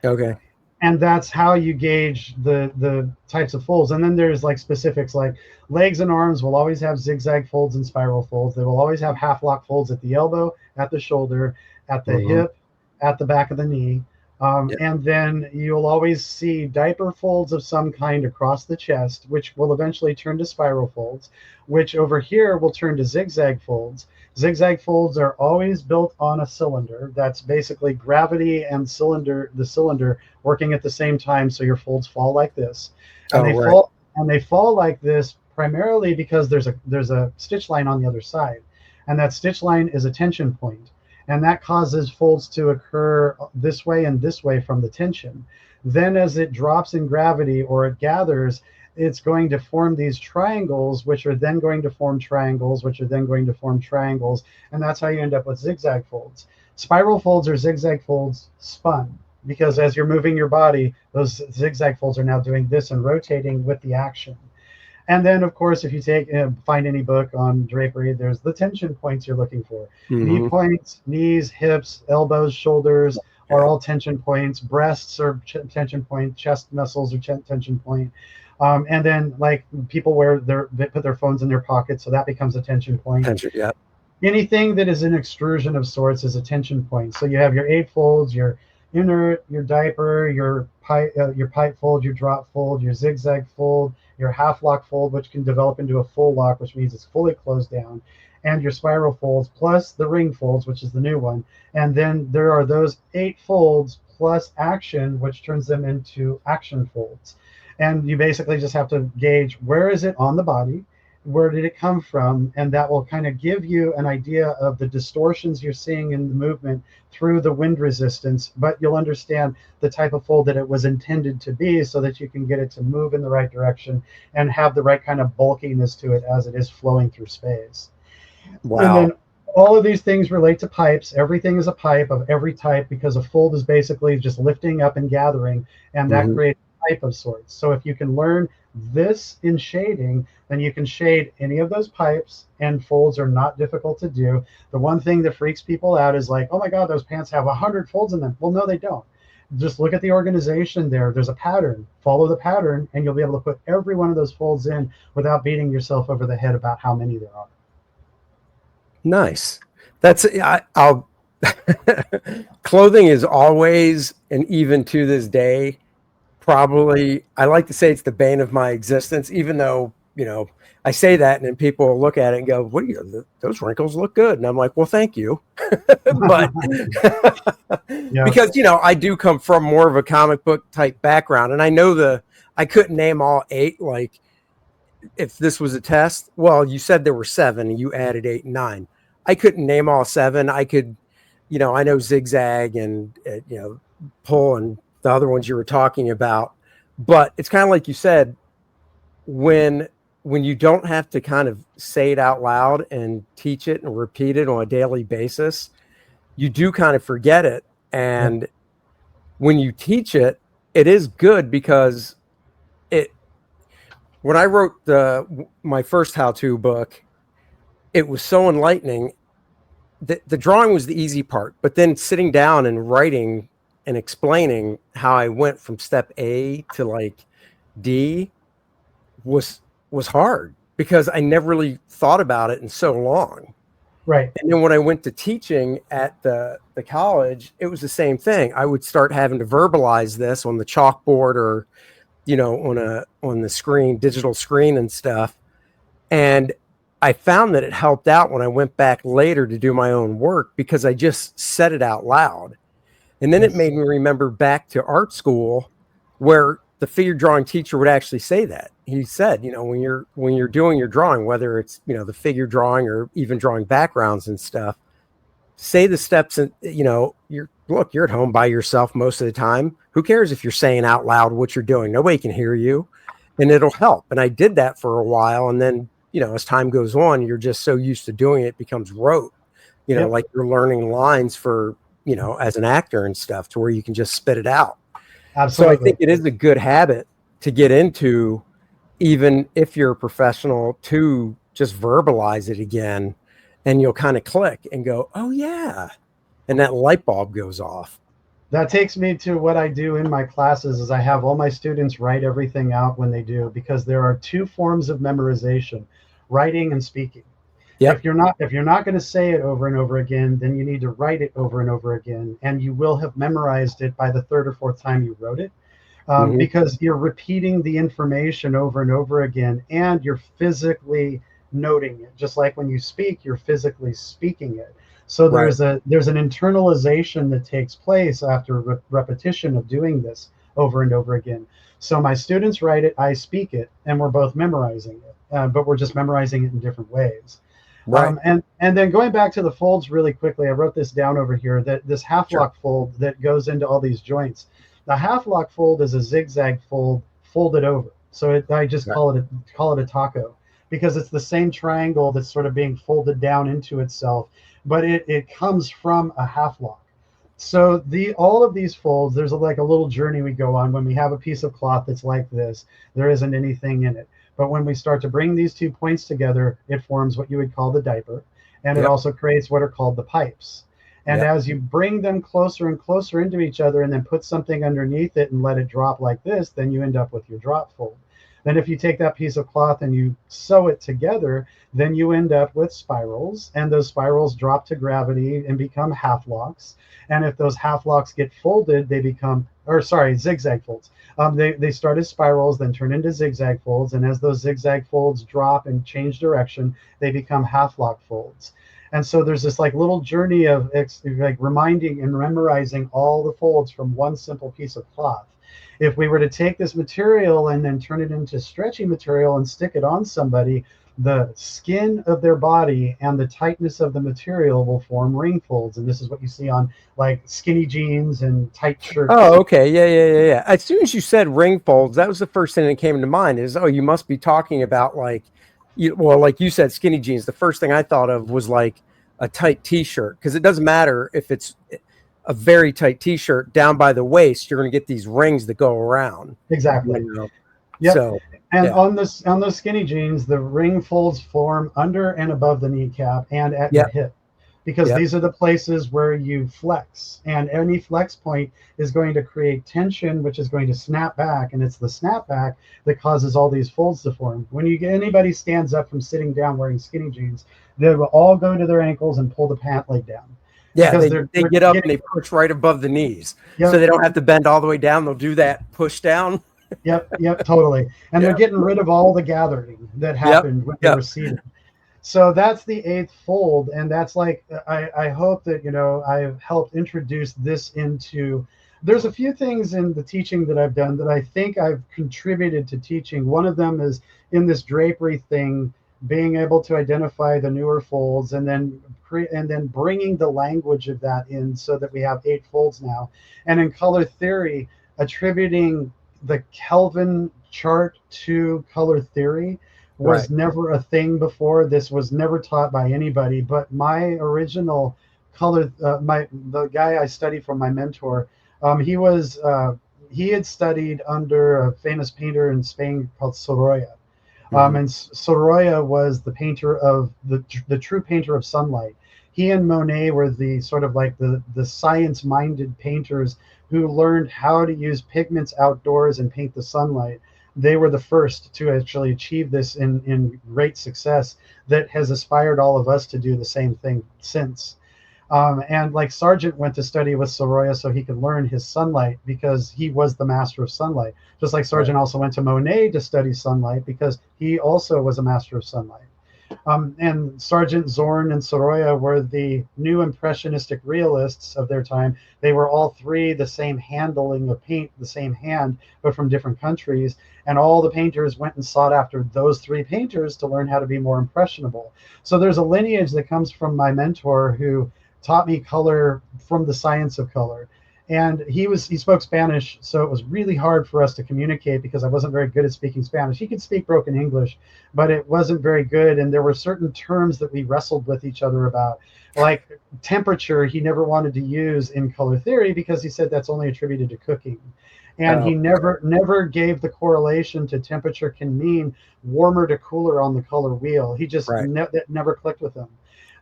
Okay. And that's how you gauge the types of folds. And then there's like specifics, like legs and arms will always have zigzag folds and spiral folds. They will always have half lock folds at the elbow, at the shoulder, at the hip, at the back of the knee. And then you'll always see diaper folds of some kind across the chest, which will eventually turn to spiral folds, which over here will turn to zigzag folds. Zigzag folds are always built on a cylinder. That's basically gravity and the cylinder working at the same time, so your folds fall like this. And they fall like this primarily because there's a stitch line on the other side. And that stitch line is a tension point. And that causes folds to occur this way and this way from the tension. Then as it drops in gravity or it gathers, it's going to form these triangles, which are then going to form triangles, which are then going to form triangles. And that's how you end up with zigzag folds. Spiral folds are zigzag folds spun, because as you're moving your body, those zigzag folds are now doing this and rotating with the action. And then, of course, if you find any book on drapery, there's the tension points you're looking for. Knee points, knees, hips, elbows, shoulders are all tension points. Breasts are tension point. Chest muscles are tension point. And then, like, people they put their phones in their pockets, so that becomes a tension point. Anything that is an extrusion of sorts is a tension point. So you have your 8 folds, your inner, your diaper, your pipe fold, your drop fold, your zigzag fold, your half lock fold, which can develop into a full lock, which means it's fully closed down, and your spiral folds, plus the ring folds, which is the new one. And then there are those 8 folds plus action, which turns them into action folds. And you basically just have to gauge, where is it on the body? Where did it come from? And that will kind of give you an idea of the distortions you're seeing in the movement through the wind resistance, but you'll understand the type of fold that it was intended to be, so that you can get it to move in the right direction and have the right kind of bulkiness to it as it is flowing through space. Wow. And then all of these things relate to pipes. Everything is a pipe of every type, because a fold is basically just lifting up and gathering, and that creates a pipe of sorts. So if you can learn this in shading, then you can shade any of those pipes, and folds are not difficult to do. The one thing that freaks people out is like, oh my God, those pants have 100 folds in them. Well, no, they don't. Just look at the organization there. There's a pattern. Follow the pattern, and you'll be able to put every one of those folds in without beating yourself over the head about how many there are. Nice. I'll clothing is always, and even to this day, probably, I like to say it's the bane of my existence, even though, I say that and then people look at it and go, what are you, those wrinkles look good. And I'm like, well, thank you. But because, I do come from more of a comic book type background, and I know I couldn't name all 8. Like, if this was a test, well, you said there were 7 and you added 8 and 9. I couldn't name all 7. I could, I know zigzag and, pull and the other ones you were talking about, but it's kind of like you said, when you don't have to kind of say it out loud and teach it and repeat it on a daily basis, you do kind of forget it. And when you teach it, it is good, because when I wrote my first how-to book, it was so enlightening. The drawing was the easy part, but then sitting down and writing and explaining how I went from step A to like D was was hard because I never really thought about it in so long. Right. And then when I went to teaching at the college, it was the same thing. I would start having to verbalize this on the chalkboard or, on the screen, digital screen and stuff. And I found that it helped out when I went back later to do my own work because I just said it out loud. And then it made me remember back to art school where the figure drawing teacher would actually say that. He said, when you're doing your drawing, whether it's, the figure drawing or even drawing backgrounds and stuff, say the steps and, you're at home by yourself most of the time. Who cares if you're saying out loud what you're doing? Nobody can hear you and it'll help. And I did that for a while. And then, as time goes on, you're just so used to doing it, it becomes rote, like you're learning lines for, as an actor and stuff to where you can just spit it out. Absolutely. So I think it is a good habit to get into, even if you're a professional, to just verbalize it again, and you'll kind of click and go, oh yeah. And that light bulb goes off. That takes me to what I do in my classes is I have all my students write everything out when they do, because there are two forms of memorization, writing and speaking. Yep. If you're not going to say it over and over again, then you need to write it over and over again, and you will have memorized it by the third or fourth time you wrote it, because you're repeating the information over and over again, and you're physically noting it. Just like when you speak, you're physically speaking it. So there's an internalization that takes place after repetition of doing this over and over again. So my students write it, I speak it, and we're both memorizing it, but we're just memorizing it in different ways. Right. And then going back to the folds really quickly, I wrote this down over here, that this half lock fold that goes into all these joints. The half lock fold is a zigzag fold folded over. So I just call it a taco, because it's the same triangle that's sort of being folded down into itself, but it comes from a half lock. So all of these folds, there's like a little journey we go on. When we have a piece of cloth that's like this, there isn't anything in it. But when we start to bring these 2 points together, it forms what you would call the diaper. And it also creates what are called the pipes. And as you bring them closer and closer into each other and then put something underneath it and let it drop like this, then you end up with your drop fold. Then if you take that piece of cloth and you sew it together, then you end up with spirals, and those spirals drop to gravity and become half locks. And if those half locks get folded, they become, zigzag folds. They start as spirals, then turn into zigzag folds. And as those zigzag folds drop and change direction, they become half lock folds. And so there's this like little journey of like reminding and memorizing all the folds from one simple piece of cloth. If we were to take this material and then turn it into stretchy material and stick it on somebody, the skin of their body and the tightness of the material will form ring folds. And this is what you see on like skinny jeans and tight shirts. Oh, okay. Yeah. As soon as you said ring folds, that was the first thing that came to mind is, you must be talking about like you said, skinny jeans. The first thing I thought of was like a tight t-shirt, because it doesn't matter if it's a very tight t-shirt down by the waist, you're going to get these rings that go around. Exactly. Yep. So, on those skinny jeans, the ring folds form under and above the kneecap and at your hip, because these are the places where you flex, and any flex point is going to create tension, which is going to snap back, and it's the snap back that causes all these folds to form. When anybody stands up from sitting down wearing skinny jeans, they will all go to their ankles and pull the pant leg down. Yeah, they get up and they push right above the knees, so they don't have to bend all the way down. They'll do that push down. Yep, totally. And they're getting rid of all the gathering that happened when they were seated. So that's the 8th fold, and that's like I hope that I've helped introduce this into. There's a few things in the teaching that I've done that I think I've contributed to teaching. One of them is in this drapery thing, being able to identify the newer folds, and then bringing the language of that in so that we have 8 folds now. And in color theory, attributing the Kelvin chart to color theory was never a thing before. This was never taught by anybody, but my original color, the guy I studied from, my mentor, he had studied under a famous painter in Spain called Sorolla. And Sorolla was the painter of the true painter of sunlight. He and Monet were the sort of like the science-minded painters who learned how to use pigments outdoors and paint the sunlight. they were the first to actually achieve this in great success that has inspired all of us to do the same thing since. And like Sargent went to study with Sorolla so he could learn his sunlight because he was the master of sunlight. Just like Sargent also went to Monet to study sunlight because he also was a master of sunlight. And Sargent, Zorn, and Sorolla were the new impressionistic realists of their time. They were all three the same handling of paint, the same hand, but from different countries. And all the painters went and sought after those three painters to learn how to be more impressionable. So there's a lineage that comes from my mentor who taught me color from the science of color. And he spoke Spanish, so it was really hard for us to communicate because I wasn't very good at speaking Spanish. He could speak broken English, but it wasn't very good. And there were certain terms that we wrestled with each other about, like temperature. He never wanted to use in color theory because he said that's only attributed to cooking. And he never gave the correlation to temperature can mean warmer to cooler on the color wheel. He just that never clicked with him.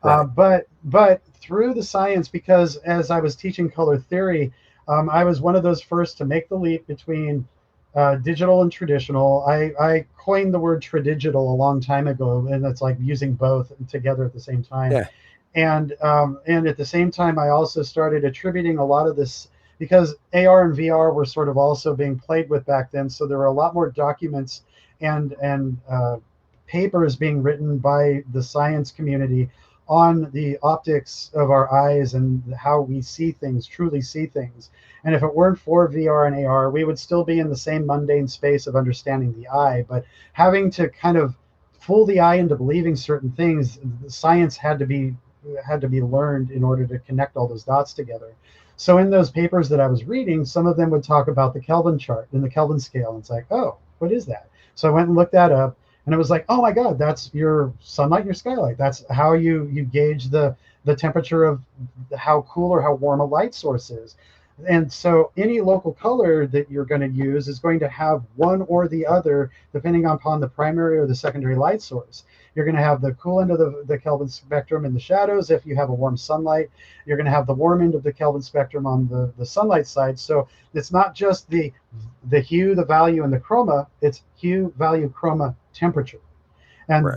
But through the science, because as I was teaching color theory, I was one of those first to make the leap between digital and traditional. I coined the word tradigital a long time ago, and it's like using both together at the same time. Yeah. And at the same time, I also started attributing a lot of this because AR and VR were sort of also being played with back then. So there were a lot more documents and papers being written by the science community on the optics of our eyes and how we see things, truly see things. And if it weren't for VR and AR, we would still be in the same mundane space of understanding the eye, but having to kind of fool the eye into believing certain things, science had to be learned in order to connect all those dots together. So in those papers that I was reading, some of them would talk about the Kelvin chart and the Kelvin scale. And it's like, oh, what is that? So I went and looked that up. And it was like, oh my God, that's your sunlight and your skylight. That's how you gauge the temperature of how cool or how warm a light source is. And so any local color that you're going to use is going to have one or the other, depending upon the primary or the secondary light source. You're going to have the cool end of the Kelvin spectrum in the shadows. If you have a warm sunlight, you're going to have the warm end of the Kelvin spectrum on the sunlight side. So it's not just the hue, the value, and the chroma. It's hue, value, chroma, temperature. And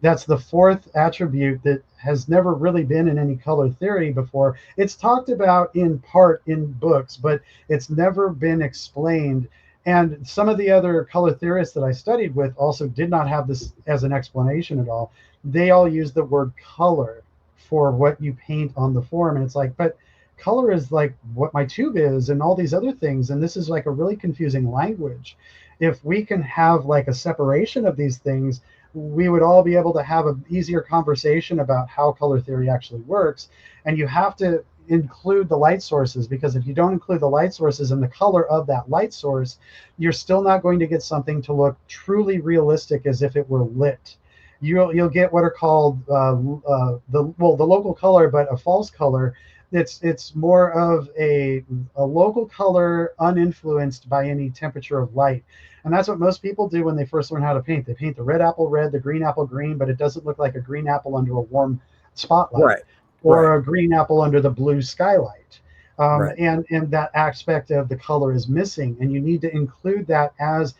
that's the fourth attribute that has never really been in any color theory before. It's talked about in part in books, but it's never been explained. And some of the other color theorists that I studied with also did not have this as an explanation at all. They all use the word color for what you paint on the form. And it's like, but color is like what my tube is and all these other things. And this is like a really confusing language. If we can have like a separation of these things, we would all be able to have an easier conversation about how color theory actually works. And you have to include the light sources, because if you don't include the light sources and the color of that light source, you're still not going to get something to look truly realistic as if it were lit. You'll get what are called the local color, but a false color. It's more of a local color uninfluenced by any temperature of light. And that's what most people do when they first learn how to paint. They paint the red apple red, the green apple green, but it doesn't look like a green apple under a warm spotlight. Or a green apple under the blue skylight. And that aspect of the color is missing. And you need to include that as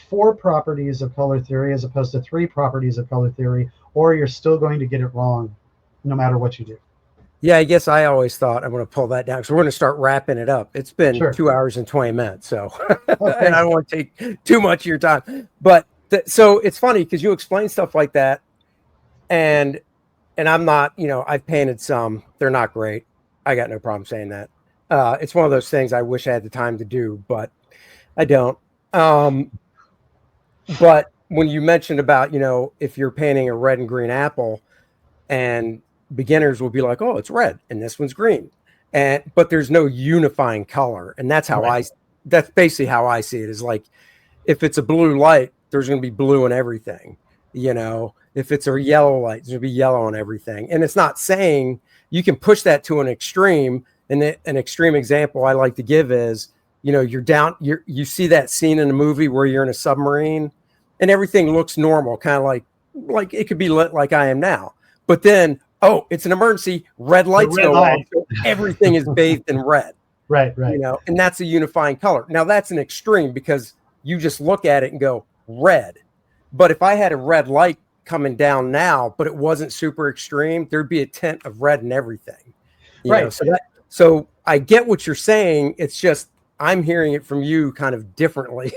4 properties of color theory as opposed to 3 properties of color theory, or you're still going to get it wrong no matter what you do. Yeah, I guess I always thought I'm going to pull that down because we're going to start wrapping it up. It's been 2 hours and 20 minutes. So, and I don't want to take too much of your time. But so it's funny because you explain stuff like that. And I'm not, I've painted some. They're not great. I got no problem saying that. It's one of those things I wish I had the time to do, but I don't. But when you mentioned about, if you're painting a red and green apple, and beginners will be like, oh, it's red and this one's green. But there's no unifying color. And that's how that's basically how I see it, is like, if it's a blue light, there's going to be blue in everything. If it's a yellow light, there's going to be yellow in everything. And it's not saying you can push that to an extreme. And an extreme example I like to give is, you see that scene in a movie where you're in a submarine and everything looks normal, kind of like it could be lit like I am now. But then, oh, it's an emergency, red lights go on, so everything is bathed in red. Right. And that's a unifying color. Now that's an extreme because you just look at it and go red. But if I had a red light coming down now, but it wasn't super extreme, there'd be a tint of red and everything. You know, so I get what you're saying. It's just I'm hearing it from you kind of differently.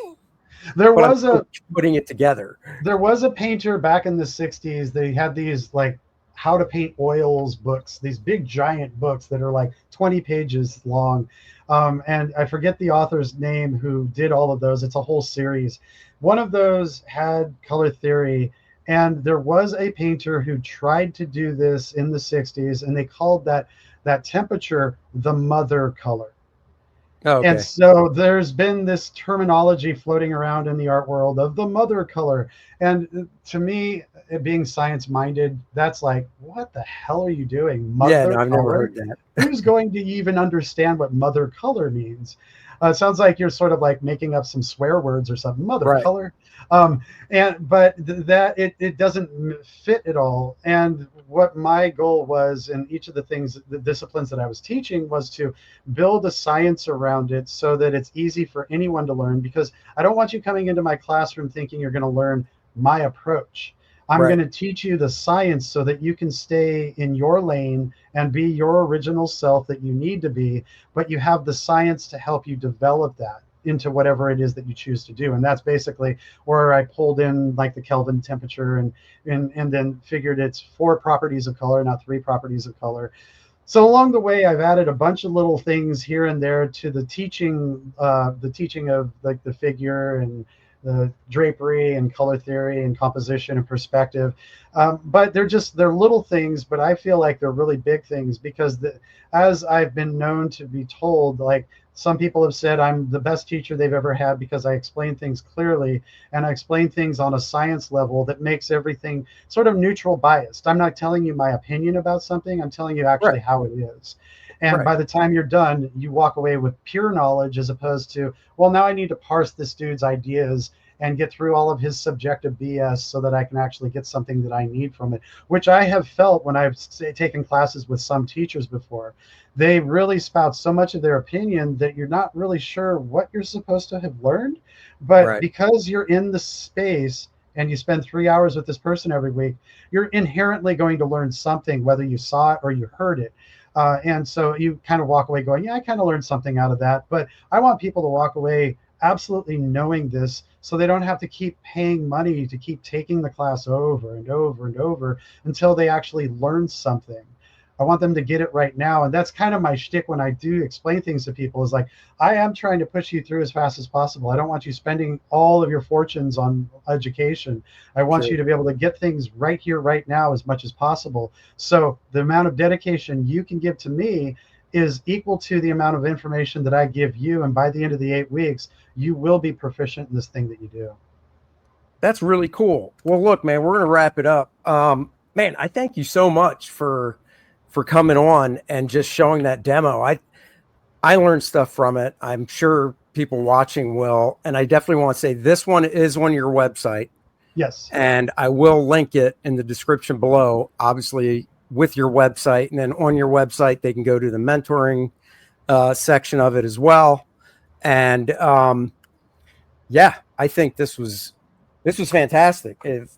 There but was I'm putting it together. There was a painter back in the 60s. They had these like how to paint oils books, these big giant books that are like 20 pages long. And I forget the author's name who did all of those. It's a whole series. One of those had color theory, and there was a painter who tried to do this in the 60s, and they called that temperature the mother color. Oh, okay. And so there's been this terminology floating around in the art world of the mother color. And to me, it being science minded, that's like, what the hell are you doing? Mother no, I've color? never heard that. Who's going to even understand what mother color means? It sounds like you're sort of like making up some swear words or something. Mother color. But that it doesn't fit at all. And what my goal was in each of the disciplines that I was teaching was to build a science around it so that it's easy for anyone to learn, because I don't want you coming into my classroom thinking you're going to learn my approach. I'm going to teach you the science so that you can stay in your lane and be your original self that you need to be, but you have the science to help you develop that into whatever it is that you choose to do. And that's basically where I pulled in like the Kelvin temperature and then figured it's 4 properties of color, not 3 properties of color. So along the way, I've added a bunch of little things here and there to the teaching of like the figure and the drapery and color theory and composition and perspective. But they're little things, but I feel like they're really big things, because as I've been known to be told, like some people have said I'm the best teacher they've ever had because I explain things clearly and I explain things on a science level that makes everything sort of neutral biased. I'm not telling you my opinion about something. I'm telling you actually how it is. And by the time you're done, you walk away with pure knowledge, as opposed to, well, now I need to parse this dude's ideas and get through all of his subjective BS so that I can actually get something that I need from it, which I have felt when I've taken classes with some teachers before. They really spout so much of their opinion that you're not really sure what you're supposed to have learned. But because you're in the space and you spend 3 hours with this person every week, you're inherently going to learn something, whether you saw it or you heard it. And so you kind of walk away going, yeah, I kind of learned something out of that. But I want people to walk away absolutely knowing this, so they don't have to keep paying money to keep taking the class over and over and over until they actually learn something. I want them to get it right now. And that's kind of my shtick when I do explain things to people, is like, I am trying to push you through as fast as possible. I don't want you spending all of your fortunes on education. I want you to be able to get things right here, right now, as much as possible. So the amount of dedication you can give to me is equal to the amount of information that I give you. And by the end of the 8 weeks, you will be proficient in this thing that you do. That's really cool. Well, look, man, we're going to wrap it up. Man, I thank you so much for coming on and just showing that demo. I learned stuff from it. I'm sure people watching will. And I definitely want to say this one is on your website. Yes. And I will link it in the description below, obviously, with your website. And then on your website, they can go to the mentoring section of it as well. And yeah, I think this was fantastic. If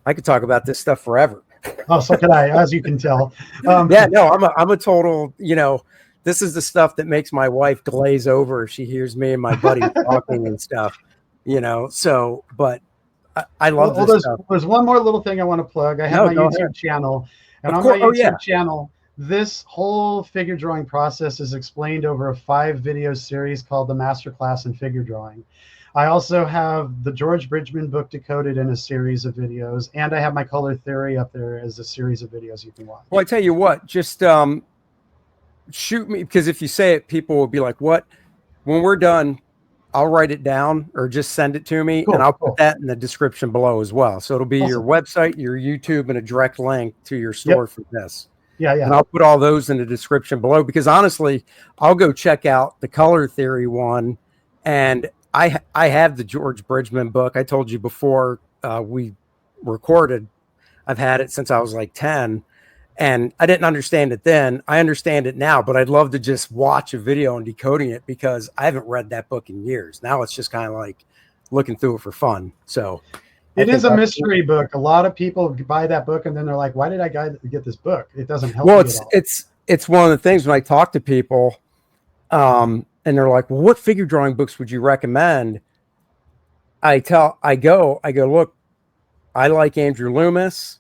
I could talk about this stuff forever. Oh, so could I, as you can tell. Yeah, no, I'm a total, this is the stuff that makes my wife glaze over if she hears me and my buddy talking and stuff, so, but I love this stuff. There's one more little thing I want to plug. I have my YouTube channel, and on my YouTube channel, this whole figure drawing process is explained over a 5-video series called the Masterclass in Figure Drawing. I also have the George Bridgman book decoded in a series of videos, and I have my color theory up there as a series of videos you can watch. Well, I tell you what, just shoot me, because if you say it, people will be like, what? When we're done, I'll write it down or just send it to me, and I'll put that in the description below as well. So it'll be your website, your YouTube, and a direct link to your store for this. Yeah. And I'll put all those in the description below, because honestly, I'll go check out the color theory one, and I have the George Bridgman book. I told you before we recorded, I've had it since I was like 10, and I didn't understand it then. I understand it now, but I'd love to just watch a video on decoding it, because I haven't read that book in years. Now it's just kind of like looking through it for fun. So It is a mystery book. A lot of people buy that book and then they're like, why did I get this book? It doesn't help me at all. It's one of the things when I talk to people, and they're like, well, what figure drawing books would you recommend? I go, look, I like Andrew Loomis.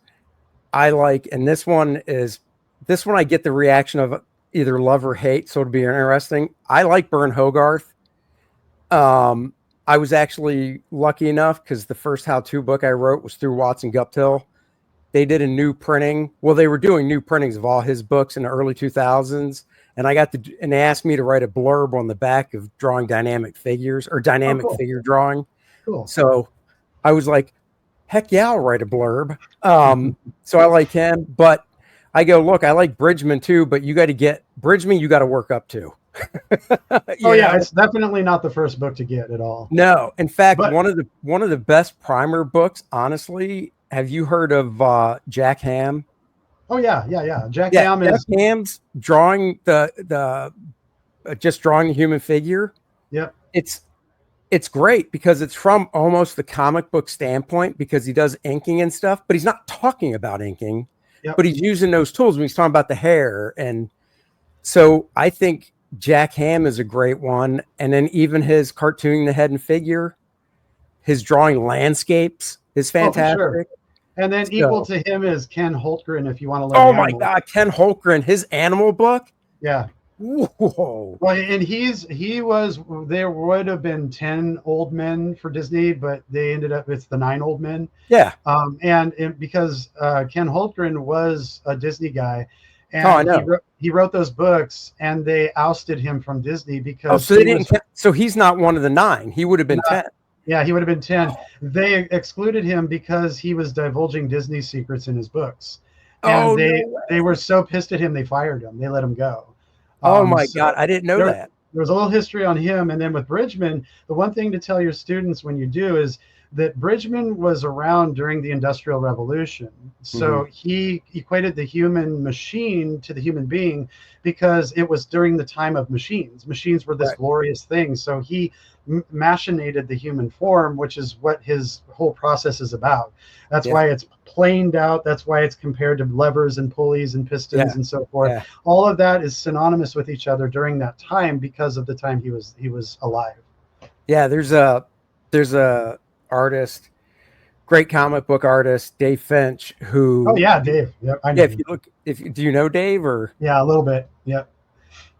And this one I get the reaction of either love or hate. So it'll be interesting. I like Bern Hogarth. I was actually lucky enough because the first how-to book I wrote was through Watson Guptill. They did a new printing. Well, they were doing new printings of all his books in the early 2000s. And and they asked me to write a blurb on the back of drawing dynamic figures or dynamic figure drawing. Cool. So I was like, heck yeah, I'll write a blurb. So I like him, but I go, look, I like Bridgman too, but you got to get Bridgman. You got to work up to. It's definitely not the first book to get at all. No, in fact, one of the best primer books, honestly. Have you heard of Jack Ham? Oh yeah. Jack Ham's drawing the just drawing a human figure. Yep. It's great because it's from almost the comic book standpoint because he does inking and stuff, but he's not talking about inking, but he's using those tools when he's talking about the hair. And so I think Jack Ham is a great one. And then even his cartooning the head and figure, his drawing landscapes is fantastic. Oh, sure. And then equal to him is Ken Holtgren, if you want to learn. Oh my God, Ken Holtgren, his animal book. Yeah. Whoa. Well, and there would have been 10 old men for Disney, but they ended up, it's the 9 old men. Yeah. And because Ken Holtgren was a Disney guy, and I know. He wrote those books, and they ousted him from Disney because so he's not one of the 9. He would have been 10. Yeah, he would have been 10. They excluded him because he was divulging Disney secrets in his books. And they were so pissed at him, they fired him. They let him go. Oh my God, I didn't know that. There was a little history on him. And then with Bridgman, the one thing to tell your students when you do is that Bridgman was around during the Industrial Revolution. So he equated the human machine to the human being because it was during the time of machines. Machines were this glorious thing. So he machinated the human form, which is what his whole process is about. That's why it's planed out. That's why it's compared to levers and pulleys and pistons and so forth. Yeah. All of that is synonymous with each other during that time because of the time he was alive. Yeah, there's a artist, great comic book artist, Dave Finch, who Dave. Yep, I know. Do you know Dave or? Yeah, a little bit. Yep.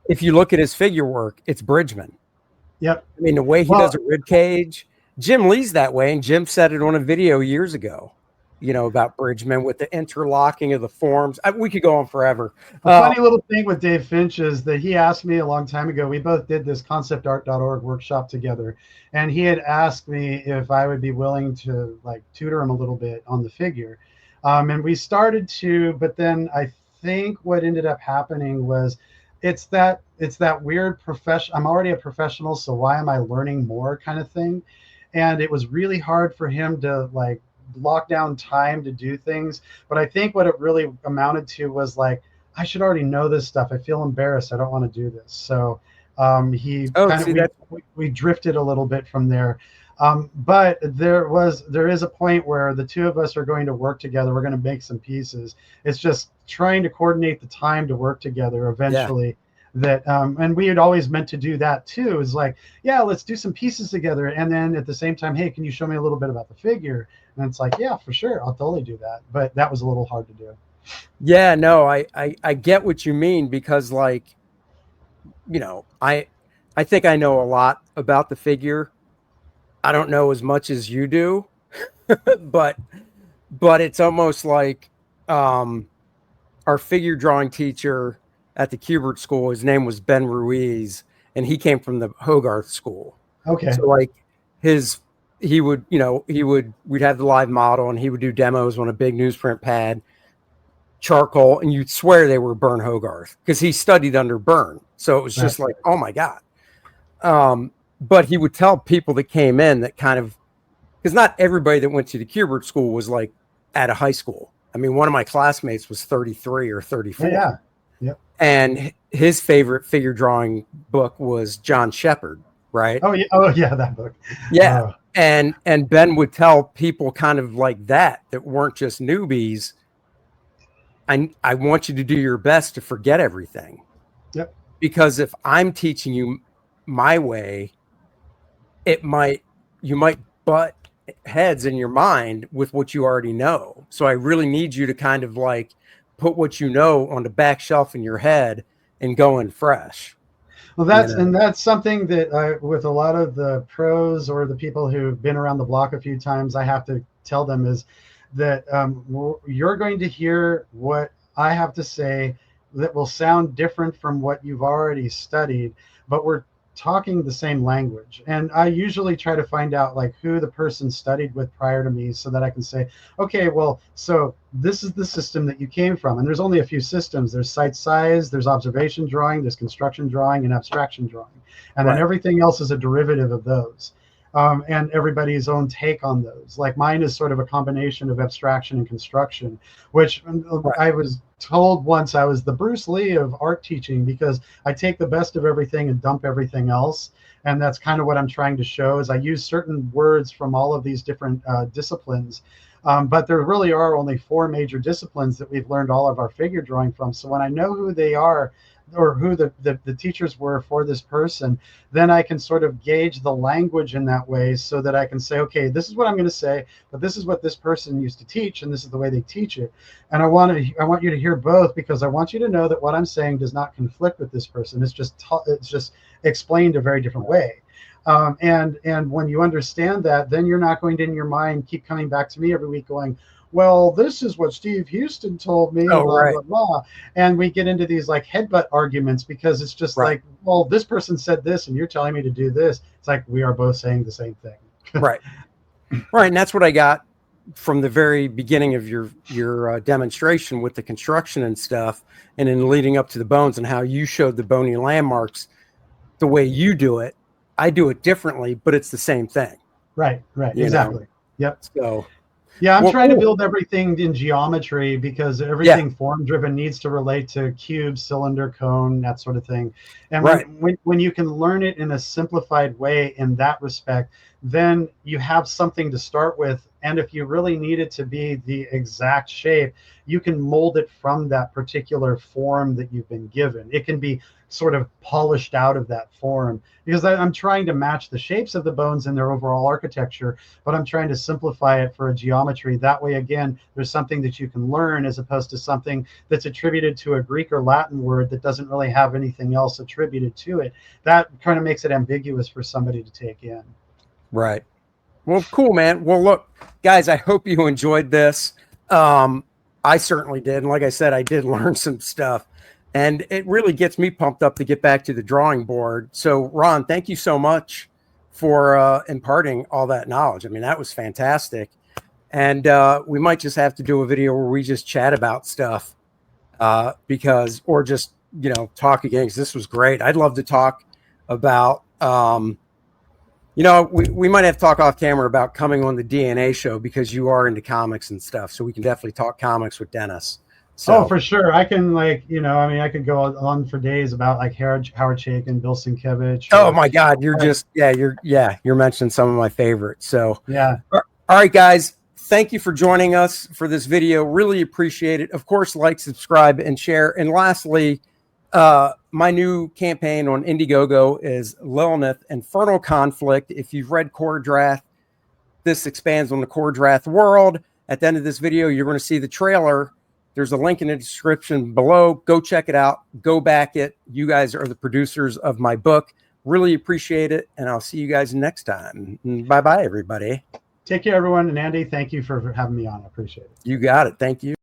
If you look at his figure work, it's Bridgman. Yep. I mean, the way he does a rib cage, Jim Lee's that way, and Jim said it on a video years ago, about Bridgman with the interlocking of the forms. We could go on forever. The funny little thing with Dave Finch is that he asked me a long time ago, we both did this conceptart.org workshop together, and he had asked me if I would be willing to tutor him a little bit on the figure. And we started to, but then I think what ended up happening was it's that weird profession. I'm already a professional, so why am I learning more kind of thing? And it was really hard for him to lock down time to do things. But I think what it really amounted to was I should already know this stuff. I feel embarrassed. I don't want to do this. So we drifted a little bit from there. But there is a point where the two of us are going to work together. We're going to make some pieces. It's just trying to coordinate the time to work together eventually. Yeah. That and we had always meant to do that too. Is let's do some pieces together. And then at the same time, hey, can you show me a little bit about the figure? And it's yeah, for sure, I'll totally do that. But that was a little hard to do. Yeah, no, I get what you mean because I think I know a lot about the figure. I don't know as much as you do, but it's almost like our figure drawing teacher at the Kubert school, his name was Ben Ruiz, and he came from the Hogarth school. Okay. So we'd have the live model and he would do demos on a big newsprint pad, charcoal, and you'd swear they were Bern Hogarth because he studied under Bern. So it was just oh my God. But he would tell people that came in that because not everybody that went to the Kubert school was at a high school. I mean, one of my classmates was 33 or 34. Yeah. Yep. And his favorite figure drawing book was John Shepherd, right? Oh yeah, that book. Yeah. Oh. And Ben would tell people kind of like that weren't just newbies, I want you to do your best to forget everything. Yep. Because if I'm teaching you my way, you might butt heads in your mind with what you already know. So I really need you to kind of like put what you know on the back shelf in your head and go in fresh. Well, that's something that with a lot of the pros or the people who've been around the block a few times, I have to tell them is that you're going to hear what I have to say that will sound different from what you've already studied, but we're talking the same language. And I usually try to find out like who the person studied with prior to me so that I can say, okay, well, so this is the system that you came from. And there's only a few systems. There's site size, there's observation drawing, there's construction drawing, and abstraction drawing. And then everything else is a derivative of those. And everybody's own take on those. Like mine is sort of a combination of abstraction and construction, which I was told once I was the Bruce Lee of art teaching because I take the best of everything and dump everything else. And that's kind of what I'm trying to show is I use certain words from all of these different disciplines. But there really are only 4 major disciplines that we've learned all of our figure drawing from. So when I know who they are, or who the teachers were for this person, then I can sort of gauge the language in that way so that I can say, okay, this is what I'm going to say, but this is what this person used to teach, and this is the way they teach it. And I want you to hear both because I want you to know that what I'm saying does not conflict with this person. It's just explained a very different way. And when you understand that, then you're not going to, in your mind, keep coming back to me every week going, well, this is what Steve Houston told me, blah, blah, blah. And we get into these like headbutt arguments because it's just like, well, this person said this and you're telling me to do this. It's like, we are both saying the same thing. Right. And that's what I got from the very beginning of your demonstration with the construction and stuff. And then leading up to the bones and how you showed the bony landmarks, the way you do it, I do it differently, but it's the same thing. Right. Exactly. Yep. So yeah, I'm trying to build everything in geometry because everything form driven needs to relate to cube, cylinder, cone, that sort of thing. And when you can learn it in a simplified way in that respect, then you have something to start with. And if you really need it to be the exact shape, you can mold it from that particular form that you've been given. It can be sort of polished out of that form because I'm trying to match the shapes of the bones in their overall architecture, but I'm trying to simplify it for a geometry. That way, again, there's something that you can learn as opposed to something that's attributed to a Greek or Latin word that doesn't really have anything else attributed to it. That kind of makes it ambiguous for somebody to take in. Right. Well, cool, man. Well, look, guys, I hope you enjoyed this. I certainly did. And like I said, I did learn some stuff. And it really gets me pumped up to get back to the drawing board. So, Ron, thank you so much for imparting all that knowledge. I mean, that was fantastic. And we might just have to do a video where we just chat about stuff or just, talk again, because this was great. I'd love to talk about, we might have to talk off camera about coming on the DNA show because you are into comics and stuff. So we can definitely talk comics with Dennis. So, for sure. I can I could go on for days about like Howard Chaykin, Bill Sienkiewicz. Oh my God. You're mentioning some of my favorites. So yeah. All right, guys, thank you for joining us for this video. Really appreciate it. Of course, like, subscribe, and share. And lastly, my new campaign on Indiegogo is Lilith, Infernal Conflict. If you've read Core Drath, this expands on the Core Drath world. At the end of this video, you're going to see the trailer. There's a link in the description below. Go check it out. Go back it. You guys are the producers of my book. Really appreciate it. And I'll see you guys next time. Bye-bye, everybody. Take care, everyone. And Andy, thank you for having me on. I appreciate it. You got it. Thank you.